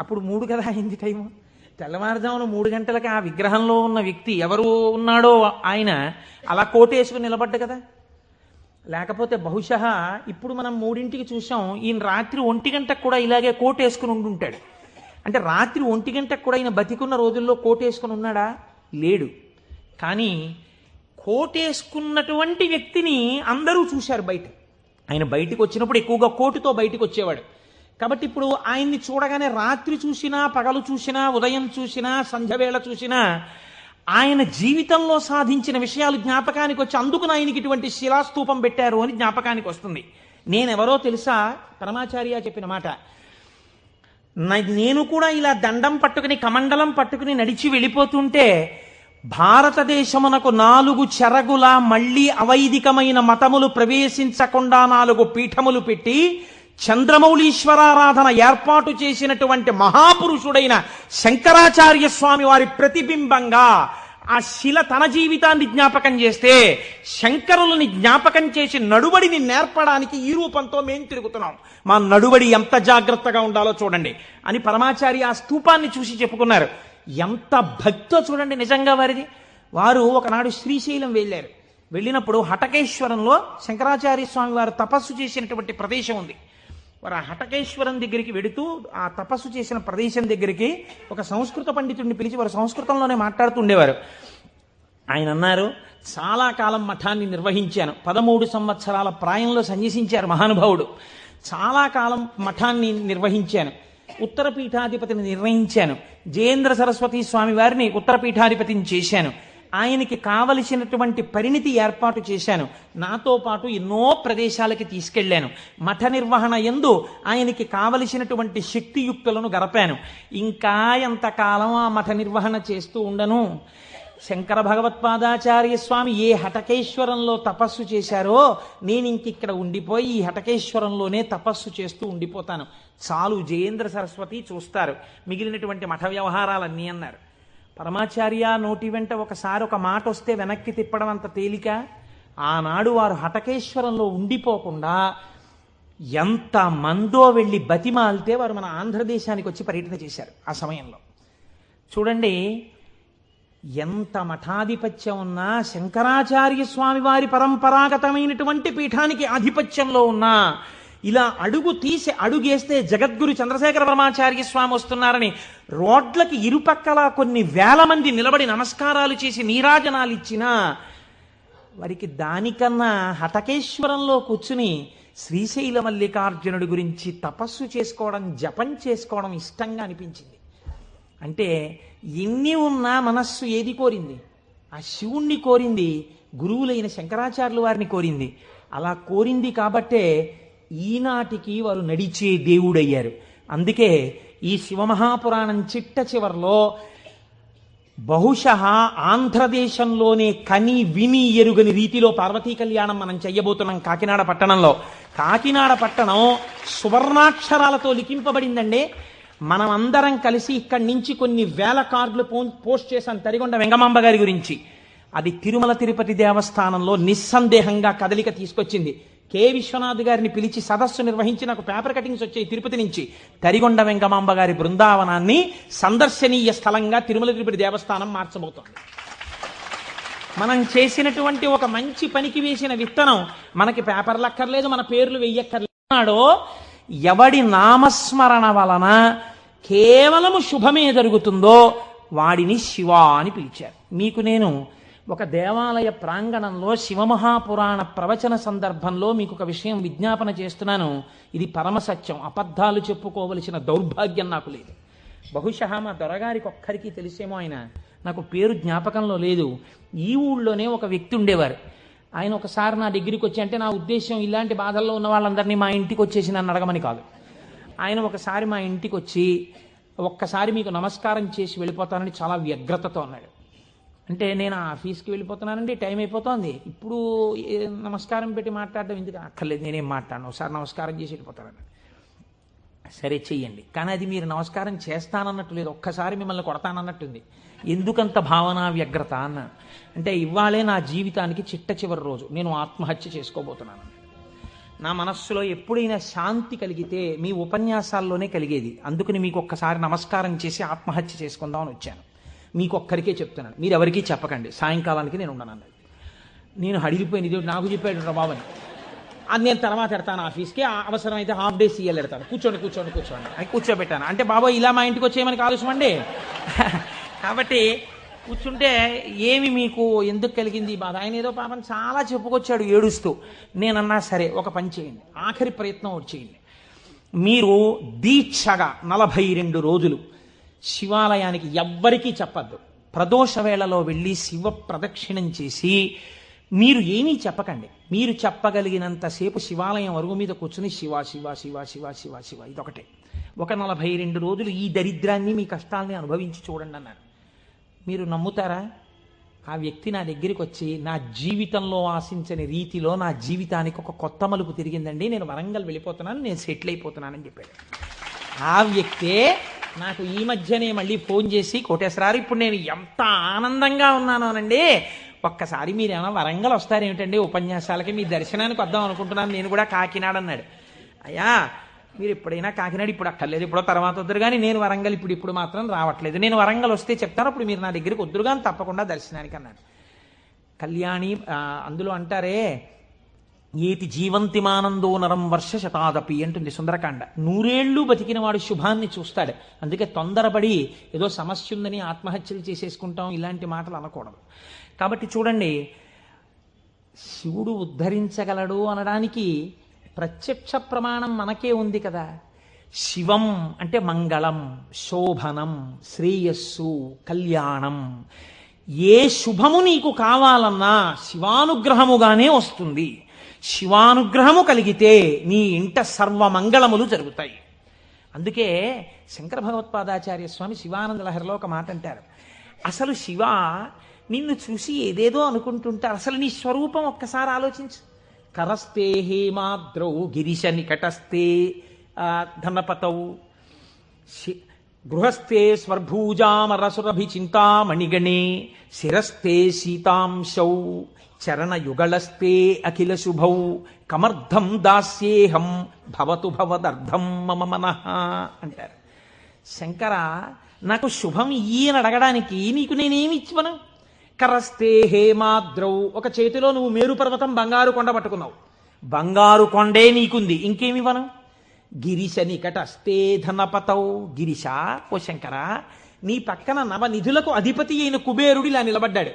అప్పుడు 3 కదా అయింది టైము. తెల్లవారుజామున 3 గంటలకి ఆ విగ్రహంలో ఉన్న వ్యక్తి ఎవరు ఉన్నాడో ఆయన అలా కోటేసుకుని నిలబడ్డ కదా. లేకపోతే బహుశా ఇప్పుడు మనం 3ంటికి చూసాం, ఈయన రాత్రి 1 గంటకు కూడా ఇలాగే కోటేసుకుని ఉండుంటాడు. అంటే రాత్రి 1 గంటకు కూడా ఈయన బతికున్న రోజుల్లో కోటేసుకుని ఉన్నాడా? లేడు. కానీ కోటేసుకున్నటువంటి వ్యక్తిని అందరూ చూశారు బయట. ఆయన బయటికి వచ్చినప్పుడు ఎక్కువగా కోటుతో బయటికి వచ్చేవాడు. కాబట్టి ఇప్పుడు ఆయన్ని చూడగానే రాత్రి చూసినా, పగలు చూసినా, ఉదయం చూసినా, సంధ్యవేళ చూసినా ఆయన జీవితంలో సాధించిన విషయాలు జ్ఞాపకానికి వచ్చి అందుకు ఆయనకి ఇటువంటి శిలాస్తూపం పెట్టారు అని జ్ఞాపకానికి వస్తుంది. నేనెవరో తెలుసా? పరమాచార్య చెప్పిన మాట. నేను కూడా ఇలా దండం పట్టుకుని కమండలం పట్టుకుని నడిచి వెళ్ళిపోతుంటే భారతదేశమునకు 4 చెరగుల మళ్లీ అవైదికమైన మతములు ప్రవేశించకుండా 4 పీఠములు పెట్టి చంద్రమౌళీశ్వరారాధన ఏర్పాటు చేసినటువంటి మహాపురుషుడైన శంకరాచార్య స్వామి వారి ప్రతిబింబంగా ఆ శిల తన జీవితాన్ని జ్ఞాపకం చేస్తే శంకరులని జ్ఞాపకం చేసి నడువడిని నేర్పడానికి ఈ రూపంతో మేం తిరుగుతున్నాం. మా నడువడి ఎంత జాగ్రత్తగా ఉండాలో చూడండి అని పరమాచార్య ఆ స్తూపాన్ని చూసి చెప్పుకున్నారు. ఎంత భక్తో చూడండి నిజంగా వారిది. వారు ఒకనాడు శ్రీశైలం వెళ్ళారు. వెళ్ళినప్పుడు హటకేశ్వరంలో శంకరాచార్య స్వామి వారు తపస్సు చేసినటువంటి ప్రదేశం ఉంది. వారు ఆ హటకేశ్వరం దగ్గరికి వెడుతూ ఆ తపస్సు చేసిన ప్రదేశం దగ్గరికి ఒక సంస్కృత పండితుడిని పిలిచి వారు సంస్కృతంలోనే మాట్లాడుతూ ఉండేవారు. ఆయన అన్నారు, చాలా కాలం మఠాన్ని నిర్వహించాను. 13 సంవత్సరాల ప్రాయంలో సన్యసించారు మహానుభావుడు. చాలా కాలం మఠాన్ని నిర్వహించాను. ఉత్తర పీఠాధిపతిని నిర్ణయించాను. జయేంద్ర సరస్వతి స్వామి వారిని ఉత్తర పీఠాధిపతిని చేశాను. ఆయనకి కావలసినటువంటి పరిణితి ఏర్పాటు చేశాను. నాతో పాటు ఎన్నో ప్రదేశాలకి తీసుకెళ్లాను. మఠ నిర్వహణ యందు ఆయనకి కావలసినటువంటి శక్తియుక్తులను గరపాను. ఇంకా ఎంతకాలం ఆ మఠ నిర్వహణ చేస్తూ ఉండను? శంకర భగవత్పాదాచార్య స్వామి ఏ హటకేశ్వరంలో తపస్సు చేశారో నేను ఇంకిక్కడ ఉండిపోయి ఈ హటకేశ్వరంలోనే తపస్సు చేస్తూ ఉండిపోతాను చాలు, జయేంద్ర సరస్వతి చూస్తారు, మిగిలినటువంటి మఠ వ్యవహారాలన్నీ అన్నారు. పరమాచార్య నోటి వెంట ఒకసారి ఒక మాట వస్తే వెనక్కి తిప్పడం అంత తేలిక. ఆనాడు వారు హటకేశ్వరంలో ఉండిపోకుండా ఎంత మందో వెళ్ళి బతిమాలితే వారు మన ఆంధ్రదేశానికి వచ్చి పర్యటన చేశారు. ఆ సమయంలో చూడండి, ఎంత మఠాధిపత్యం ఉన్నా, శంకరాచార్య స్వామి వారి పరంపరాగతమైనటువంటి పీఠానికి ఆధిపత్యంలో ఉన్నా, ఇలా అడుగు తీసి అడుగేస్తే జగద్గురు చంద్రశేఖర పరమాచార్య స్వామి వస్తున్నారని రోడ్లకి ఇరుపక్కల కొన్ని వేల మంది నిలబడి నమస్కారాలు చేసి నీరాజనాలు ఇచ్చినా వారికి దానికన్నా హటకేశ్వరంలో కూర్చుని శ్రీశైల మల్లికార్జునుడి గురించి తపస్సు చేసుకోవడం, జపం చేసుకోవడం ఇష్టంగా అనిపించింది. అంటే ఎన్ని ఉన్నా మనస్సు ఏది కోరింది? ఆ శివుణ్ణి కోరింది, గురువులైన శంకరాచార్యుల వారిని కోరింది. అలా కోరింది కాబట్టే ఈనాటికి వారు నడిచే దేవుడయ్యారు. అందుకే ఈ శివమహాపురాణం చిట్ట చివర్లో బహుశః ఆంధ్రదేశంలోనే కని విని ఎరుగని రీతిలో పార్వతీ కళ్యాణం మనం చెయ్యబోతున్నాం కాకినాడ పట్టణంలో. కాకినాడ పట్టణం సువర్ణాక్షరాలతో లిఖింపబడిందండి. మనం అందరం కలిసి ఇక్కడి నుంచి కొన్ని వేల కార్డులు పోస్ట్ చేశాం తరిగొండ వెంగమాంబ గారి గురించి. అది తిరుమల తిరుపతి దేవస్థానంలో నిస్సందేహంగా కదలిక తీసుకొచ్చింది. కె విశ్వనాథ్ గారిని పిలిచి సదస్సు నిర్వహించి నాకు పేపర్ కటింగ్స్ వచ్చాయి తిరుపతి నుంచి. తరిగొండ వెంగమాంబ గారి బృందావనాన్ని సందర్శనీయ స్థలంగా తిరుమల తిరుపతి దేవస్థానం మార్చబోతోంది. మనం చేసినటువంటి ఒక మంచి పనికి వేసిన విత్తనం మనకి పేపర్లు అక్కర్లేదు, మన పేర్లు వెయ్యక్కర్లేదో, ఎవడి నామస్మరణ వలన కేవలము శుభమే జరుగుతుందో వాడిని శివ అని పిలిచారు. మీకు నేను ఒక దేవాలయ ప్రాంగణంలో శివమహాపురాణ ప్రవచన సందర్భంలో మీకు ఒక విషయం విజ్ఞాపన చేస్తున్నాను. ఇది పరమసత్యం, అబద్ధాలు చెప్పుకోవలసిన దౌర్భాగ్యం నాకు లేదు. బహుశः మా దొరగారికి ఒక్కరికి తెలిసేమో, ఆయన నాకు పేరు జ్ఞాపకంలో లేదు. ఈ ఊళ్ళోనే ఒక వ్యక్తి ఉండేవారు. ఆయన ఒకసారి నా దగ్గరికి వచ్చి, అంటే నా ఉద్దేశం ఇలాంటి బాధల్లో ఉన్న వాళ్ళందరినీ మా ఇంటికి వచ్చేసి నన్ను అడగమని కాదు. ఆయన ఒకసారి మా ఇంటికి వచ్చి ఒక్కసారి మీకు నమస్కారం చేసి వెళ్ళిపోతానని చాలా వ్యగ్రతతో అన్నాడు. అంటే నేను ఆఫీస్కి వెళ్ళిపోతున్నానండి, టైం అయిపోతుంది, ఇప్పుడు నమస్కారం పెట్టి మాట్లాడడం ఎందుకు? అక్కర్లేదు, నేనేం మాట్లాడను, ఒకసారి నమస్కారం చేసి వెళ్ళిపోతానని. సరే చెయ్యండి, కానీ అది మీరు నమస్కారం చేస్తానన్నట్టు లేదు, ఒక్కసారి మిమ్మల్ని కొడతానన్నట్టుంది. ఎందుకంత భావన వ్యగ్రత అన్న అంటే, ఇవాళే నా జీవితానికి చిట్ట చివరి రోజు, నేను ఆత్మహత్య చేసుకోబోతున్నాను. నా మనస్సులో ఎప్పుడైనా శాంతి కలిగితే మీ ఉపన్యాసాల్లోనే కలిగేది. అందుకని మీకు ఒక్కసారి నమస్కారం చేసి ఆత్మహత్య చేసుకుందామని వచ్చాను. మీకు ఒక్కరికే చెప్తున్నాను, మీరు ఎవరికీ చెప్పకండి, సాయంకాలానికి నేను ఉండను అన్నది. నేను హడిలిపోయిన ఇది నాకు చెప్పాడు బాబని, అది నేను తర్వాత ఎడతాను ఆఫీస్కి, అవసరమైతే హాఫ్ డే సీఎల్ ఎడతాను, కూర్చోండి కూర్చోండి కూర్చోండి అని కూర్చోబెట్టాను. అంటే బాబా ఇలా మా ఇంటికి వచ్చేయమని ఆలోచమండి. కాబట్టి కూర్చుంటే ఏమి మీకు ఎందుకు కలిగింది బాధ? ఆయన ఏదో పాపం చాలా చెప్పుకొచ్చాడు ఏడుస్తూ. నేనన్నా సరే ఒక పని చేయండి, ఆఖరి ప్రయత్నం చేయండి. మీరు దీక్షగా 42 రోజులు శివాలయానికి ఎవ్వరికీ చెప్పద్దు. ప్రదోష వేళలో వెళ్ళి శివ ప్రదక్షిణం చేసి మీరు ఏమీ చెప్పకండి. మీరు చెప్పగలిగినంతసేపు శివాలయం అరుగు మీద కూర్చుని శివ శివ శివ శివ శివ శివ ఇదొకటే. ఒక 42 రోజులు ఈ దరిద్రాన్ని, మీ కష్టాలని అనుభవించి చూడండి అన్నారు. మీరు నమ్ముతారా? ఆ వ్యక్తి నా దగ్గరికి వచ్చి, నా జీవితంలో ఆశించని రీతిలో నా జీవితానికి ఒక కొత్త మలుపు తిరిగిందండి, నేను వరంగల్ వెళ్ళిపోతున్నాను, నేను సెటిల్ అయిపోతున్నానని చెప్పాడు. ఆ వ్యక్తే నాకు ఈ మధ్యనే మళ్ళీ ఫోన్ చేసి, కోటేశ్వరారు ఇప్పుడు నేను ఎంత ఆనందంగా ఉన్నానోనండి, ఒక్కసారి మీరు ఏమైనా వరంగల్ వస్తారేమిటండి ఉపన్యాసాలకి, మీ దర్శనానికి వద్దాం అనుకుంటున్నాను, నేను కూడా కాకినాడ అన్నాడు. అయ్యా మీరు ఎప్పుడైనా కాకినాడ ఇప్పుడు అక్కర్లేదు, ఇప్పుడు తర్వాత వద్దురు కానీ, నేను వరంగల్ ఇప్పుడు మాత్రం రావట్లేదు, నేను వరంగల్ వస్తే చెప్తాను, అప్పుడు మీరు నా దగ్గరికి వద్దురు కానీ తప్పకుండా దర్శనానికి అన్నాడు. కళ్యాణి అందులో అంటారే, ఏతి జీవంతిమానందో నరం వర్ష శతాదపి అంటుంది సుందరకాండ. 100 ఏళ్ళు బతికిన వాడు శుభాన్ని చూస్తాడు. అందుకే తొందరపడి ఏదో సమస్య ఉందని ఆత్మహత్యలు చేసేసుకుంటాం, ఇలాంటి మాటలు అనకూడదు. కాబట్టి చూడండి, శివుడు ఉద్ధరించగలడు అనడానికి ప్రత్యక్ష ప్రమాణం మనకే ఉంది కదా. శివం అంటే మంగళం, శోభనం, శ్రేయస్సు, కళ్యాణం. ఏ శుభము నీకు కావాలన్నా శివానుగ్రహముగానే వస్తుంది. శివానుగ్రహము కలిగితే నీ ఇంట సర్వమంగళములు జరుగుతాయి. అందుకే శంకర భగవత్పాదాచార్య స్వామి శివానంద లహరిలో ఒక మాట అంటారు, అసలు శివ నిన్ను చూసి ఏదేదో అనుకుంటుంటారు. అసలు నీ స్వరూపం ఒక్కసారి ఆలోచించు. కరస్తే హేమాద్రౌ గిరిశ నికటస్తే ధనపతౌ గృహస్థే స్వర్భూజామరసురభి చింతామణిగణే శిరస్థే సీతాంశౌ చరణయుగళస్తే అఖిల శుభౌ కమర్థం దాస్యేహం భవతు భవదర్థం మమ మనః అంటారు. శంకర, నాకు శుభం ఇయ్యని అడగడానికి నీకు నేనేమి ఇచ్చివను? కరస్తే హేమాద్రౌ, ఒక చేతిలో నువ్వు మేరు పర్వతం బంగారు కొండ పట్టుకున్నావు, బంగారు కొండే నీకుంది, ఇంకేమివ్వను? గిరిశ నికటస్తే ధనపతౌ, గిరిశ ఓ శంకర, నీ పక్కన నవనిధులకు అధిపతి అయిన కుబేరుడు ఇలా నిలబడ్డాడు.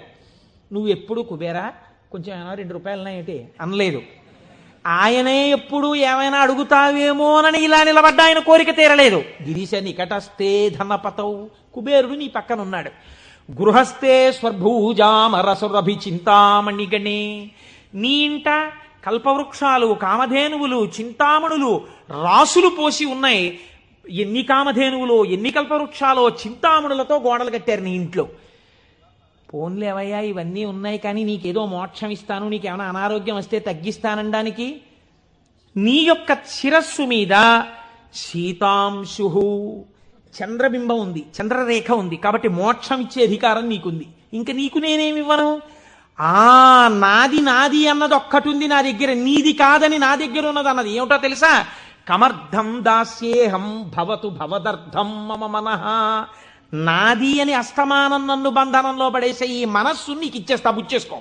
నువ్వు ఎప్పుడు కుబేరా కొంచెం ఏమైనా 2 రూపాయలనేటి అనలేదు. ఆయనే ఎప్పుడు ఏమైనా అడుగుతావేమోనని ఇలా నిలబడ్డా, ఆయన కోరిక తీరలేదు. గిరిశ నికటస్తే ధనపతౌ, కుబేరుడు నీ పక్కన ఉన్నాడు. గృహస్థే స్వర్భూజామరసురభి చింతామణిగణే, నీ ఇంట కల్పవృక్షాలు, కామధేనువులు, చింతామణులు రాసులు పోసి ఉన్నాయి. ఎన్ని కామధేనువులో, ఎన్ని కల్పవృక్షాలో, చింతామణులతో గోడలు కట్టారు నీ ఇంట్లో. పోన్లేవయ్యా, ఇవన్నీ ఉన్నాయి, కానీ నీకేదో మోక్షం ఇస్తాను, నీకేమైనా అనారోగ్యం వస్తే తగ్గిస్తానడానికి నీ యొక్క శిరస్సు మీద సీతాంశు చంద్రబింబం ఉంది, చంద్రరేఖ ఉంది, కాబట్టి మోక్షం ఇచ్చే అధికారం నీకుంది. ఇంకా నీకు నేనేమివ్వను? నాది నాది అన్నది ఒక్కటి ఉంది నా దగ్గర, నీది కాదని నా దగ్గర ఉన్నది అన్నది ఏమిటో తెలుసా? కమర్థం దాస్యేహం భవతు భవదర్థం మమ మనః. నాది అని అస్తమానం నన్ను బంధనంలో పడేసే ఈ మనస్సు నీకు ఇచ్చేస్తా, బుచ్చేసుకో.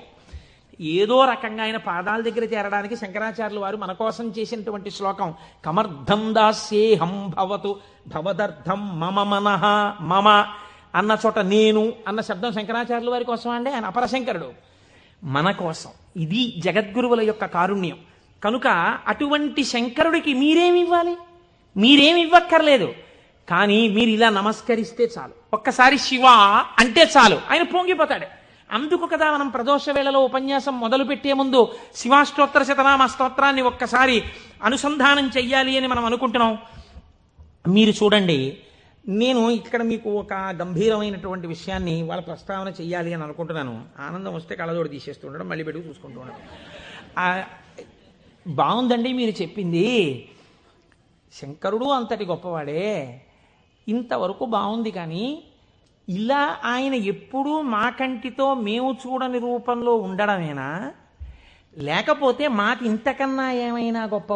ఏదో రకంగా ఆయన పాదాల దగ్గర చేరడానికి శంకరాచార్యులు వారు మన కోసం చేసినటువంటి శ్లోకం కమర్థం దాస్యేహం భవతు భవదర్థం మమ మనః. మమ అన్న చోట నేను అన్న శబ్దం శంకరాచార్యుల వారి కోసం అండి, ఆయన అపరశంకరుడు, మన కోసం. ఇది జగద్గురువుల యొక్క కారుణ్యం. కనుక అటువంటి శంకరుడికి మీరేమివ్వాలి? మీరేమివ్వక్కర్లేదు, కానీ మీరు ఇలా నమస్కరిస్తే చాలు, ఒక్కసారి శివ అంటే చాలు, ఆయన పొంగిపోతాడు. అందుకు కదా మనం ప్రదోష వేళలో ఉపన్యాసం మొదలు పెట్టే ముందు శివాష్టోత్తర శతనామ స్తోత్రాన్ని ఒక్కసారి అనుసంధానం చెయ్యాలి అని మనం అనుకుంటున్నాం. మీరు చూడండి, నేను ఇక్కడ మీకు ఒక గంభీరమైనటువంటి విషయాన్ని వాళ్ళ ప్రస్తావన చెయ్యాలి అని అనుకుంటున్నాను. ఆనందం వస్తే కళ్ళజోడు తీసేస్తూ ఉండడం, మళ్ళీ పెట్టుకు చూసుకుంటూ ఉండడం. బాగుందండి మీరు చెప్పింది, శంకరుడు అంతటి గొప్పవాడే, ఇంతవరకు బాగుంది. కానీ ఇలా ఆయన ఎప్పుడూ మా కంటితో మేము చూడని రూపంలో ఉండడమేనా, లేకపోతే మాకు ఇంతకన్నా ఏమైనా గొప్ప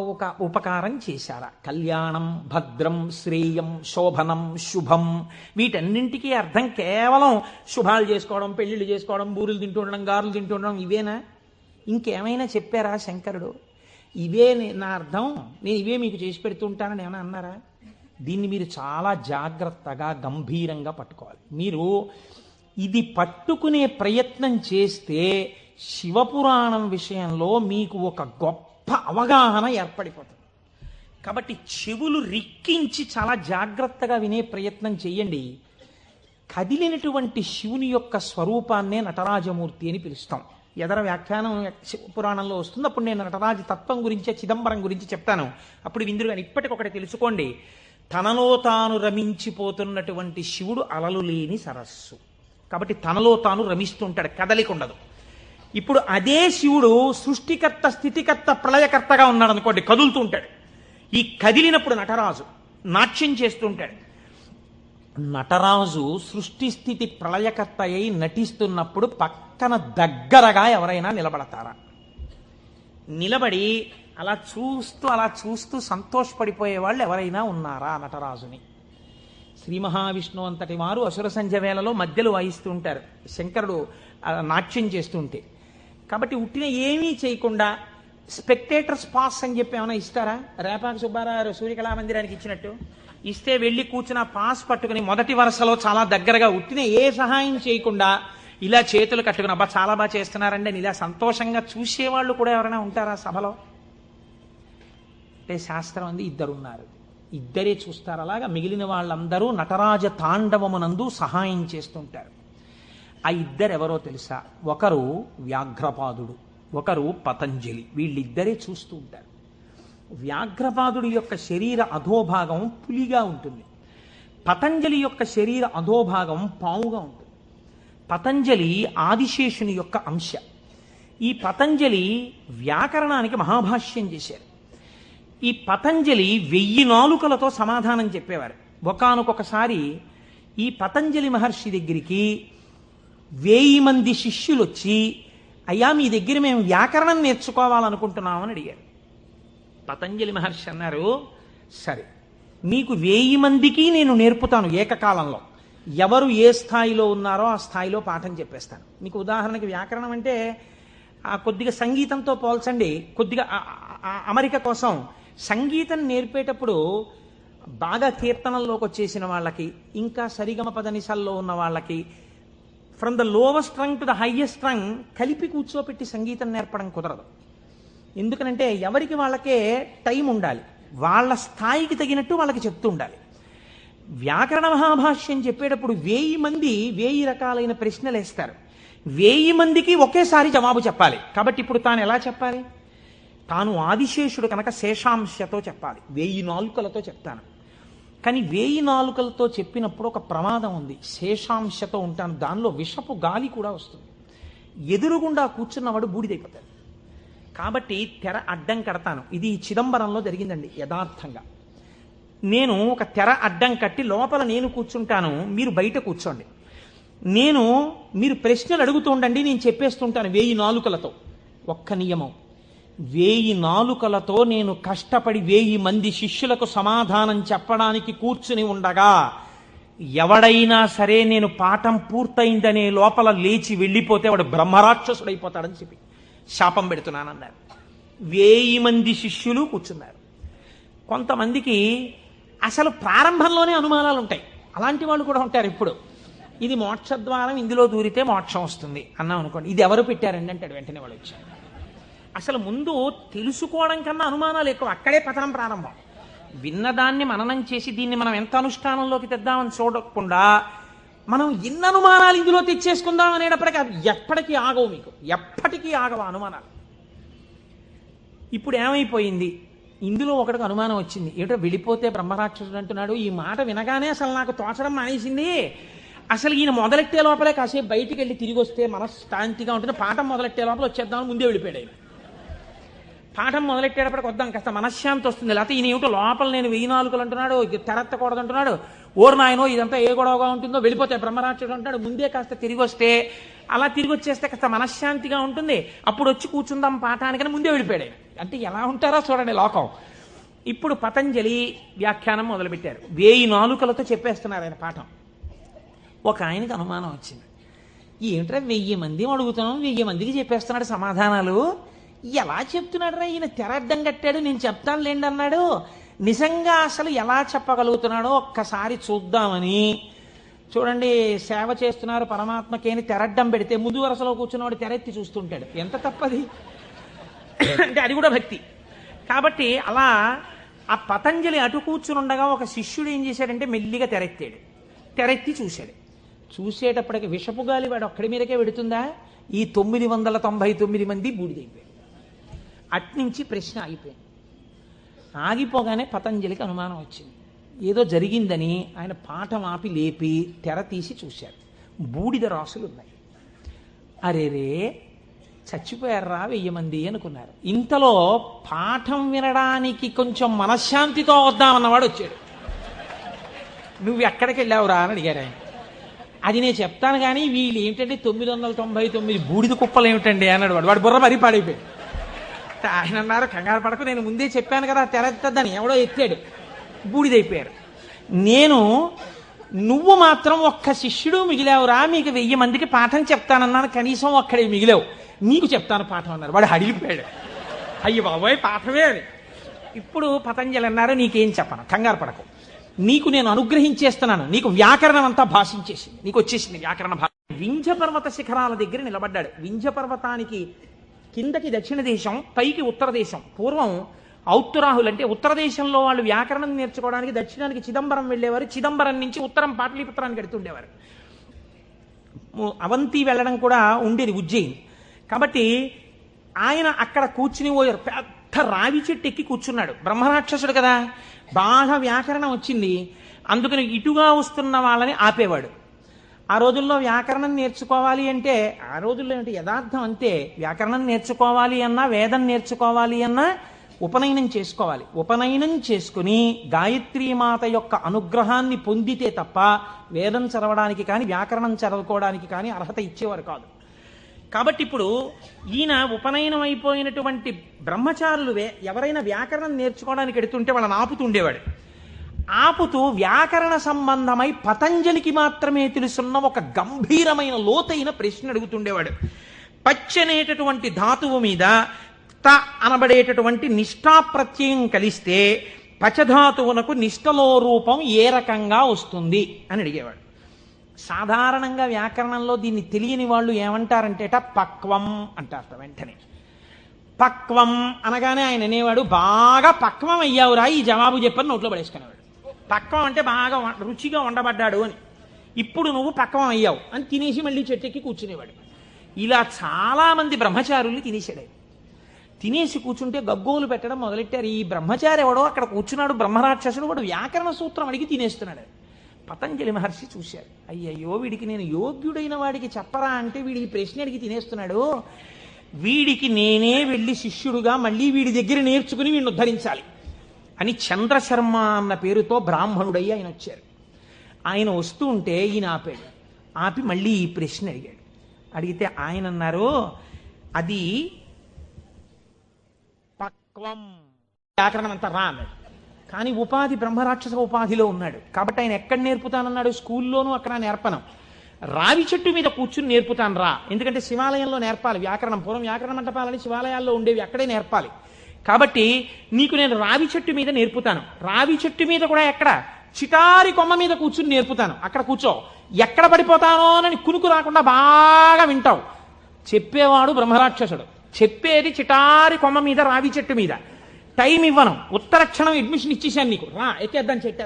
ఉపకారం చేశారా? కళ్యాణం, భద్రం, శ్రేయం, శోభనం, శుభం, వీటన్నింటికీ అర్థం కేవలం శుభాలు చేసుకోవడం, పెళ్లిళ్ళు చేసుకోవడం, బూరులు తింటూ ఉండడం, గారులు తింటూ ఉండడం, ఇవేనా? ఇంకేమైనా చెప్పారా శంకరుడు? ఇవే నా అర్థం, నేను ఇవే మీకు చేసి పెడుతుంటానని ఏమైనా అన్నారా? దీన్ని మీరు చాలా జాగ్రత్తగా గంభీరంగా పట్టుకోవాలి. మీరు ఇది పట్టుకునే ప్రయత్నం చేస్తే శివపురాణం విషయంలో మీకు ఒక గొప్ప అవగాహన ఏర్పడిపోతుంది. కాబట్టి చెవులు రిక్కించి చాలా జాగ్రత్తగా వినే ప్రయత్నం చెయ్యండి. కదిలినటువంటి శివుని యొక్క స్వరూపాన్నే నటరాజమూర్తి అని పిలుస్తాం. ఎదర వ్యాఖ్యానం పురాణంలో వస్తుంది, అప్పుడు నేను నటరాజ తత్వం గురించి, చిదంబరం గురించి చెప్తాను, అప్పుడు విందురు. కానీ ఇప్పటికొకటి తెలుసుకోండి, తనలో తాను రమించిపోతున్నటువంటి శివుడు అలలు లేని సరస్సు, కాబట్టి తనలో తాను రమిస్తుంటాడు, కదలిక ఉండదు. ఇప్పుడు అదే శివుడు సృష్టికర్త, స్థితికర్త, ప్రళయకర్తగా ఉన్నాడు అనుకోండి, కదులుతూ ఉంటాడు. ఈ కదిలినప్పుడు నటరాజు నాట్యం చేస్తుంటాడు. నటరాజు సృష్టి స్థితి ప్రళయకర్త అయి నటిస్తున్నప్పుడు పక్కన దగ్గరగా ఎవరైనా నిలబడతారా? నిలబడి అలా చూస్తూ సంతోషపడిపోయే వాళ్ళు ఎవరైనా ఉన్నారా నటరాజుని? శ్రీ మహావిష్ణువు అంతటి వారు అసుర సంధ్య వేళలో మధ్యలో వాయిస్తూ ఉంటారు, శంకరుడు నాట్యం చేస్తుంటే. కాబట్టి ఉట్టిన ఏమీ చేయకుండా స్పెక్టేటర్స్ పాస్ అని చెప్పి ఏమైనా ఇస్తారా? రేపాక సుబ్బారావు సూర్యకళా మందిరానికి ఇచ్చినట్టు ఇస్తే వెళ్ళి కూర్చున్న పాస్ పట్టుకుని మొదటి వరుసలో చాలా దగ్గరగా ఉట్టిన ఏ సహాయం చేయకుండా ఇలా చేతులు కట్టుకుని అబ్బా చాలా బాగా చేస్తున్నారండి అని ఇలా సంతోషంగా చూసేవాళ్ళు కూడా ఎవరైనా ఉంటారా సభలో? అంటే శాస్త్రం అంది ఇద్దరున్నారు, ఇద్దరే చూస్తారు. అలాగా మిగిలిన వాళ్ళందరూ నటరాజ తాండవమునందు సహాయం చేస్తుంటారు. ఆ ఇద్దరెవరో తెలుసా? ఒకరు వ్యాఘ్రపాదుడు, ఒకరు పతంజలి. వీళ్ళిద్దరే చూస్తూ ఉంటారు. వ్యాఘ్రపాదుడి యొక్క శరీర అధోభాగం పులిగా ఉంటుంది, పతంజలి యొక్క శరీర అధోభాగం పావుగా ఉంటుంది. పతంజలి ఆదిశేషుని యొక్క అంశ. ఈ పతంజలి వ్యాకరణానికి మహాభాష్యం చేశారు. ఈ పతంజలి 1000 నాలుకలతో సమాధానం చెప్పేవారు. ఒకానొకసారి ఈ పతంజలి మహర్షి దగ్గరికి 1000 మంది శిష్యులు వచ్చి, అయ్యా మీ దగ్గర మేము వ్యాకరణం నేర్చుకోవాలనుకుంటున్నామని అడిగారు. పతంజలి మహర్షి అన్నారు, సరే మీకు 1000 మందికి నేను నేర్పుతాను ఏకకాలంలో. ఎవరు ఏ స్థాయిలో ఉన్నారో ఆ స్థాయిలో పాఠం చెప్పేస్తాను. మీకు ఉదాహరణకి వ్యాకరణం అంటే కొద్దిగా సంగీతంతో పోల్చండి. కొద్దిగా అమరిక కోసం సంగీతం నేర్పేటప్పుడు బాగా కీర్తనల్లోకి వచ్చేసిన వాళ్ళకి, ఇంకా సరిగమ పదనిసల్లో ఉన్న వాళ్ళకి, from the lowest string to the highest string కలిపి కూర్చోపెట్టి సంగీతం నేర్పడం కుదరదు. ఎందుకనంటే ఎవరికి వాళ్ళకే టైం ఉండాలి, వాళ్ళ స్థాయికి తగినట్టు వాళ్ళకి చెప్తూ ఉండాలి. వ్యాకరణ మహాభాష్యం చెప్పేటప్పుడు 1000 మంది 1000 రకాలైన ప్రశ్నలు వేస్తారు. 1000 మందికి ఒకేసారి జవాబు చెప్పాలి. కాబట్టి ఇప్పుడు తాను ఎలా చెప్పాలి? తాను ఆదిశేషుడు కనుక శేషాంశతో చెప్పాలి. 1000 నాలుకలతో చెప్తాను. కానీ 1000 నాలుకలతో చెప్పినప్పుడు ఒక ప్రమాదం ఉంది. శేషాంశతో ఉంటాను, దానిలో విషపు గాలి కూడా వస్తుంది. ఎదురుగుండా కూర్చున్నవాడు బూడిదైపోతాడు. కాబట్టి తెర అడ్డం కడతాను. ఇది చిదంబరంలో జరిగిందండి యథార్థంగా. నేను ఒక తెర అడ్డం కట్టి లోపల నేను కూర్చుంటాను, మీరు బయట కూర్చోండి. మీరు ప్రశ్నలు అడుగుతూ ఉండండి, నేను చెప్పేస్తుంటాను 1000 నాలుకలతో. ఒక్క నియమం, 1000 నాలుకలతో నేను కష్టపడి 1000 మంది శిష్యులకు సమాధానం చెప్పడానికి కూర్చుని ఉండగా ఎవడైనా సరే నేను పాఠం పూర్తయిందనే లోపల లేచి వెళ్ళిపోతే వాడు బ్రహ్మరాక్షసుడైపోతాడని చెప్పి శాపం పెడుతున్నానన్నారు. 1000 మంది శిష్యులు కూర్చున్నారు. కొంతమందికి అసలు ప్రారంభంలోనే అనుమానాలు ఉంటాయి. అలాంటి వాళ్ళు కూడా ఉంటారు. ఇప్పుడు ఇది మోక్షద్వారం, ఇందులో దూరితే మోక్షం వస్తుంది అన్నాం అనుకోండి, ఇది ఎవరు పెట్టారండి అంటాడు. వెంటనే వాడు వచ్చాడు. అసలు ముందు తెలుసుకోవడం కన్నా అనుమానాలు ఎక్కువ. అక్కడే పతనం ప్రారంభం. విన్నదాన్ని మననం చేసి దీన్ని మనం ఎంత అనుష్ఠానంలోకి తెద్దామని చూడకుండా మనం ఇన్న అనుమానాలు ఇందులో తెచ్చేసుకుందాం అనేటప్పటికీ అవి ఎప్పటికీ ఆగవు. మీకు ఎప్పటికీ ఆగవు అనుమానాలు. ఇప్పుడు ఏమైపోయింది, ఇందులో ఒకటికి అనుమానం వచ్చింది. ఏమిటో వెళ్ళిపోతే బ్రహ్మరాక్షసుడు అంటున్నాడు. ఈ మాట వినగానే అసలు నాకు తోచడం మానేసింది. అసలు ఈయన మొదలెట్టే లోపలే కాసేపు బయటికి వెళ్ళి తిరిగి వస్తే మనశ్శాంతిగా ఉంటుంది. పాఠం మొదలెట్టే లోపల వచ్చేద్దామని ముందే వెళ్ళిపోయాడు ఆయన. పాఠం మొదలెట్టేటప్పటికి వద్దాం, కాస్త మనశ్శాంతి వస్తుంది. లేకపోతే ఈయన ఏమిటో లోపల నేను 1000 నాలుకలు అంటున్నాడు, తెరత్తకూడదు అంటున్నాడు, ఓరు నాయనో ఇదంతా ఏ గొడవగా ఉంటుందో, వెళ్ళిపోతే బ్రహ్మరాక్షసుడు అంటాడు. ముందే కాస్త తిరిగి వస్తే, అలా తిరిగి వచ్చేస్తే కాస్త మనశ్శాంతిగా ఉంటుంది. అప్పుడు వచ్చి కూర్చుందాం పాఠానికని ముందే వెళ్ళిపోయాడు. అంటే ఎలా ఉంటారో చూడండి లోకం. ఇప్పుడు పతంజలి వ్యాఖ్యానం మొదలుపెట్టారు. 1000 నాలుకలతో చెప్పేస్తున్నారు ఆయన పాఠం. ఒక ఆయనకి అనుమానం వచ్చింది. ఏమిట్రా 1000 మంది అడుగుతున్నాం, 1000 మందికి చెప్పేస్తున్నాడు సమాధానాలు, ఎలా చెప్తున్నాడు రా ఈయన? తెర అడ్డం కట్టాడు, నేను చెప్తాను లేండి అన్నాడు. నిజంగా అసలు ఎలా చెప్పగలుగుతున్నాడో ఒక్కసారి చూద్దామని. చూడండి, సేవ చేస్తున్నారు పరమాత్మకి అని తెరడ్డం పెడితే ముందు వరుసలో కూర్చున్నవాడు తెరెత్తి చూస్తుంటాడు. ఎంత తప్పది అంటే అది కూడా భక్తి. కాబట్టి అలా ఆ పతంజలి అటు కూర్చుని ఉండగా ఒక శిష్యుడు ఏం చేశాడంటే మెల్లిగా తెరెత్తాడు. తెరెత్తి చూశాడు. చూసేటప్పటికి విషపు గాలి వాడు ఒక్కడి మీదకే పెడుతుందా? ఈ 999 మంది బూడిదైపోయాడు. అట్నుంచి ప్రశ్న ఆగిపోయింది. ఆగిపోగానే పతంజలికి అనుమానం వచ్చింది. ఏదో జరిగిందని ఆయన పాఠం ఆపి లేపి తెర తీసి చూశారు. బూడిద రాసులు ఉన్నాయి. అరేరే చచ్చిపోయారా 1000 మంది అనుకున్నారు. ఇంతలో పాఠం వినడానికి కొంచెం మనశ్శాంతితో వద్దామన్నవాడు వచ్చాడు. నువ్వు ఎక్కడికి వెళ్ళావురా అని అడిగారు ఆయన. అది నేను చెప్తాను కానీ వీళ్ళు ఏమిటంటే 999 బూడిద కుప్పలు ఏమిటండి అన్నాడు వాడు. వాడు బుర్ర మరీ పాడైపోయాడు. ఆయన అన్నారు, కంగారు పడకు, నేను ముందే చెప్పాను కదా తెరెత్తద్దని. ఎవడో ఎత్తాడు, బూడిదైపోయారు. నువ్వు మాత్రం ఒక్క శిష్యుడు మిగిలావురా, మీకు 1000 మందికి పాఠం చెప్తానన్నాను, కనీసం ఒక్కడే మిగిలావు, నీకు చెప్తాను పాఠం అన్నారు. వాడు హడిలిపోయాడు. అయ్యి బాబోయ్ పాఠమే అని. ఇప్పుడు పతంజలి అన్నారు, నీకేం చెప్పను, కంగారు పడకు, నీకు నేను అనుగ్రహించేస్తున్నాను, నీకు వ్యాకరణం అంతా భాషించేసింది, నీకు వచ్చేసింది వ్యాకరణ భాష. వింధ్య పర్వత శిఖరాల దగ్గర నిలబడ్డాడు. వింధ్య పర్వతానికి కిందకి దక్షిణ దేశం, పైకి ఉత్తర దేశం. పూర్వం ఔత్తరాహులు అంటే ఉత్తర దేశంలో వాళ్ళు వ్యాకరణం నేర్చుకోవడానికి దక్షిణానికి చిదంబరం వెళ్ళేవారు. చిదంబరం నుంచి ఉత్తరం పాటలీపుత్రానికి వెడుతుండేవారు. అవంతి వెళ్ళడం కూడా ఉండేది ఉజ్జయిని. కాబట్టి ఆయన అక్కడ కూర్చుని పోయారు. పెద్ద రావి చెట్టు ఎక్కి కూర్చున్నాడు. బ్రహ్మరాక్షసుడు కదా, బాగా వ్యాకరణం వచ్చింది. అందుకని ఇటుగా వస్తున్న వాళ్ళని ఆపేవాడు. ఆ రోజుల్లో వ్యాకరణం నేర్చుకోవాలి అంటే, ఆ రోజుల్లో ఏంటి యథార్థం అంతే, వ్యాకరణం నేర్చుకోవాలి అన్నా, వేదం నేర్చుకోవాలి అన్నా ఉపనయనం చేసుకోవాలి. ఉపనయనం చేసుకుని గాయత్రీమాత యొక్క అనుగ్రహాన్ని పొందితే తప్ప వేదం చదవడానికి కానీ వ్యాకరణం చదువుకోవడానికి కానీ అర్హత ఇచ్చేవారు కాదు. కాబట్టి ఇప్పుడు ఈయన ఉపనయనం అయిపోయినటువంటి బ్రహ్మచారులు ఎవరైనా వ్యాకరణం నేర్చుకోవడానికి ఎడుతుంటే వాళ్ళని ఆపుతుండేవాడు. ఆపుతూ వ్యాకరణ సంబంధమై పతంజలికి మాత్రమే తెలుసున్న ఒక గంభీరమైన లోతైన ప్రశ్న అడుగుతుండేవాడు. పచ్చనేటటువంటి ధాతువు మీద త అనబడేటటువంటి నిష్ఠా ప్రత్యయం కలిస్తే పచధాతువునకు నిష్ఠలో రూపం ఏ రకంగా వస్తుంది అని అడిగేవాడు. సాధారణంగా వ్యాకరణంలో దీన్ని తెలియని వాళ్ళు ఏమంటారంటేట పక్వం అంటారట. వెంటనే పక్వం అనగానే ఆయన అనేవాడు, బాగా పక్వం అయ్యావురా ఈ జవాబు చెప్పని నోట్లో పడేసుకునేవాడు. పక్వం అంటే బాగా రుచిగా వండబడ్డాడు అని. ఇప్పుడు నువ్వు పక్వం అయ్యావు అని తినేసి మళ్ళీ చెట్టెక్కి కూర్చునేవాడు. ఇలా చాలామంది బ్రహ్మచారుల్ని తినేసాడు. తినేసి కూర్చుంటే గగ్గోలు పెట్టడం మొదలెట్టారు. ఈ బ్రహ్మచారి ఎవడో అక్కడ కూర్చున్నాడు, బ్రహ్మరాక్షసుడు, వాడు వ్యాకరణ సూత్రం అడిగి తినేస్తున్నాడు. పతంజలి మహర్షి చూశారు, అయ్యయ్యో వీడికి నేను యోగ్యుడైన వాడికి చెప్పరా అంటే వీడి ఈ ప్రశ్న అడిగి తినేస్తున్నాడు, వీడికి నేనే వెళ్ళి శిష్యుడుగా మళ్ళీ వీడి దగ్గర నేర్చుకుని వీడిని ఉద్ధరించాలి అని చంద్రశర్మ అన్న పేరుతో బ్రాహ్మణుడయ్యి ఆయన వచ్చారు. ఆయన వస్తూ ఉంటే ఈయన ఆపాడు. ఆపి మళ్ళీ ఈ ప్రశ్న అడిగాడు. అడిగితే ఆయన అన్నారు, అది పక్వం, వ్యాకరణం అంతా రా అన్నాడు. కానీ ఉపాధి బ్రహ్మరాక్షస ఉపాధిలో ఉన్నాడు కాబట్టి ఆయన ఎక్కడ నేర్పుతానన్నాడు? స్కూల్లోనూ అక్కడ నేర్పను, రావి చెట్టు మీద కూర్చుని నేర్పుతాను రా. ఎందుకంటే శివాలయంలో నేర్పాలి వ్యాకరణం. పూర్వం వ్యాకరణ మంటపాలని శివాలయాల్లో ఉండేవి, అక్కడే నేర్పాలి. కాబట్టి నీకు నేను రావి చెట్టు మీద నేర్పుతాను. రావి చెట్టు మీద కూడా ఎక్కడ? చిటారి కొమ్మ మీద కూర్చుని నేర్పుతాను, అక్కడ కూర్చో. ఎక్కడ పడిపోతానో అని కునుకు రాకుండా బాగా వింటావు. చెప్పేవాడు బ్రహ్మరాక్షసుడు, చెప్పేది చిటారి కొమ్మ మీద రావి చెట్టు మీద. టైం ఇవ్వను, ఉత్తర క్షణం అడ్మిషన్ ఇచ్చేసాను నీకు, రా ఎక్కేద్దాం చెట్టు.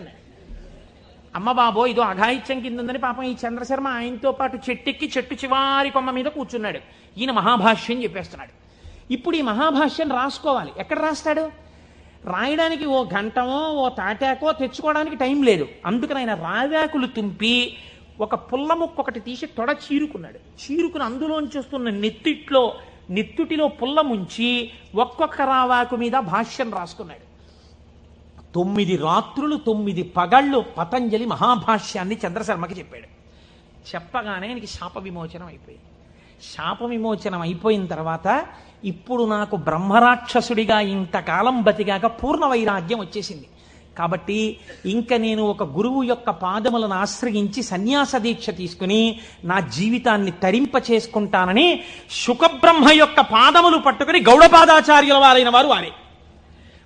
అమ్మ బాబో ఇదో అఘాయిత్యం కింద ఉందని పాపం ఈ చంద్రశర్మ ఆయనతో పాటు చెట్టెక్కి చెట్టు చివారి కొమ్మ మీద కూర్చున్నాడు. ఈయన మహాభాష్యం చెప్పేస్తున్నాడు. ఇప్పుడు ఈ మహాభాష్యం రాసుకోవాలి. ఎక్కడ రాస్తాడు? రాయడానికి ఓ గంటమో ఓ తాటాకో తెచ్చుకోవడానికి టైం లేదు. అందుకని ఆయన రావాకులు తుంపి ఒక పుల్ల ముక్క ఒకటి తీసి తొడ చీరుకున్నాడు. చీరుకుని అందులోంచి వస్తున్న నెత్తుటిలో పుల్ల ముంచి ఒక్కొక్క రావాకు మీద భాష్యం రాసుకున్నాడు. 9 రాత్రులు 9 పగళ్ళు పతంజలి మహాభాష్యాన్ని చంద్రశర్మకి చెప్పాడు. చెప్పగానే ఆయనకి శాప విమోచనం అయిపోయింది. శాప విమోచనం అయిపోయిన తర్వాత ఇప్పుడు నాకు బ్రహ్మరాక్షసుడిగా ఇంతకాలం బతికాక పూర్ణ వైరాగ్యం వచ్చేసింది. కాబట్టి ఇంక నేను ఒక గురువు యొక్క పాదములను ఆశ్రయించి సన్యాస దీక్ష తీసుకుని నా జీవితాన్ని తరింప చేసుకుంటానని శుకబ్రహ్మ యొక్క పాదములు పట్టుకుని గౌడపాదాచార్యుల వారైన వారు వారే.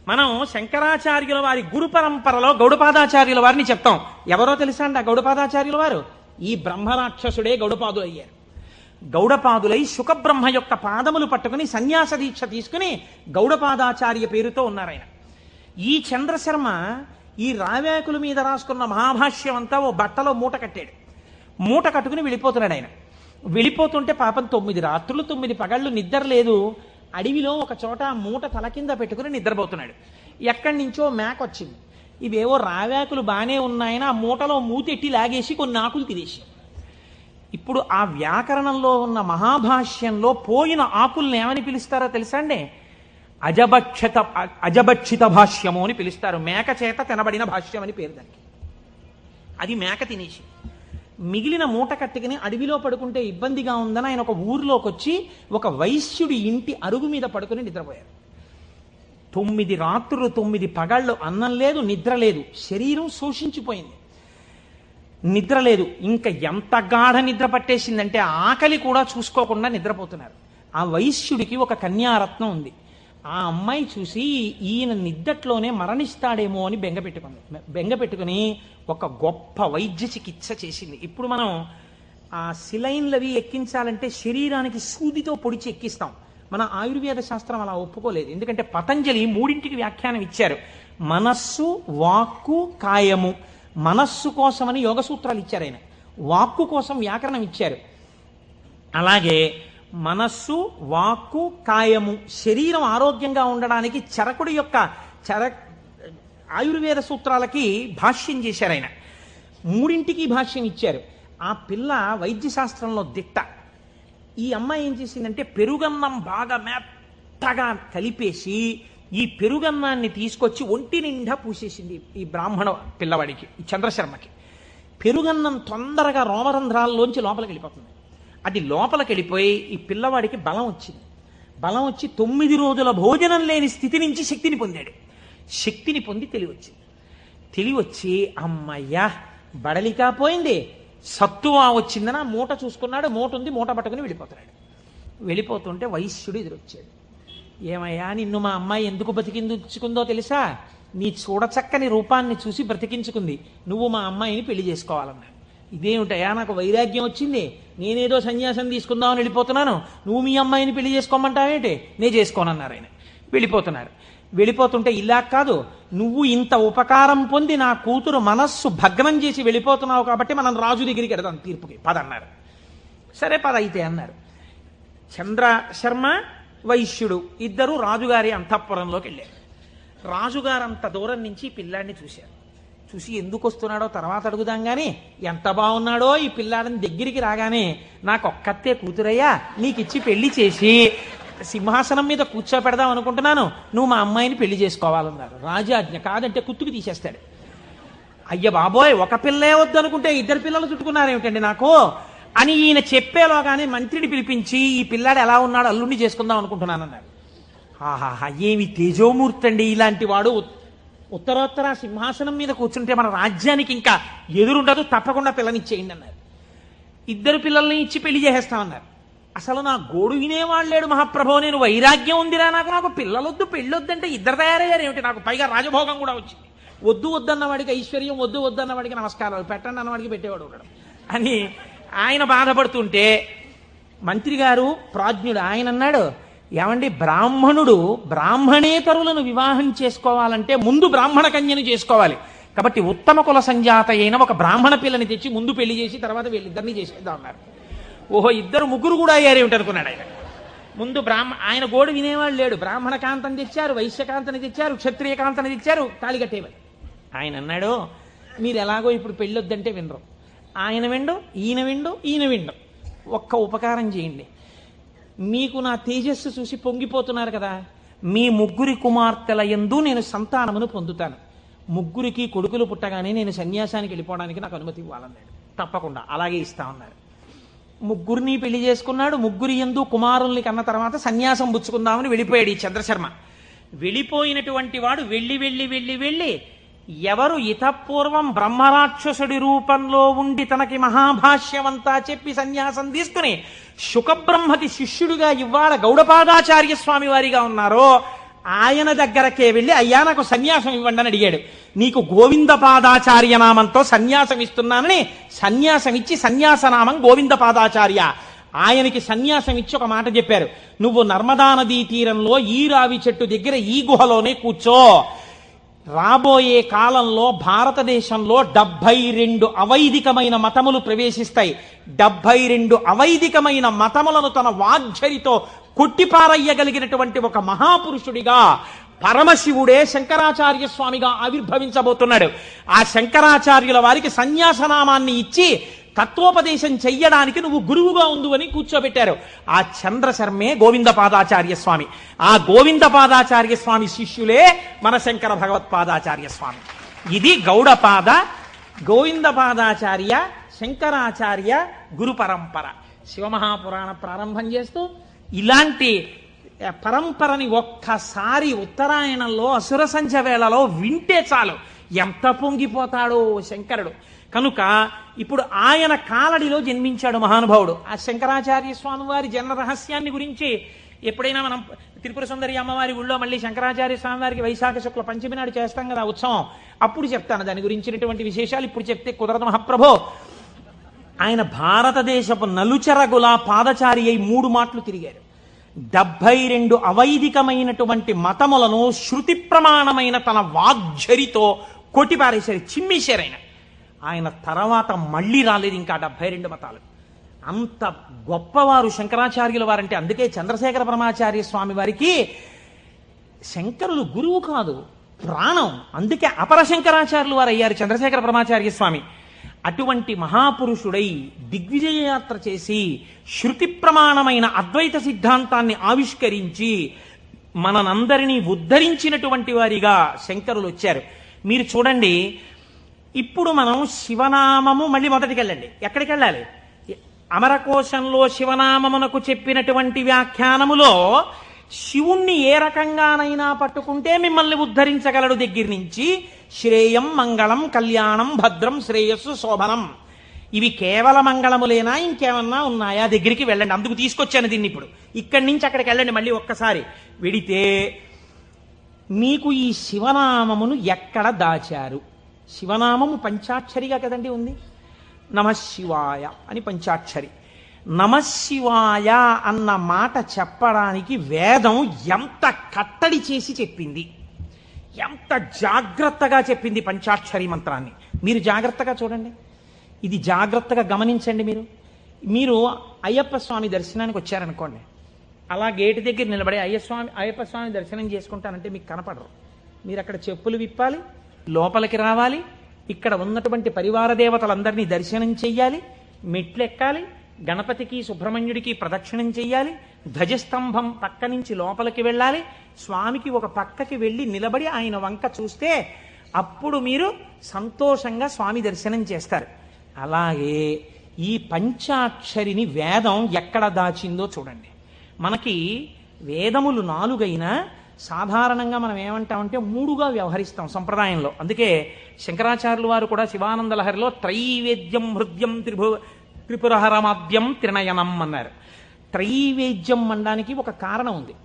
మనం శంకరాచార్యుల వారి గురు పరంపరలో గౌడపాదాచార్యుల వారిని చెప్తాం. ఎవరో తెలుసా అండి ఆ గౌడపాదాచార్యుల వారు? ఈ బ్రహ్మరాక్షసుడే గౌడపాదులు అయ్యారు. గౌడపాదులై శుకబ్రహ్మ యొక్క పాదములు పట్టుకుని సన్యాస దీక్ష తీసుకుని గౌడపాదాచార్య పేరుతో ఉన్నారాయన. ఈ చంద్రశర్మ ఈ రావేకుల మీద రాసుకున్న మహాభాష్యం అంతా ఓ బట్టలో మూట కట్టాడు. మూట కట్టుకుని వెళ్ళిపోతున్నాడు ఆయన. వెళ్ళిపోతుంటే పాపం 9 రాత్రులు 9 పగళ్ళు నిద్ర లేదు. అడవిలో ఒక చోట మూట తల కింద పెట్టుకుని నిద్రపోతున్నాడు. ఎక్కడి నుంచో మేక వచ్చింది. ఇవేవో రావేకులు బాగానే ఉన్నాయని ఆ మూటలో మూతెట్టి లాగేసి కొన్ని ఆకులు తినేసి. ఇప్పుడు ఆ వ్యాకరణంలో ఉన్న మహాభాష్యంలో పోయిన ఆకుల్ని ఏమని పిలుస్తారో తెలుసా అండి? అజభక్షిత భాష్యము అని పిలుస్తారు. మేక చేత తినబడిన భాష్యం అని పేరు దానికి. అది మేక తినేసి మిగిలిన మూట కట్టుకుని అడవిలో పడుకుంటే ఇబ్బందిగా ఉందని ఆయన ఒక ఊర్లోకి వచ్చి ఒక వైశ్యుడి ఇంటి అరుగు మీద పడుకుని నిద్రపోయారు. 9 రాత్రులు 9 పగళ్ళు అన్నం లేదు, నిద్ర లేదు. శరీరం శోషించిపోయింది, నిద్ర లేదు. ఇంకా ఎంత గాఢ నిద్ర పట్టేసిందంటే ఆకలి కూడా చూసుకోకుండా నిద్రపోతున్నారు. ఆ వైశ్యుడికి ఒక కన్యారత్నం ఉంది. ఆ అమ్మాయి చూసి ఈయన నిద్దట్లోనే మరణిస్తాడేమో అని బెంగపెట్టుకుని ఒక గొప్ప వైద్య చికిత్స చేసింది. ఇప్పుడు మనం ఆ సిలైన్లవి ఎక్కించాలంటే శరీరానికి సూదితో పొడిచి ఎక్కిస్తాం. మన ఆయుర్వేద శాస్త్రం అలా ఒప్పుకోలేదు. ఎందుకంటే పతంజలి 3ంటికి వ్యాఖ్యానం ఇచ్చారు. మనస్సు, వాక్కు, కాయము. మనస్సు కోసమని యోగ సూత్రాలు ఇచ్చారు ఆయన, వాక్కు కోసం వ్యాకరణం ఇచ్చారు. అలాగే మనస్సు, వాక్కు, కాయము, శరీరం ఆరోగ్యంగా ఉండడానికి చరకుడి యొక్క ఆయుర్వేద సూత్రాలకి భాష్యం చేశారు ఆయన. 3ంటికి భాష్యం ఇచ్చారు. ఆ పిల్ల వైద్య శాస్త్రంలో దిట్ట. ఈ అమ్మాయి ఏం చేసిందంటే పెరుగన్నం బాగా మెత్తగా కలిపేసి ఈ పెరుగన్నాన్ని తీసుకొచ్చి ఒంటి నిండా పూసేసింది ఈ బ్రాహ్మణ పిల్లవాడికి, ఈ చంద్రశర్మకి. పెరుగన్నం తొందరగా రోమరంధ్రాల్లోంచి లోపలికి వెళ్ళిపోతుంది. అది లోపలికి వెళ్ళిపోయి ఈ పిల్లవాడికి బలం వచ్చింది. బలం వచ్చి 9 రోజుల భోజనం లేని స్థితి నుంచి శక్తిని పొందాడు. శక్తిని పొంది తెలివచ్చింది. తెలివచ్చి అమ్మయ్యా బడలికా పోయింది, సత్తువా వచ్చిందని ఆ మూట చూసుకున్నాడు. మూట ఉంది, మూట పట్టుకుని వెళ్ళిపోతున్నాడు. వెళ్ళిపోతుంటే వైశ్యుడు ఎదురొచ్చాడు. ఏమయ్యా నిన్ను మా అమ్మాయి ఎందుకు బ్రతికించుకుందో తెలుసా? నీ చూడచక్కని రూపాన్ని చూసి బ్రతికించుకుంది. నువ్వు మా అమ్మాయిని పెళ్లి చేసుకోవాలన్నాడు. ఇదేమిటయా నాకు వైరాగ్యం వచ్చింది, నేనేదో సన్యాసం తీసుకుందామని వెళ్ళిపోతున్నాను, నువ్వు మీ అమ్మాయిని పెళ్లి చేసుకోమంటావేంటి? నేను చేసుకోనన్నారు ఆయన. వెళ్ళిపోతున్నారు. వెళ్ళిపోతుంటే ఇలా కాదు, నువ్వు ఇంత ఉపకారం పొంది నా కూతురు మనస్సు భగ్నం చేసి వెళ్ళిపోతున్నావు కాబట్టి మనం రాజు దగ్గరికి వెడదాం తీర్పుకి పదన్నారు. సరే పద అయితే అన్నారు. చంద్రశర్మ వైశ్యుడు ఇద్దరు రాజుగారి అంతఃపురంలోకి వెళ్ళారు. రాజుగారు అంత దూరం నుంచి పిల్లాడిని చూశారు. చూసి ఎందుకు వస్తున్నాడో తర్వాత అడుగుదాం కానీ ఎంత బాగున్నాడో ఈ పిల్లాడిని దగ్గరికి రాగానే నాకు ఒక్కతే కూతురయ్యా, నీకు ఇచ్చి పెళ్లి చేసి సింహాసనం మీద కూర్చోపెడదాం అనుకుంటున్నాను, నువ్వు మా అమ్మాయిని పెళ్లి చేసుకోవాలన్నారు. రాజాజ్ఞ, కాదంటే కుత్తుకు తీసేస్తాడు. అయ్య బాబోయ్ ఒక పిల్లే వద్దనుకుంటే 2 పిల్లలు చుట్టుకున్నారేమిటండి నాకు అని ఈయన చెప్పేలోగానే మంత్రిని పిలిపించి ఈ పిల్లాడు ఎలా ఉన్నాడు అల్లుడిని చేసుకుందాం అనుకుంటున్నానన్నారు. ఆహాహా ఏమి తేజోమూర్తి అండి ఇలాంటి వాడు, ఉత్తరోత్తర సింహాసనం మీద కూర్చుంటే మన రాజ్యానికి ఇంకా ఎదురుండదు, తప్పకుండా పిల్లనిచ్చేయండి అన్నారు. 2 పిల్లల్ని ఇచ్చి పెళ్లి చేసేస్తామన్నారు. అసలు నా గోడు వినేవాళ్ళు లేడు మహాప్రభో, నేను వైరాగ్యం ఉందిరా నాకు పిల్లలొద్దు పెళ్ళొద్దంటే 2 తయారయ్యారు ఏమిటి, నాకు పైగా రాజభోగం కూడా వచ్చింది. వద్దు వద్దన్నవాడికి ఐశ్వర్యం, వద్దు వద్దన్నవాడికి నమస్కారాలు, పెట్టండి అన్నవాడికి పెట్టేవాడు ఉండడం అని ఆయన బాధపడుతుంటే మంత్రి గారు ప్రాజ్ఞుడు ఆయన అన్నాడు, ఏమండి బ్రాహ్మణుడు బ్రాహ్మణేతరులను వివాహం చేసుకోవాలంటే ముందు బ్రాహ్మణ కన్యను చేసుకోవాలి. కాబట్టి ఉత్తమ కుల సంజాత అయిన ఒక బ్రాహ్మణ పిల్లని తెచ్చి ముందు పెళ్లి చేసి తర్వాత వీళ్ళిద్దరినీ చేసేద్దాం అన్నారు. ఓహో 2 కూడా అయ్యారేమిటి అనుకున్నాడు ఆయన. ముందు ఆయన గోడు వినేవాళ్ళు లేడు. బ్రాహ్మణ కాంతని తెచ్చారు, వైశ్యకాంతని తెచ్చారు, క్షత్రియ కాంతని తెచ్చారు, తాళి కట్టేవారు. ఆయన అన్నాడు, మీరు ఎలాగో ఇప్పుడు పెళ్ళొద్దంటే వినరు, ఆయన విండు, ఈయన విండు, ఒక్క ఉపకారం చేయండి. మీకు నా తేజస్సు చూసి పొంగిపోతున్నారు కదా, మీ 3 కుమార్తెల యందు నేను సంతానమును పొందుతాను. 3కి కొడుకులు పుట్టగానే నేను సన్యాసానికి వెళ్ళిపోవడానికి నాకు అనుమతి ఇవ్వాలన్నాడు. తప్పకుండా అలాగే ఇస్తామన్నారు. 3 పెళ్లి చేసుకున్నాడు. 3 యందు కుమారుల్ని కన్న తర్వాత సన్యాసం పుచ్చుకుందామని వెళ్ళిపోయాడు ఈ చంద్రశర్మ. వెళ్ళిపోయినటువంటి వాడు వెళ్ళి వెళ్ళి వెళ్ళి వెళ్ళి ఎవరు ఇతపూర్వం బ్రహ్మరాక్షసుడి రూపంలో ఉండి తనకి మహాభాష్యమంతా చెప్పి సన్యాసం తీసుకుని శుకబ్రహ్మకి శిష్యుడిగా ఇవాళ గౌడపాదాచార్య స్వామి వారిగా ఉన్నారో ఆయన దగ్గరకే వెళ్ళి అయ్యా నాకు సన్యాసం ఇవ్వండి అని అడిగాడు. నీకు గోవిందపాదాచార్య నామంతో సన్యాసం ఇస్తున్నానని సన్యాసం ఇచ్చి సన్యాసనామం గోవిందపాదాచార్య. ఆయనకి సన్యాసం ఇచ్చి ఒక మాట చెప్పారు, నువ్వు నర్మదా నదీ తీరంలో ఈ రావి చెట్టు దగ్గర ఈ గుహలోనే కూర్చో. రాబోయే కాలంలో భారతదేశంలో 72 అవైదికమైన మతములు ప్రవేశిస్తాయి. 72 అవైదికమైన మతములను తన వాగ్ఝరితో కొట్టిపారయ్యగలిగినటువంటి ఒక మహాపురుషుడిగా పరమశివుడే శంకరాచార్య స్వామిగా ఆవిర్భవించబోతున్నాడు. ఆ శంకరాచార్యుల వారికి సన్యాసనామాన్ని ఇచ్చి తత్వోపదేశం చెయ్యడానికి నువ్వు గురువుగా ఉండు అని కూర్చోబెట్టారు. ఆ చంద్రశర్మే గోవిందపాదాచార్య స్వామి. ఆ గోవిందపాదాచార్య స్వామి శిష్యులే మన శంకర భగవత్పాదాచార్య స్వామి. ఇది గౌడపాద, గోవిందపాదాచార్య, శంకరాచార్య గురు పరంపర. శివమహాపురాణ ప్రారంభం చేస్తూ ఇలాంటి పరంపరని ఒక్కసారి ఉత్తరాయణంలో అసుర సంధ్య వేళలో వింటే చాలు ఎంత పొంగిపోతాడో శంకరుడు. కనుక ఇప్పుడు ఆయన కాలడిలో జన్మించాడు మహానుభావుడు. ఆ శంకరాచార్య స్వామి వారి జన్మ రహస్యాన్ని గురించి ఎప్పుడైనా మనం త్రిపుర సుందరి అమ్మవారి ఊళ్ళో మళ్ళీ శంకరాచార్య స్వామి వారికి వైశాఖ శుక్ల పంచమి నాడు చేస్తాం కదా ఉత్సవం, అప్పుడు చెప్తాను దాని గురించినటువంటి విశేషాలు. ఇప్పుడు చెప్తే కుదరదు మహాప్రభో. ఆయన భారతదేశపు నలుచెరగుల పాదచారి అయి 3 మాటలు తిరిగారు. 72 అవైదికమైనటువంటి మతములను శృతి ప్రమాణమైన తన వాగ్ఝరితో కొట్టిపారేశారు, చిమ్మేశారు. ఆయన తర్వాత మళ్ళీ రాలేదు ఇంకా 72 మతాలు. అంత గొప్పవారు శంకరాచార్యుల వారంటే. అందుకే చంద్రశేఖర పరమాచార్య స్వామి వారికి శంకరులు గురువు కాదు ప్రాణం. అందుకే అపర శంకరాచార్యులు వారు అయ్యారు చంద్రశేఖర పరమాచార్య స్వామి. అటువంటి మహాపురుషుడై దిగ్విజయ యాత్ర చేసి శృతి ప్రమాణమైన అద్వైత సిద్ధాంతాన్ని ఆవిష్కరించి మనందరినీ ఉద్ధరించినటువంటి వారిగా శంకరులు వచ్చారు. మీరు చూడండి, ఇప్పుడు మనం శివనామము మళ్ళీ మొదటికి వెళ్ళండి. ఎక్కడికి వెళ్ళాలి? అమరకోశంలో శివనామమునకు చెప్పినటువంటి వ్యాఖ్యానములో శివుణ్ణి ఏ రకంగానైనా పట్టుకుంటే మిమ్మల్ని ఉద్ధరించగలడు దగ్గర నుంచి శ్రేయం, మంగళం, కళ్యాణం, భద్రం, శ్రేయస్సు, శోభనం, ఇవి కేవల మంగళములేనా, ఇంకేమన్నా ఉన్నాయా దగ్గరికి వెళ్ళండి. అందుకు తీసుకొచ్చాను దీన్ని. ఇప్పుడు ఇక్కడి నుంచి అక్కడికి వెళ్ళండి. మళ్ళీ ఒక్కసారి వెడితే మీకు ఈ శివనామమును ఎక్కడ దాచారు? శివనామము పంచాక్షరిగా కదండి ఉంది. నమశివాయ అని పంచాక్షరి. నమశివాయ అన్న మాట చెప్పడానికి వేదం ఎంత కట్టడి చేసి చెప్పింది, ఎంత జాగ్రత్తగా చెప్పింది పంచాక్షరి మంత్రాన్ని. మీరు జాగ్రత్తగా చూడండి, ఇది జాగ్రత్తగా గమనించండి. మీరు అయ్యప్ప స్వామి దర్శనానికి వచ్చారనుకోండి, అలా గేటు దగ్గర నిలబడి అయ్యప్ప స్వామి దర్శనం చేసుకుంటానంటే మీకు కనపడరు. మీరు అక్కడ చెప్పులు విప్పాలి, లోపలికి రావాలి, ఇక్కడ ఉన్నటువంటి పరివార దేవతలందరినీ దర్శనం చెయ్యాలి, మెట్లెక్కాలి, గణపతికి సుబ్రహ్మణ్యుడికి ప్రదక్షిణం చెయ్యాలి, ధ్వజస్తంభం పక్క నుంచి లోపలికి వెళ్ళాలి, స్వామికి ఒక పక్కకి వెళ్ళి నిలబడి ఆయన వంక చూస్తే అప్పుడు మీరు సంతోషంగా స్వామి దర్శనం చేస్తారు. అలాగే ఈ పంచాక్షరిని వేదం ఎక్కడ దాచిందో చూడండి. మనకి వేదములు 4 అయినా సాధారణంగా మనం ఏమంటామంటే 3గా వ్యవహరిస్తాం సంప్రదాయంలో. అందుకే శంకరాచార్యులు వారు కూడా శివానంద లహరిలో త్రైవేద్యం హృద్యం త్రిపురహరమాద్యం త్రినయనం అన్నారు. త్రైవేద్యం అనడానికి ఒక కారణం ఉంది.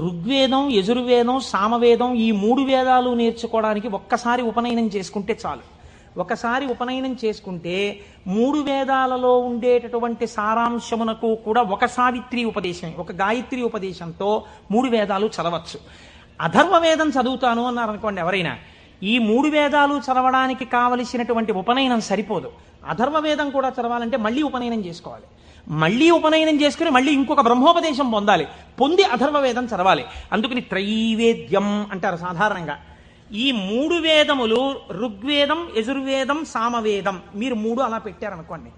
ఋగ్వేదం, యజుర్వేదం, సామవేదం ఈ 3 వేదాలు నేర్చుకోవడానికి ఒక్కసారి ఉపనయనం చేసుకుంటే చాలు. ఒకసారి ఉపనయనం చేసుకుంటే 3 వేదాలలో ఉండేటటువంటి సారాంశమునకు కూడా ఒక సావిత్రి ఉపదేశం, ఒక గాయత్రి ఉపదేశంతో 3 వేదాలు చదవచ్చు. అథర్వ వేదం చదువుతాను అన్నారనుకోండి ఎవరైనా, ఈ 3 వేదాలు చదవడానికి కావలసినటువంటి ఉపనయనం సరిపోదు. అథర్వ వేదం కూడా చదవాలంటే మళ్ళీ ఉపనయనం చేసుకోవాలి. మళ్ళీ ఉపనయనం చేసుకుని మళ్ళీ ఇంకొక బ్రహ్మోపదేశం పొంది అథర్వ వేదం చదవాలి. అందుకని త్రైవేద్యం అంటారు సాధారణంగా. ఈ 3 వేదములు ఋగ్వేదం, యజుర్వేదం, సామవేదం, మీరు 3 అలా పెట్టారనుకోండి,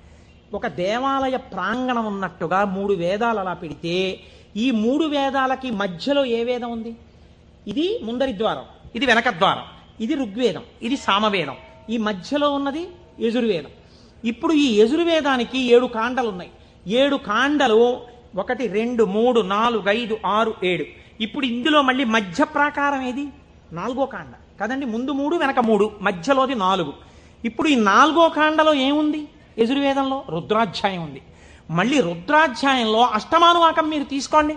ఒక దేవాలయ ప్రాంగణం ఉన్నట్టుగా 3 వేదాలు అలా పెడితే ఈ 3 వేదాలకి మధ్యలో ఏ వేదం ఉంది? ఇది ముందరి ద్వారం, ఇది వెనక ద్వారం, ఇది ఋగ్వేదం, ఇది సామవేదం, ఈ మధ్యలో ఉన్నది యజుర్వేదం. ఇప్పుడు ఈ యజుర్వేదానికి 7 కాండలు ఉన్నాయి. 7 కాండలు 1 2 3 4 5 6 7. ఇప్పుడు ఇందులో మళ్ళీ మధ్య ప్రాకారం ఏది? 4వ కాండ కదండి. ముందు 3, వెనక 3, మధ్యలోది 4. ఇప్పుడు ఈ 4వ కాండలో ఏముంది? యజుర్వేదంలో రుద్రాధ్యాయం ఉంది. మళ్ళీ రుద్రాధ్యాయంలో అష్టమానువాకం మీరు తీసుకోండి,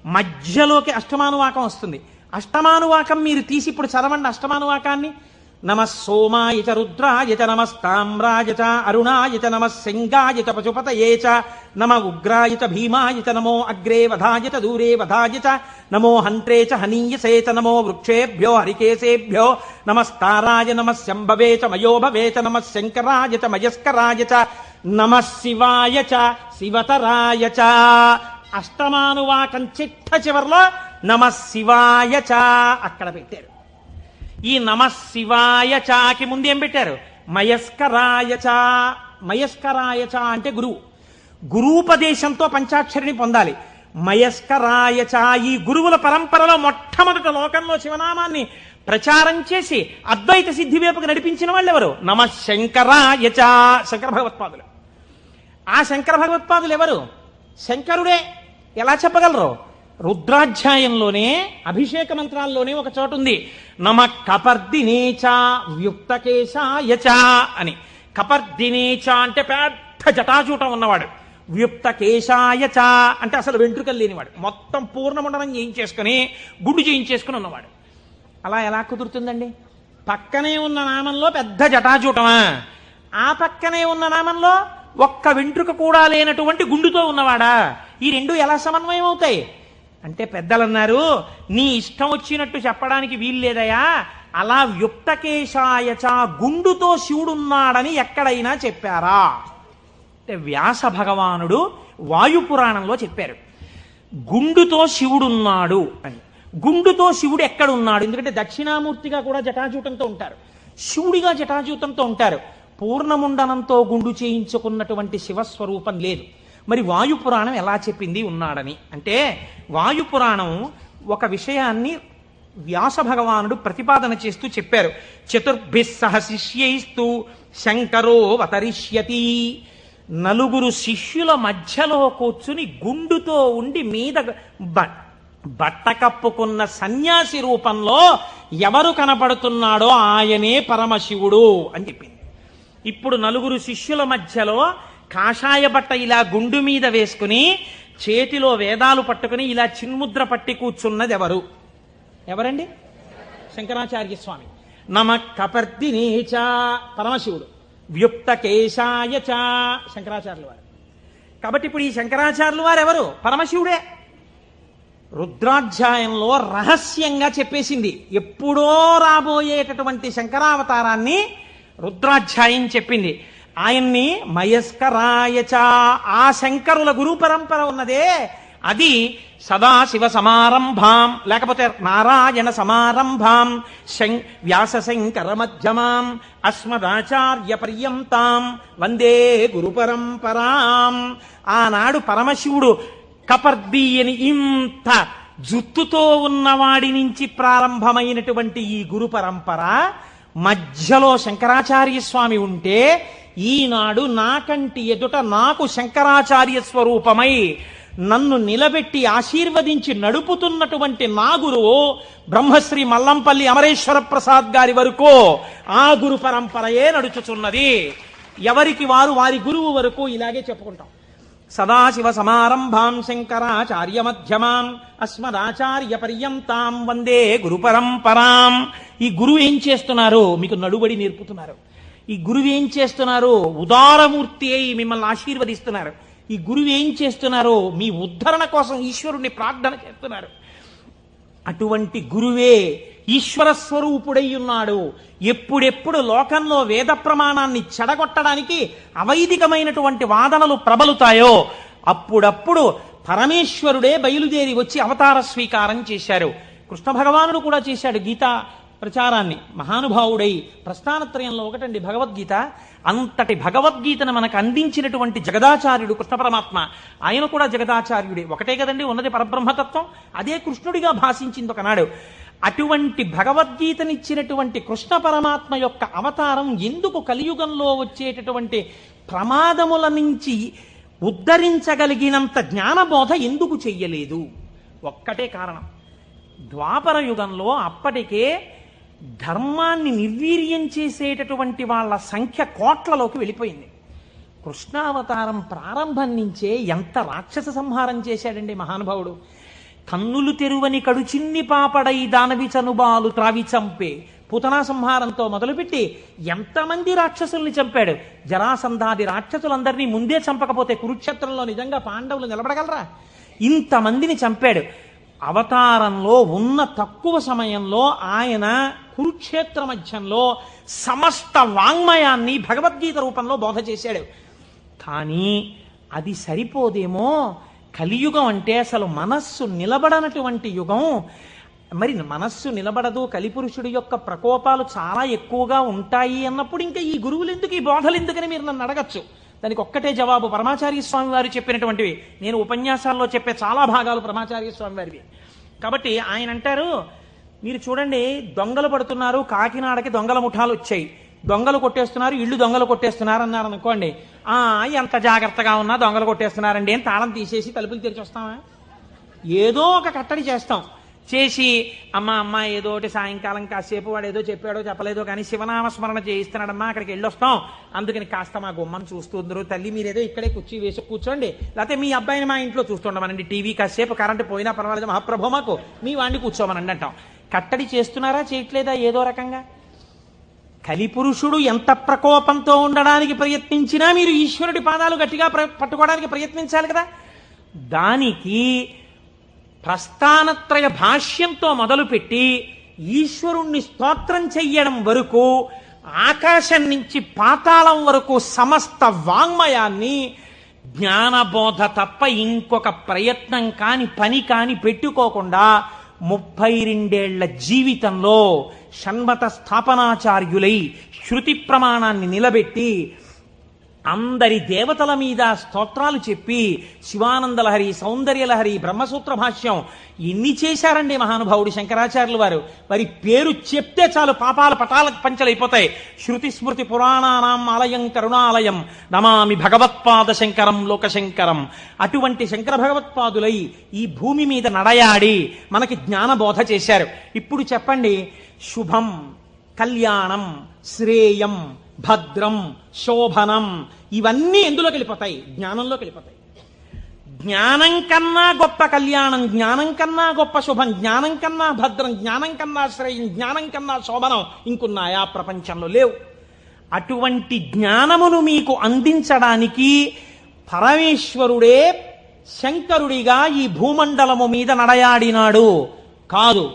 మధ్యలోకి అష్టమానువాకం వస్తుంది. అష్టమానువాకం మీరు తీసి ఇప్పుడు చదవండి అష్టమానువాకాన్ని. నమ సోమాయ చ రుద్రాయ చ నమస్తామ్రాయ చ అరుణాయ చ నమ శంగాయ చ పశుపతయే చ నమ ఉగ్రాయ చ భీమాయ చ నమో అగ్రే వధాయ చ దూరే వధాయ చ నమో హంత్రే చ హనీయసే చ నమో వృక్షేభ్యో హరికేశేభ్యో నమస్తారాయ నమ శంభవే చ మయోభవే చ నమ శంకరాయ చ మయస్కరాయ చ నమ శివాయ చ శివతరాయ చ. అష్టమానువాకం చిట్ట చివర్లో నమ శివాయ చ అక్కడ పెట్టారు. ఈ నమ శివాయ చాకి ముందు ఏం పెట్టారు? మయస్కరాయ చ. మయస్కరాయ చ అంటే గురూపదేశంతో పంచాక్షరిని పొందాలి. మయస్కరాయ చ, ఈ గురువుల పరంపరలో మొట్టమొదట లోకంలో శివనామాన్ని ప్రచారం చేసి అద్వైత సిద్ధి వైపుకు నడిపించిన వాళ్ళు ఎవరు? నమ శంకరాయ చ, శంకర భగవత్పాదులు. ఆ శంకర భగవత్పాదులు ఎవరు? శంకరుడే. ఎలా చెప్పగలరు? రుద్రాధ్యాయంలోనే అభిషేక మంత్రాల్లోనే ఒక చోటు ఉంది, నమ కపర్దినేచ వ్యుక్తకేశాయ చ అని. కపర్దినేచ అంటే పెద్ద జటాజూటం ఉన్నవాడు, వ్యుక్తకేశాయ చ అంటే అసలు వెంట్రుకలు లేనివాడు, మొత్తం పూర్ణమండలం చేయించేసుకుని గుండు చేయించేసుకుని ఉన్నవాడు. అలా ఎలా కుదురుతుందండి? పక్కనే ఉన్న నామంలో పెద్ద జటాజూటమా, ఆ పక్కనే ఉన్న నామంలో ఒక్క వెంట్రుక కూడా లేనటువంటి గుండుతో ఉన్నవాడా? ఈ రెండు ఎలా సమన్వయం అవుతాయి అంటే పెద్దలన్నారు, నీ ఇష్టం వచ్చినట్టు చెప్పడానికి వీల్లేదయా, అలా వ్యుక్తకేశాయచ గుండుతో శివుడున్నాడని ఎక్కడైనా చెప్పారా అంటే వ్యాస భగవానుడు వాయుపురాణంలో చెప్పారు గుండుతో శివుడున్నాడు అని. గుండుతో శివుడు ఎక్కడున్నాడు? ఎందుకంటే దక్షిణామూర్తిగా కూడా జటాజూటంతో ఉంటారు, శివుడిగా జటాజూతంతో ఉంటారు. పూర్ణముండనంతో గుండు చేయించుకున్నటువంటి శివస్వరూపం లేదు. మరి వాయుపురాణం ఎలా చెప్పింది ఉన్నాడని అంటే, వాయుపురాణం ఒక విషయాన్ని వ్యాస భగవానుడు ప్రతిపాదన చేస్తూ చెప్పారు. చతుర్భిః సహ శిష్యైస్తు శంకరో అవతరిష్యతి. నలుగురు శిష్యుల మధ్యలో కూర్చుని గుండుతో ఉండి మీద బట్ట కప్పుకున్న సన్యాసి రూపంలో ఎవరు కనపడుతున్నాడో ఆయనే పరమశివుడు అని చెప్పింది. ఇప్పుడు నలుగురు శిష్యుల మధ్యలో కాషాయ బట్ట ఇలా గుండు మీద వేసుకుని చేతిలో వేదాలు పట్టుకుని ఇలా చిన్ముద్ర పట్టి కూర్చున్నది ఎవరండి? శంకరాచార్య స్వామి. నమ కపర్దినేచ పరమశివుడు, వ్యుక్త కేశాయచ శంకరాచార్యుల వారు. కాబట్టి ఇప్పుడు ఈ శంకరాచార్యుల వారు ఎవరు? పరమశివుడే. రుద్రాధ్యాయంలో రహస్యంగా చెప్పేసింది. ఎప్పుడో రాబోయేటటువంటి శంకరావతారాన్ని రుద్రాధ్యాయం చెప్పింది. ఆయన్ని మయస్కరాయచ, ఆ శంకరుల గురు పరంపర ఉన్నదే అది సదాశివ సమారంభాం, లేకపోతే నారాయణ సమారంభాం, వ్యాస శంకర మధ్యమాం, అస్మదాచార్య పర్యంతాం వందే గురు పరంపరాం. ఆనాడు పరమశివుడు కపర్ది అని ఇంత జుత్తుతో ఉన్నవాడి నుంచి ప్రారంభమైనటువంటి ఈ గురు పరంపర మధ్యలో శంకరాచార్య స్వామి ఉంటే, ఈనాడు నాకంటి ఎదుట నాకు శంకరాచార్య స్వరూపమై నన్ను నిలబెట్టి ఆశీర్వదించి నడుపుతున్నటువంటి నా గురువు బ్రహ్మశ్రీ మల్లంపల్లి అమరేశ్వర ప్రసాద్ గారి వరకు ఆ గురు పరంపరయే నడుచుచున్నది. ఎవరికి వారు వారి గురువు వరకు ఇలాగే చెప్పుకుంటాం. సదాశివ సమారంభాం శంకరాచార్య మధ్యమాం అస్మదాచార్య పర్యంతాం వందే గురు పరంపరాం. ఈ గురువు ఏం చేస్తున్నారు? మీకు నడుబడి నేర్పుతున్నారు. ఈ గురువు ఏం చేస్తున్నారు? ఉదారమూర్తి అయి మిమ్మల్ని ఆశీర్వదిస్తున్నారు. ఈ గురువు ఏం చేస్తున్నారు? మీ ఉద్ధరణ కోసం ఈశ్వరుణ్ణి ప్రార్థన చేస్తున్నారు. అటువంటి గురువే ఈశ్వర స్వరూపుడై ఉన్నాడు. ఎప్పుడెప్పుడు లోకంలో వేద ప్రమాణాన్ని చెడగొట్టడానికి అవైదికమైనటువంటి వాదనలు ప్రబలుతాయో అప్పుడప్పుడు పరమేశ్వరుడే బయలుదేరి వచ్చి అవతార స్వీకారం చేశారు. కృష్ణ భగవానుడు కూడా చేశాడు గీతా ప్రచారాన్ని. మహానుభావుడై ప్రస్థానత్రయంలో ఒకటండి భగవద్గీత. అంతటి భగవద్గీతను మనకు అందించినటువంటి జగదాచార్యుడు కృష్ణ పరమాత్మ. ఆయన కూడా జగదాచార్యుడే. ఒకటే కదండి ఉన్నది పరబ్రహ్మతత్వం. అదే కృష్ణుడిగా భాషించింది ఒకనాడు. అటువంటి భగవద్గీతనిచ్చినటువంటి కృష్ణ పరమాత్మ యొక్క అవతారం ఎందుకు కలియుగంలో వచ్చేటటువంటి ప్రమాదముల నుంచి ఉద్ధరించగలిగినంత జ్ఞానబోధ ఎందుకు చెయ్యలేదు? ఒక్కటే కారణం. ద్వాపర యుగంలో అప్పటికే ధర్మాన్ని నిర్వీర్యం చేసేటటువంటి వాళ్ళ సంఖ్య కోట్లలోకి వెళ్ళిపోయింది. కృష్ణావతారం ప్రారంభం నుంచే ఎంత రాక్షస సంహారం చేశాడండి మహానుభావుడు. కన్నులు తెరువని కడుచిన్ని పాపడై దానవి చనుబాలు త్రావి చంపే పూతనా సంహారంతో మొదలుపెట్టి ఎంతమంది రాక్షసుల్ని చంపాడు. జరాసంధాది రాక్షసులందరినీ ముందే చంపకపోతే కురుక్షేత్రంలో నిజంగా పాండవులు నిలబడగలరా? ఇంతమందిని చంపాడు. అవతారంలో ఉన్న తక్కువ సమయంలో ఆయన కురుక్షేత్ర మధ్యంలో సమస్త వాంగ్మయాన్ని భగవద్గీత రూపంలో బోధ చేశాడు. కానీ అది సరిపోదేమో. కలియుగం అంటే అసలు మనస్సు నిలబడనటువంటి యుగం. మరి మనస్సు నిలబడదు, కలిపురుషుడి యొక్క ప్రకోపాలు చాలా ఎక్కువగా ఉంటాయి అన్నప్పుడు ఇంకా ఈ గురువులు ఎందుకు, ఈ బోధలు ఎందుకని మీరు నన్ను అడగచ్చు. దానికి ఒక్కటే జవాబు పరమాచార్య స్వామి వారు చెప్పినటువంటివి. నేను ఉపన్యాసాల్లో చెప్పే చాలా భాగాలు పరమాచార్య స్వామి వారివి. కాబట్టి ఆయన అంటారు, మీరు చూడండి దొంగలు పడుతున్నారు, కాకినాడకి దొంగల ముఠాలు వచ్చాయి, దొంగలు కొట్టేస్తున్నారు, ఇళ్ళు దొంగలు కొట్టేస్తున్నారు అన్నారు అనుకోండి. ఎంత జాగ్రత్తగా ఉన్నా దొంగలు కొట్టేస్తున్నారండి అని తాళం తీసేసి తలుపులు తెరిచి వస్తామా? ఏదో ఒక కట్టడి చేస్తాం. చేసి అమ్మ ఏదో ఒకటి సాయంకాలం కాసేపు వాడు ఏదో చెప్పాడో చెప్పలేదో కానీ శివనామస్మరణ చేయిస్తున్నాడమ్మా, అక్కడికి వెళ్ళొస్తాం, అందుకని కాస్త మా గుమ్మను చూస్తుందరు తల్లి, మీరేదో ఇక్కడే కుర్చీ వేసి కూర్చోండి, లేకపోతే మీ అబ్బాయిని మా ఇంట్లో చూస్తుండమనండి, టీవీ కాసేపు కరెంటు పోయినా పర్వాలేదు మహాప్రభు మాకు మీ వాడిని కూర్చోమనండి అంటాం. కట్టడి చేస్తున్నారా చేయట్లేదా? ఏదో రకంగా. కలిపురుషుడు ఎంత ప్రకోపంతో ఉండడానికి ప్రయత్నించినా మీరు ఈశ్వరుడి పాదాలు గట్టిగా పట్టుకోవడానికి ప్రయత్నించాలి కదా. దానికి ప్రస్థానత్రయ భాష్యంతో మొదలుపెట్టి ఈశ్వరుణ్ణి స్తోత్రం చెయ్యడం వరకు, ఆకాశం నుంచి పాతాళం వరకు సమస్త వాంగ్మయాన్ని జ్ఞానబోధ తప్ప ఇంకొక ప్రయత్నం కాని పని కాని పెట్టుకోకుండా 32 ఏళ్ల జీవితంలో షణ్మత స్థాపనాచార్యులై శృతి ప్రమాణాన్ని నిలబెట్టి అందరి దేవతల మీద స్తోత్రాలు చెప్పి శివానందలహరి, సౌందర్యలహరి, బ్రహ్మసూత్ర భాష్యం ఎన్ని చేశారండి మహానుభావుడు శంకరాచార్యులు వారు. వారి పేరు చెప్తే చాలు పాపాల పటాల పంచలైపోతాయి. శృతి స్మృతి పురాణానాం ఆలయం కరుణాలయం నమామి భగవత్పాద శంకరం లోకశంకరం. అటువంటి శంకర భగవత్పాదులై ఈ భూమి మీద నడయాడి మనకి జ్ఞానబోధ చేశారు. ఇప్పుడు చెప్పండి, శుభం, కళ్యాణం, శ్రేయం, భద్రం, శోభనం ఇవన్నీ ఎందులోకి వెళ్ళిపోతాయి? జ్ఞానంలోకి వెళ్ళిపోతాయి. జ్ఞానం కన్నా గొప్ప కళ్యాణం, జ్ఞానం కన్నా గొప్ప శుభం, జ్ఞానం కన్నా భద్రం, జ్ఞానం కన్నా శ్రేయం, జ్ఞానం కన్నా శోభనం ఇంకున్నాయా? ప్రపంచంలో లేవు. అటువంటి జ్ఞానమును మీకు అందించడానికి పరమేశ్వరుడే శంకరుడిగా ఈ భూమండలము మీద నడయాడినాడు కాదు.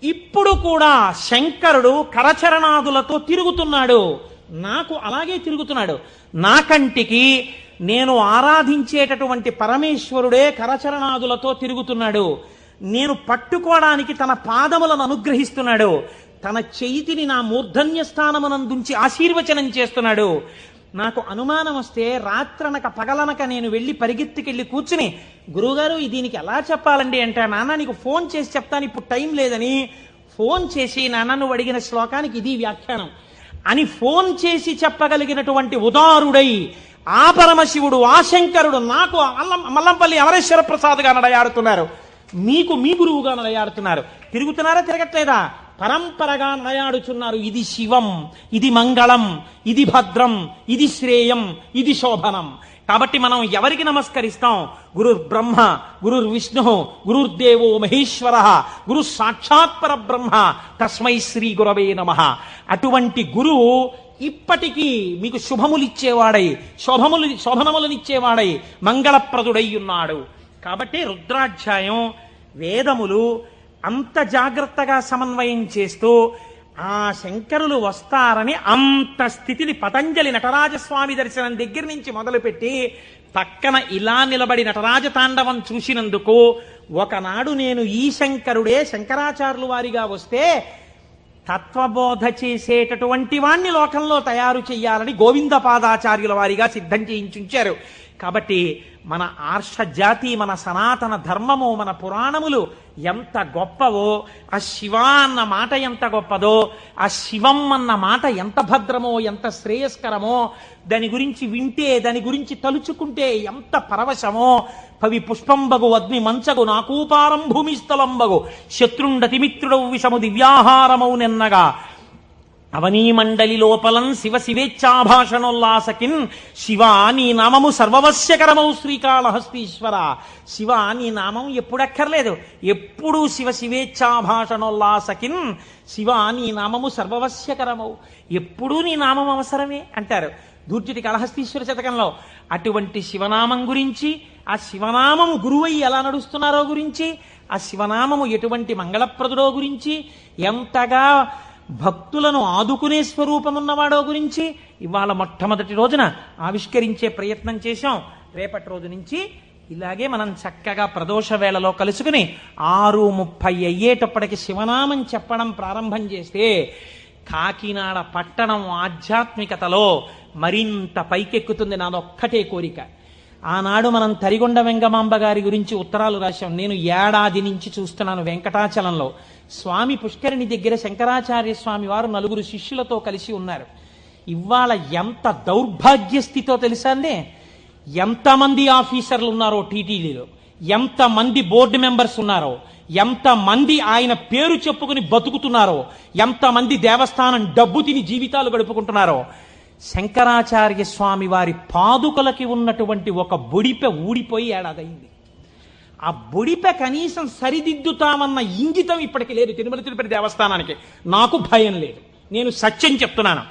ఇప్పుడు కూడా శంకరుడు కరచరణాదులతో తిరుగుతున్నాడు. నాకు అలాగే తిరుగుతున్నాడు. నా కంటికి నేను ఆరాధించేటటువంటి పరమేశ్వరుడే కరచరణాదులతో తిరుగుతున్నాడు. నేను పట్టుకోవడానికి తన పాదములను అనుగ్రహిస్తున్నాడు. తన చేతిని నా మూర్ధన్య స్థానమునందుంచి ఆశీర్వచనం చేస్తున్నాడు. నాకు అనుమానం వస్తే రాత్రనక పగలనక నేను వెళ్ళి పరిగెత్తికెళ్ళి కూర్చుని, గురువుగారు దీనికి ఎలా చెప్పాలండి అంటే, నాన్న నీకు ఫోన్ చేసి చెప్తాను, ఇప్పుడు టైం లేదని ఫోన్ చేసి, నాన్న నువ్వు అడిగిన శ్లోకానికి ఇది వ్యాఖ్యానం అని ఫోన్ చేసి చెప్పగలిగినటువంటి ఉదారుడై ఆ పరమశివుడు, ఆ శంకరుడు నాకు మల్లంపల్లి అమరేశ్వర ప్రసాద్గా నడయాడుతున్నారు. మీకు మీ గురువుగా నడయాడుతున్నారు. తిరుగుతున్నారా? తిరగట్లేదా? పరంపరగా నడయాడుచున్నారు. ఇది శివం, ఇది మంగళం, ఇది భద్రం, ఇది శ్రేయం, ఇది శోభనం. కాబట్టి మనం ఎవరికి నమస్కరిస్తాం? గురుర్ బ్రహ్మ, గురుర్ విష్ణు, గురుర్దేవో మహేశ్వర, గురు సాక్షాత్ పరబ్రహ్మ, తస్మై శ్రీ గురవే నమః. అటువంటి గురువు ఇప్పటికీ మీకు శుభములిచ్చేవాడై, శోభనములనిచ్చేవాడై, మంగళప్రదుడై ఉన్నాడు. కాబట్టి రుద్రాధ్యాయం, వేదములు అంత జాగ్రత్తగా సమన్వయం చేస్తూ ఆ శంకరులు వస్తారని అంత స్థితిని పతంజలి నటరాజస్వామి దర్శనం దగ్గర నుంచి మొదలుపెట్టి పక్కన ఇలా నిలబడి నటరాజ తాండవం చూసినందుకు, ఒకనాడు నేను ఈ శంకరుడే శంకరాచార్యులు వారిగా వస్తే తత్వబోధ చేసేటటువంటి వాణ్ణి లోకంలో తయారు చెయ్యాలని గోవిందపాదాచార్యుల వారిగా సిద్ధం చేయించుంచారు. కాబట్టి మన ఆర్ష జాతి, మన సనాతన ధర్మము, మన పురాణములు ఎంత గొప్పవో, ఆ శివ అన్న మాట ఎంత గొప్పదో, ఆ శివం అన్న మాట ఎంత భద్రమో, ఎంత శ్రేయస్కరమో, దాని గురించి వింటే, దాని గురించి తలుచుకుంటే ఎంత పరవశమో. పవి పుష్పంబగు అగ్ని మంచగు నాకూపారం భూమిస్థలంబగు శత్రుండతి మిత్రుడవు విషము దివ్యాహారమౌ నెన్నగా అవనీమండలి లోపలం శివ శివేచ్ఛాభాషణోల్లాసకిన్ శివ నీ నామము సర్వవశ్యకరమౌ శ్రీకాళహస్తీశ్వర. శివ నీ నామం ఎప్పుడక్కర్లేదు, ఎప్పుడూ శివ శివేచ్ఛాభాషణోల్లాసకిన్ శివ నీ నామము సర్వవశ్యకరమౌ, ఎప్పుడూ నీ నామం అవసరమే అంటారు దూర్జటి కాళహస్తీశ్వర శతకంలో. అటువంటి శివనామం గురించి, ఆ శివనామము గురువై ఎలా నడుస్తున్నారో గురించి, ఆ శివనామము ఎటువంటి మంగళప్రదుడో గురించి, ఎంతగా భక్తులను ఆదుకునే స్వరూపమున్నవాడో గురించి ఇవాళ మొట్టమొదటి రోజున ఆవిష్కరించే ప్రయత్నం చేశాం. రేపటి రోజు నుంచి ఇలాగే మనం చక్కగా ప్రదోష వేళలో కలుసుకుని 6:30 అయ్యేటప్పటికి శివనామం చెప్పడం ప్రారంభం చేస్తే కాకినాడ పట్టణం ఆధ్యాత్మికతలో మరింత పైకెక్కుతుంది. నాదొక్కటే కోరిక. ఆనాడు మనం తరిగొండ వెంగమాంబ గారి గురించి ఉత్తరాలు రాశాం. నేను ఏడాది నుంచి చూస్తున్నాను వెంకటాచలంలో స్వామి పుష్కరిణి దగ్గర శంకరాచార్య స్వామి వారు 4 శిష్యులతో కలిసి ఉన్నారు. ఇవాళ ఎంత దౌర్భాగ్య స్థితితో తెలుసా అండి? ఎంతమంది ఆఫీసర్లు ఉన్నారో టీటీడీలో, ఎంతమంది బోర్డు మెంబర్స్ ఉన్నారో, ఎంతమంది ఆయన పేరు చెప్పుకుని బతుకుతున్నారో, ఎంతమంది దేవస్థానం డబ్బు తిని జీవితాలు గడుపుకుంటున్నారో. శంకరాచార్య స్వామి వారి పాదుకలకి ఉన్నటువంటి ఒక బొడిపె ఊడిపోయి ఏడాదైంది. ఆ బొడిపె కనీసం సరిదిద్దుతామన్న ఇంగితం ఇప్పటికి లేదు తిరుమల తిరుపతి దేవస్థానానికి. నాకు భయం లేదు, నేను సత్యం చెప్తున్నాను.